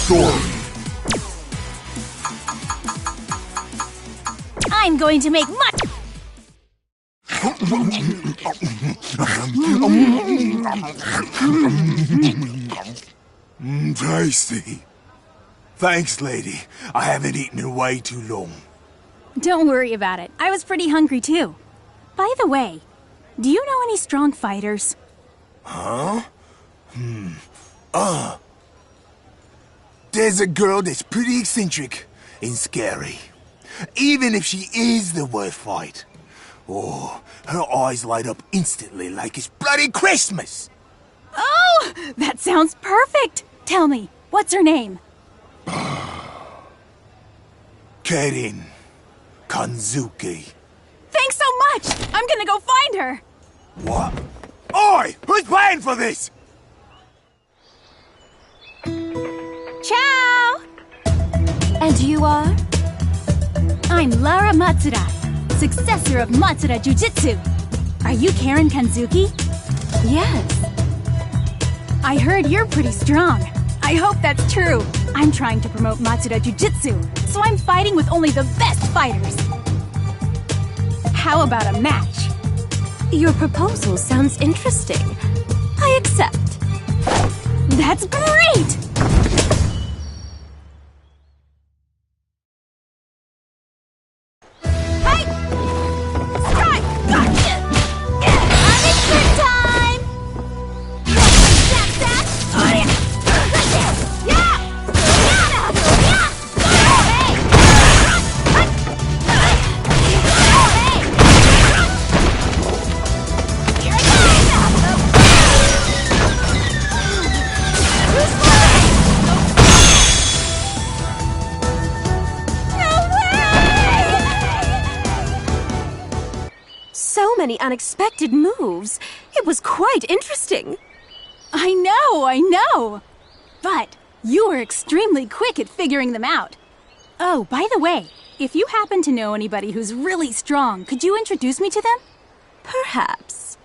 Speaker 18: Story.
Speaker 16: I'm going to make much.
Speaker 18: Tasty. Thanks, lady. I haven't eaten in way too long.
Speaker 16: Don't worry about it. I was pretty hungry too. By the way, do you know any strong fighters?
Speaker 18: Huh? There's a girl that's pretty eccentric and scary. Even if she is the worst fight. Oh, her eyes light up instantly like it's bloody Christmas!
Speaker 16: Oh, that sounds perfect! Tell me, what's her name?
Speaker 18: Kerin Kanzuki.
Speaker 16: Thanks so much! I'm gonna go find her!
Speaker 18: What? Oi! Who's paying for this?
Speaker 16: Ciao!
Speaker 8: And you are?
Speaker 16: I'm Lara Matsuda, successor of Matsuda Jujitsu. Are you Kerin Kanzuki?
Speaker 8: Yes.
Speaker 16: I heard you're pretty strong. I hope that's true. I'm trying to promote Matsuda Jujitsu, so I'm fighting with only the best fighters. How about a match?
Speaker 8: Your proposal sounds interesting. I accept.
Speaker 16: That's great!
Speaker 8: So many unexpected moves. It was quite interesting.
Speaker 16: I know. But you were extremely quick at figuring them out. Oh, by the way, if you happen to know anybody who's really strong, could you introduce me to them?
Speaker 8: Perhaps.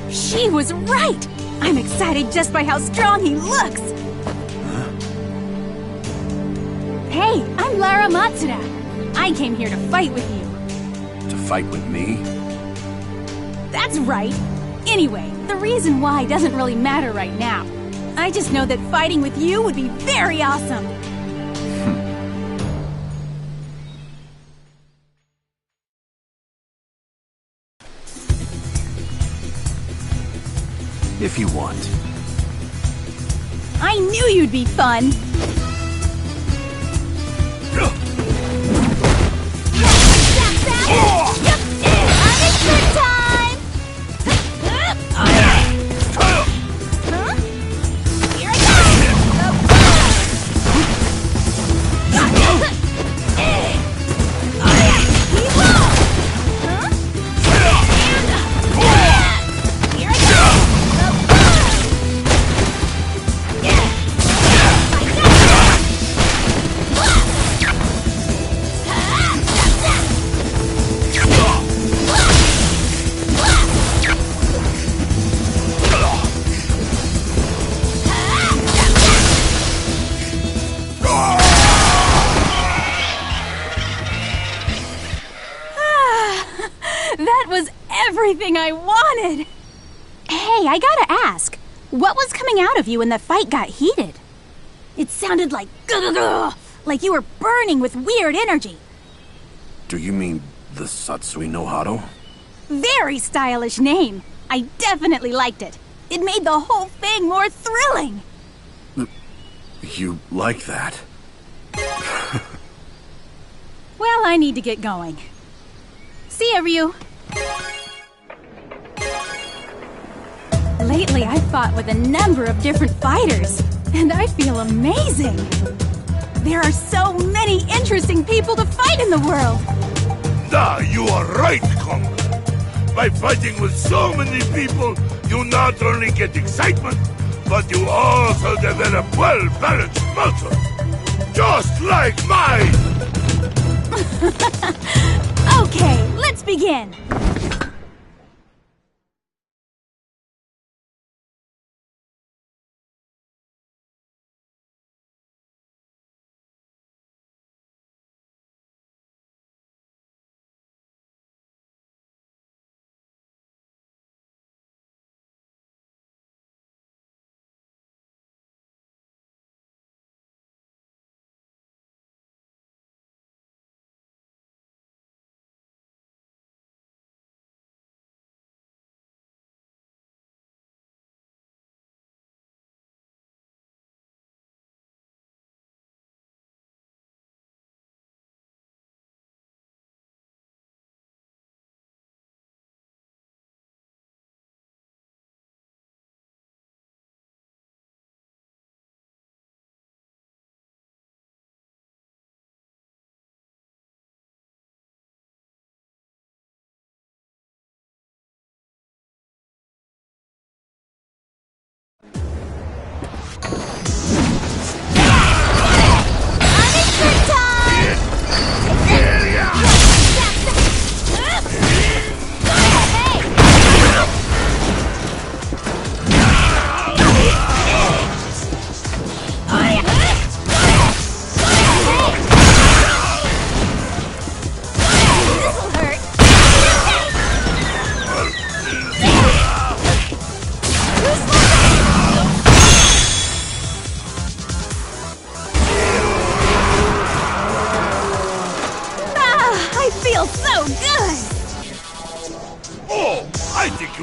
Speaker 16: She was right! I'm excited just by how strong he looks! Hey, I'm Lara Matsuda. I came here to fight with you.
Speaker 11: To fight with me?
Speaker 16: That's right. Anyway, the reason why doesn't really matter right now. I just know that fighting with you would be very awesome.
Speaker 11: If you want.
Speaker 16: I knew you'd be fun. That was everything I wanted! Hey, I gotta ask, what was coming out of you when the fight got heated? It sounded like like you were burning with weird energy.
Speaker 11: Do you mean the Satsui no Hado?
Speaker 16: Very stylish name. I definitely liked it. It made the whole thing more thrilling.
Speaker 11: You like that?
Speaker 16: Well, I need to get going. See ya, Ryu. Lately, I've fought with a number of different fighters, and I feel amazing. There are so many interesting people to fight in the world.
Speaker 6: You are right, Conker. By fighting with so many people, you not only get excitement, but you also develop well-balanced muscle. Just like mine!
Speaker 16: Okay, let's begin.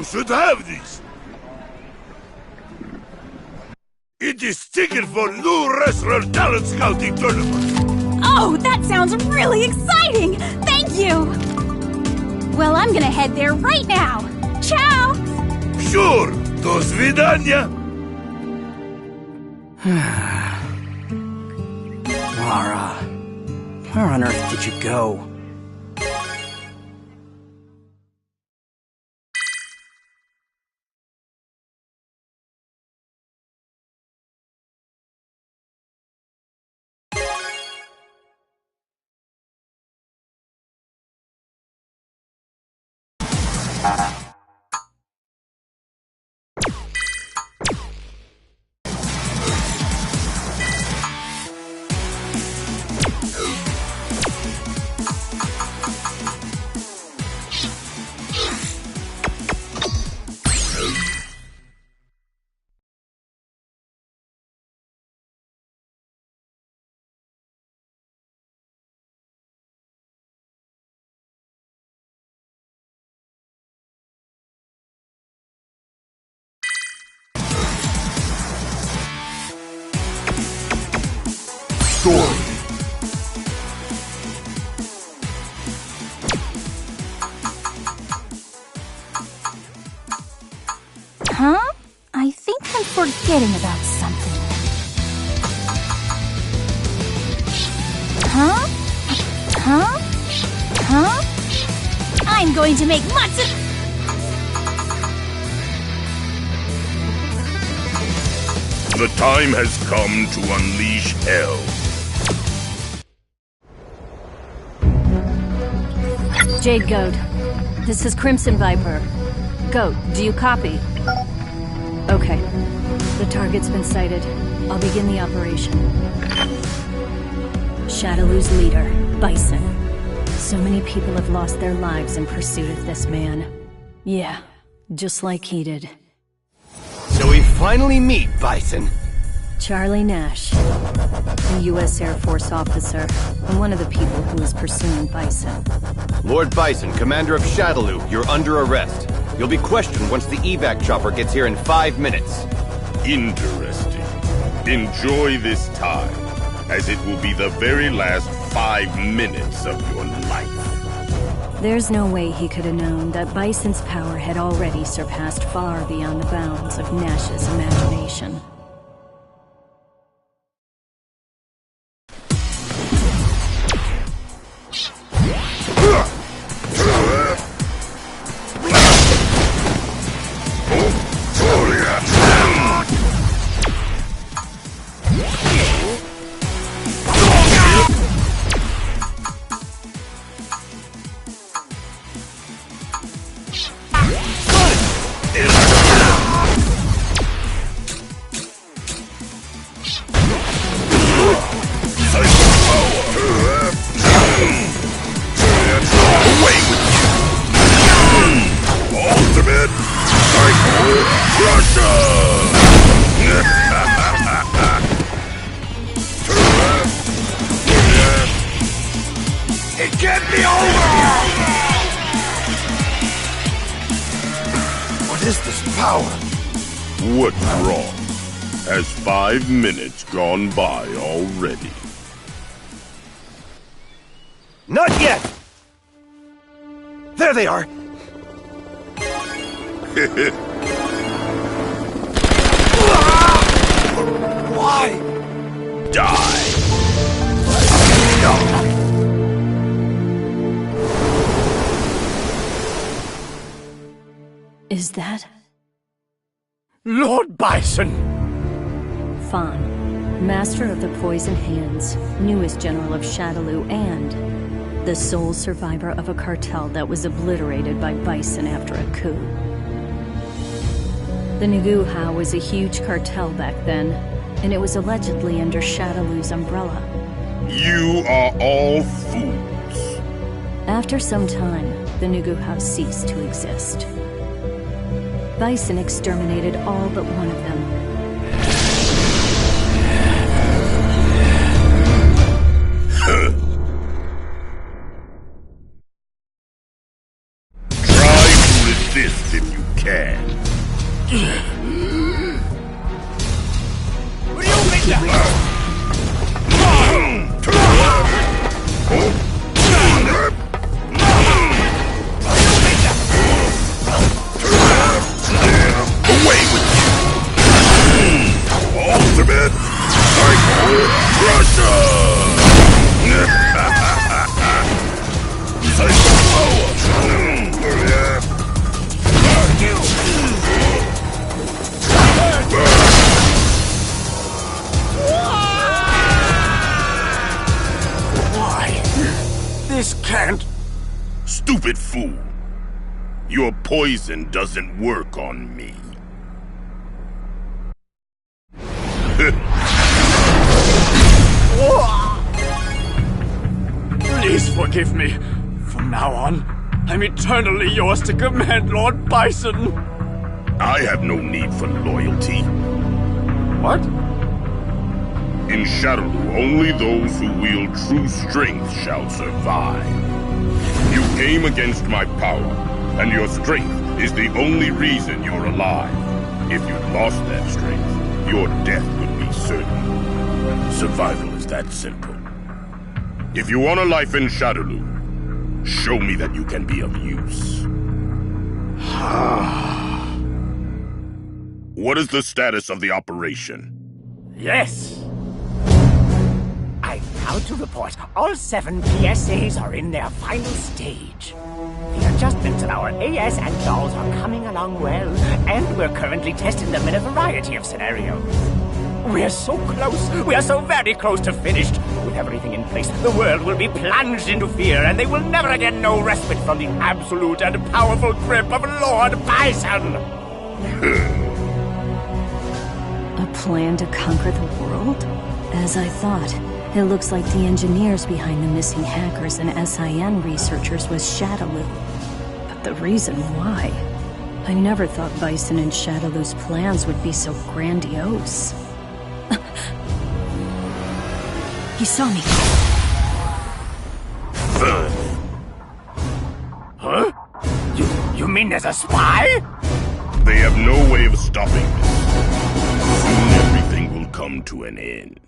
Speaker 18: should have this. It is ticket for new wrestler talent scouting tournament.
Speaker 16: Oh, that sounds really exciting! Thank you! Well, I'm gonna head there right now. Ciao!
Speaker 18: Sure, do svidania.
Speaker 13: Lara, where on earth did you go?
Speaker 18: Story.
Speaker 16: Huh? I think I'm forgetting about something. Huh? Huh? Huh? I'm going to make matzo...
Speaker 6: The time has come to unleash hell.
Speaker 8: Jade Goat, this is Crimson Viper. Goat, do you copy? Okay. The target's been sighted. I'll begin the operation. Shadaloo's leader, Bison. So many people have lost their lives in pursuit of this man. Yeah, just like he did.
Speaker 7: So we finally meet, Bison.
Speaker 8: Charlie Nash, a U.S. Air Force officer, and one of the people who is pursuing Bison.
Speaker 7: Lord Bison, commander of Shadaloo, you're under arrest. You'll be questioned once the evac chopper gets here in 5 minutes.
Speaker 6: Interesting. Enjoy this time, as it will be the very last 5 minutes of your life.
Speaker 8: There's no way he could have known that Bison's power had already surpassed far beyond the bounds of Nash's imagination.
Speaker 18: It can't be over! What is this power?
Speaker 6: What's wrong? Has 5 minutes gone by already?
Speaker 7: Not yet! There they are!
Speaker 18: Why?
Speaker 6: Die!
Speaker 18: No!
Speaker 8: Is that...
Speaker 18: Lord Bison!
Speaker 8: Fawn, master of the Poison Hands, newest general of Shadaloo, and the sole survivor of a cartel that was obliterated by Bison after a coup. The Nuguhao was a huge cartel back then, and it was allegedly under Shadaloo's umbrella.
Speaker 6: You are all fools.
Speaker 8: After some time, the Nuguhao ceased to exist. Bison exterminated all but one of them.
Speaker 6: Try to resist if you can. man.
Speaker 13: What do you think that?
Speaker 6: Away with you! Ultimate Psycho Crusher! Psycho power!
Speaker 13: Why? This can't...
Speaker 6: Stupid fool! Your poison doesn't work on me.
Speaker 13: Please forgive me. From now on, I'm eternally yours to command, Lord Bison.
Speaker 6: I have no need for loyalty.
Speaker 13: What?
Speaker 6: In Shadowloo, only those who wield true strength shall survive. You came against my power, and your strength is the only reason you're alive. If you lost that strength, your death would be certain. Survival is that simple. If you want a life in Shadowloo, show me that you can be of use. What is the status of the operation?
Speaker 13: Yes. I'm proud to report all 7 PSAs are in their final stage. The adjustments in our AS and dolls are coming along well, and we're currently testing them in a variety of scenarios. We're so close. We are so very close to finished. With everything in place, the world will be plunged into fear, and they will never again know respite from the absolute and powerful grip of Lord Bison.
Speaker 8: A plan to conquer the world? As I thought, it looks like the engineers behind the missing hackers and SIN researchers was Shadowloo. But the reason why? I never thought Bison and Shadowloo's plans would be so grandiose. He saw me.
Speaker 13: Huh? You mean there's a spy?
Speaker 6: They have no way of stopping this. Soon everything will come to an end.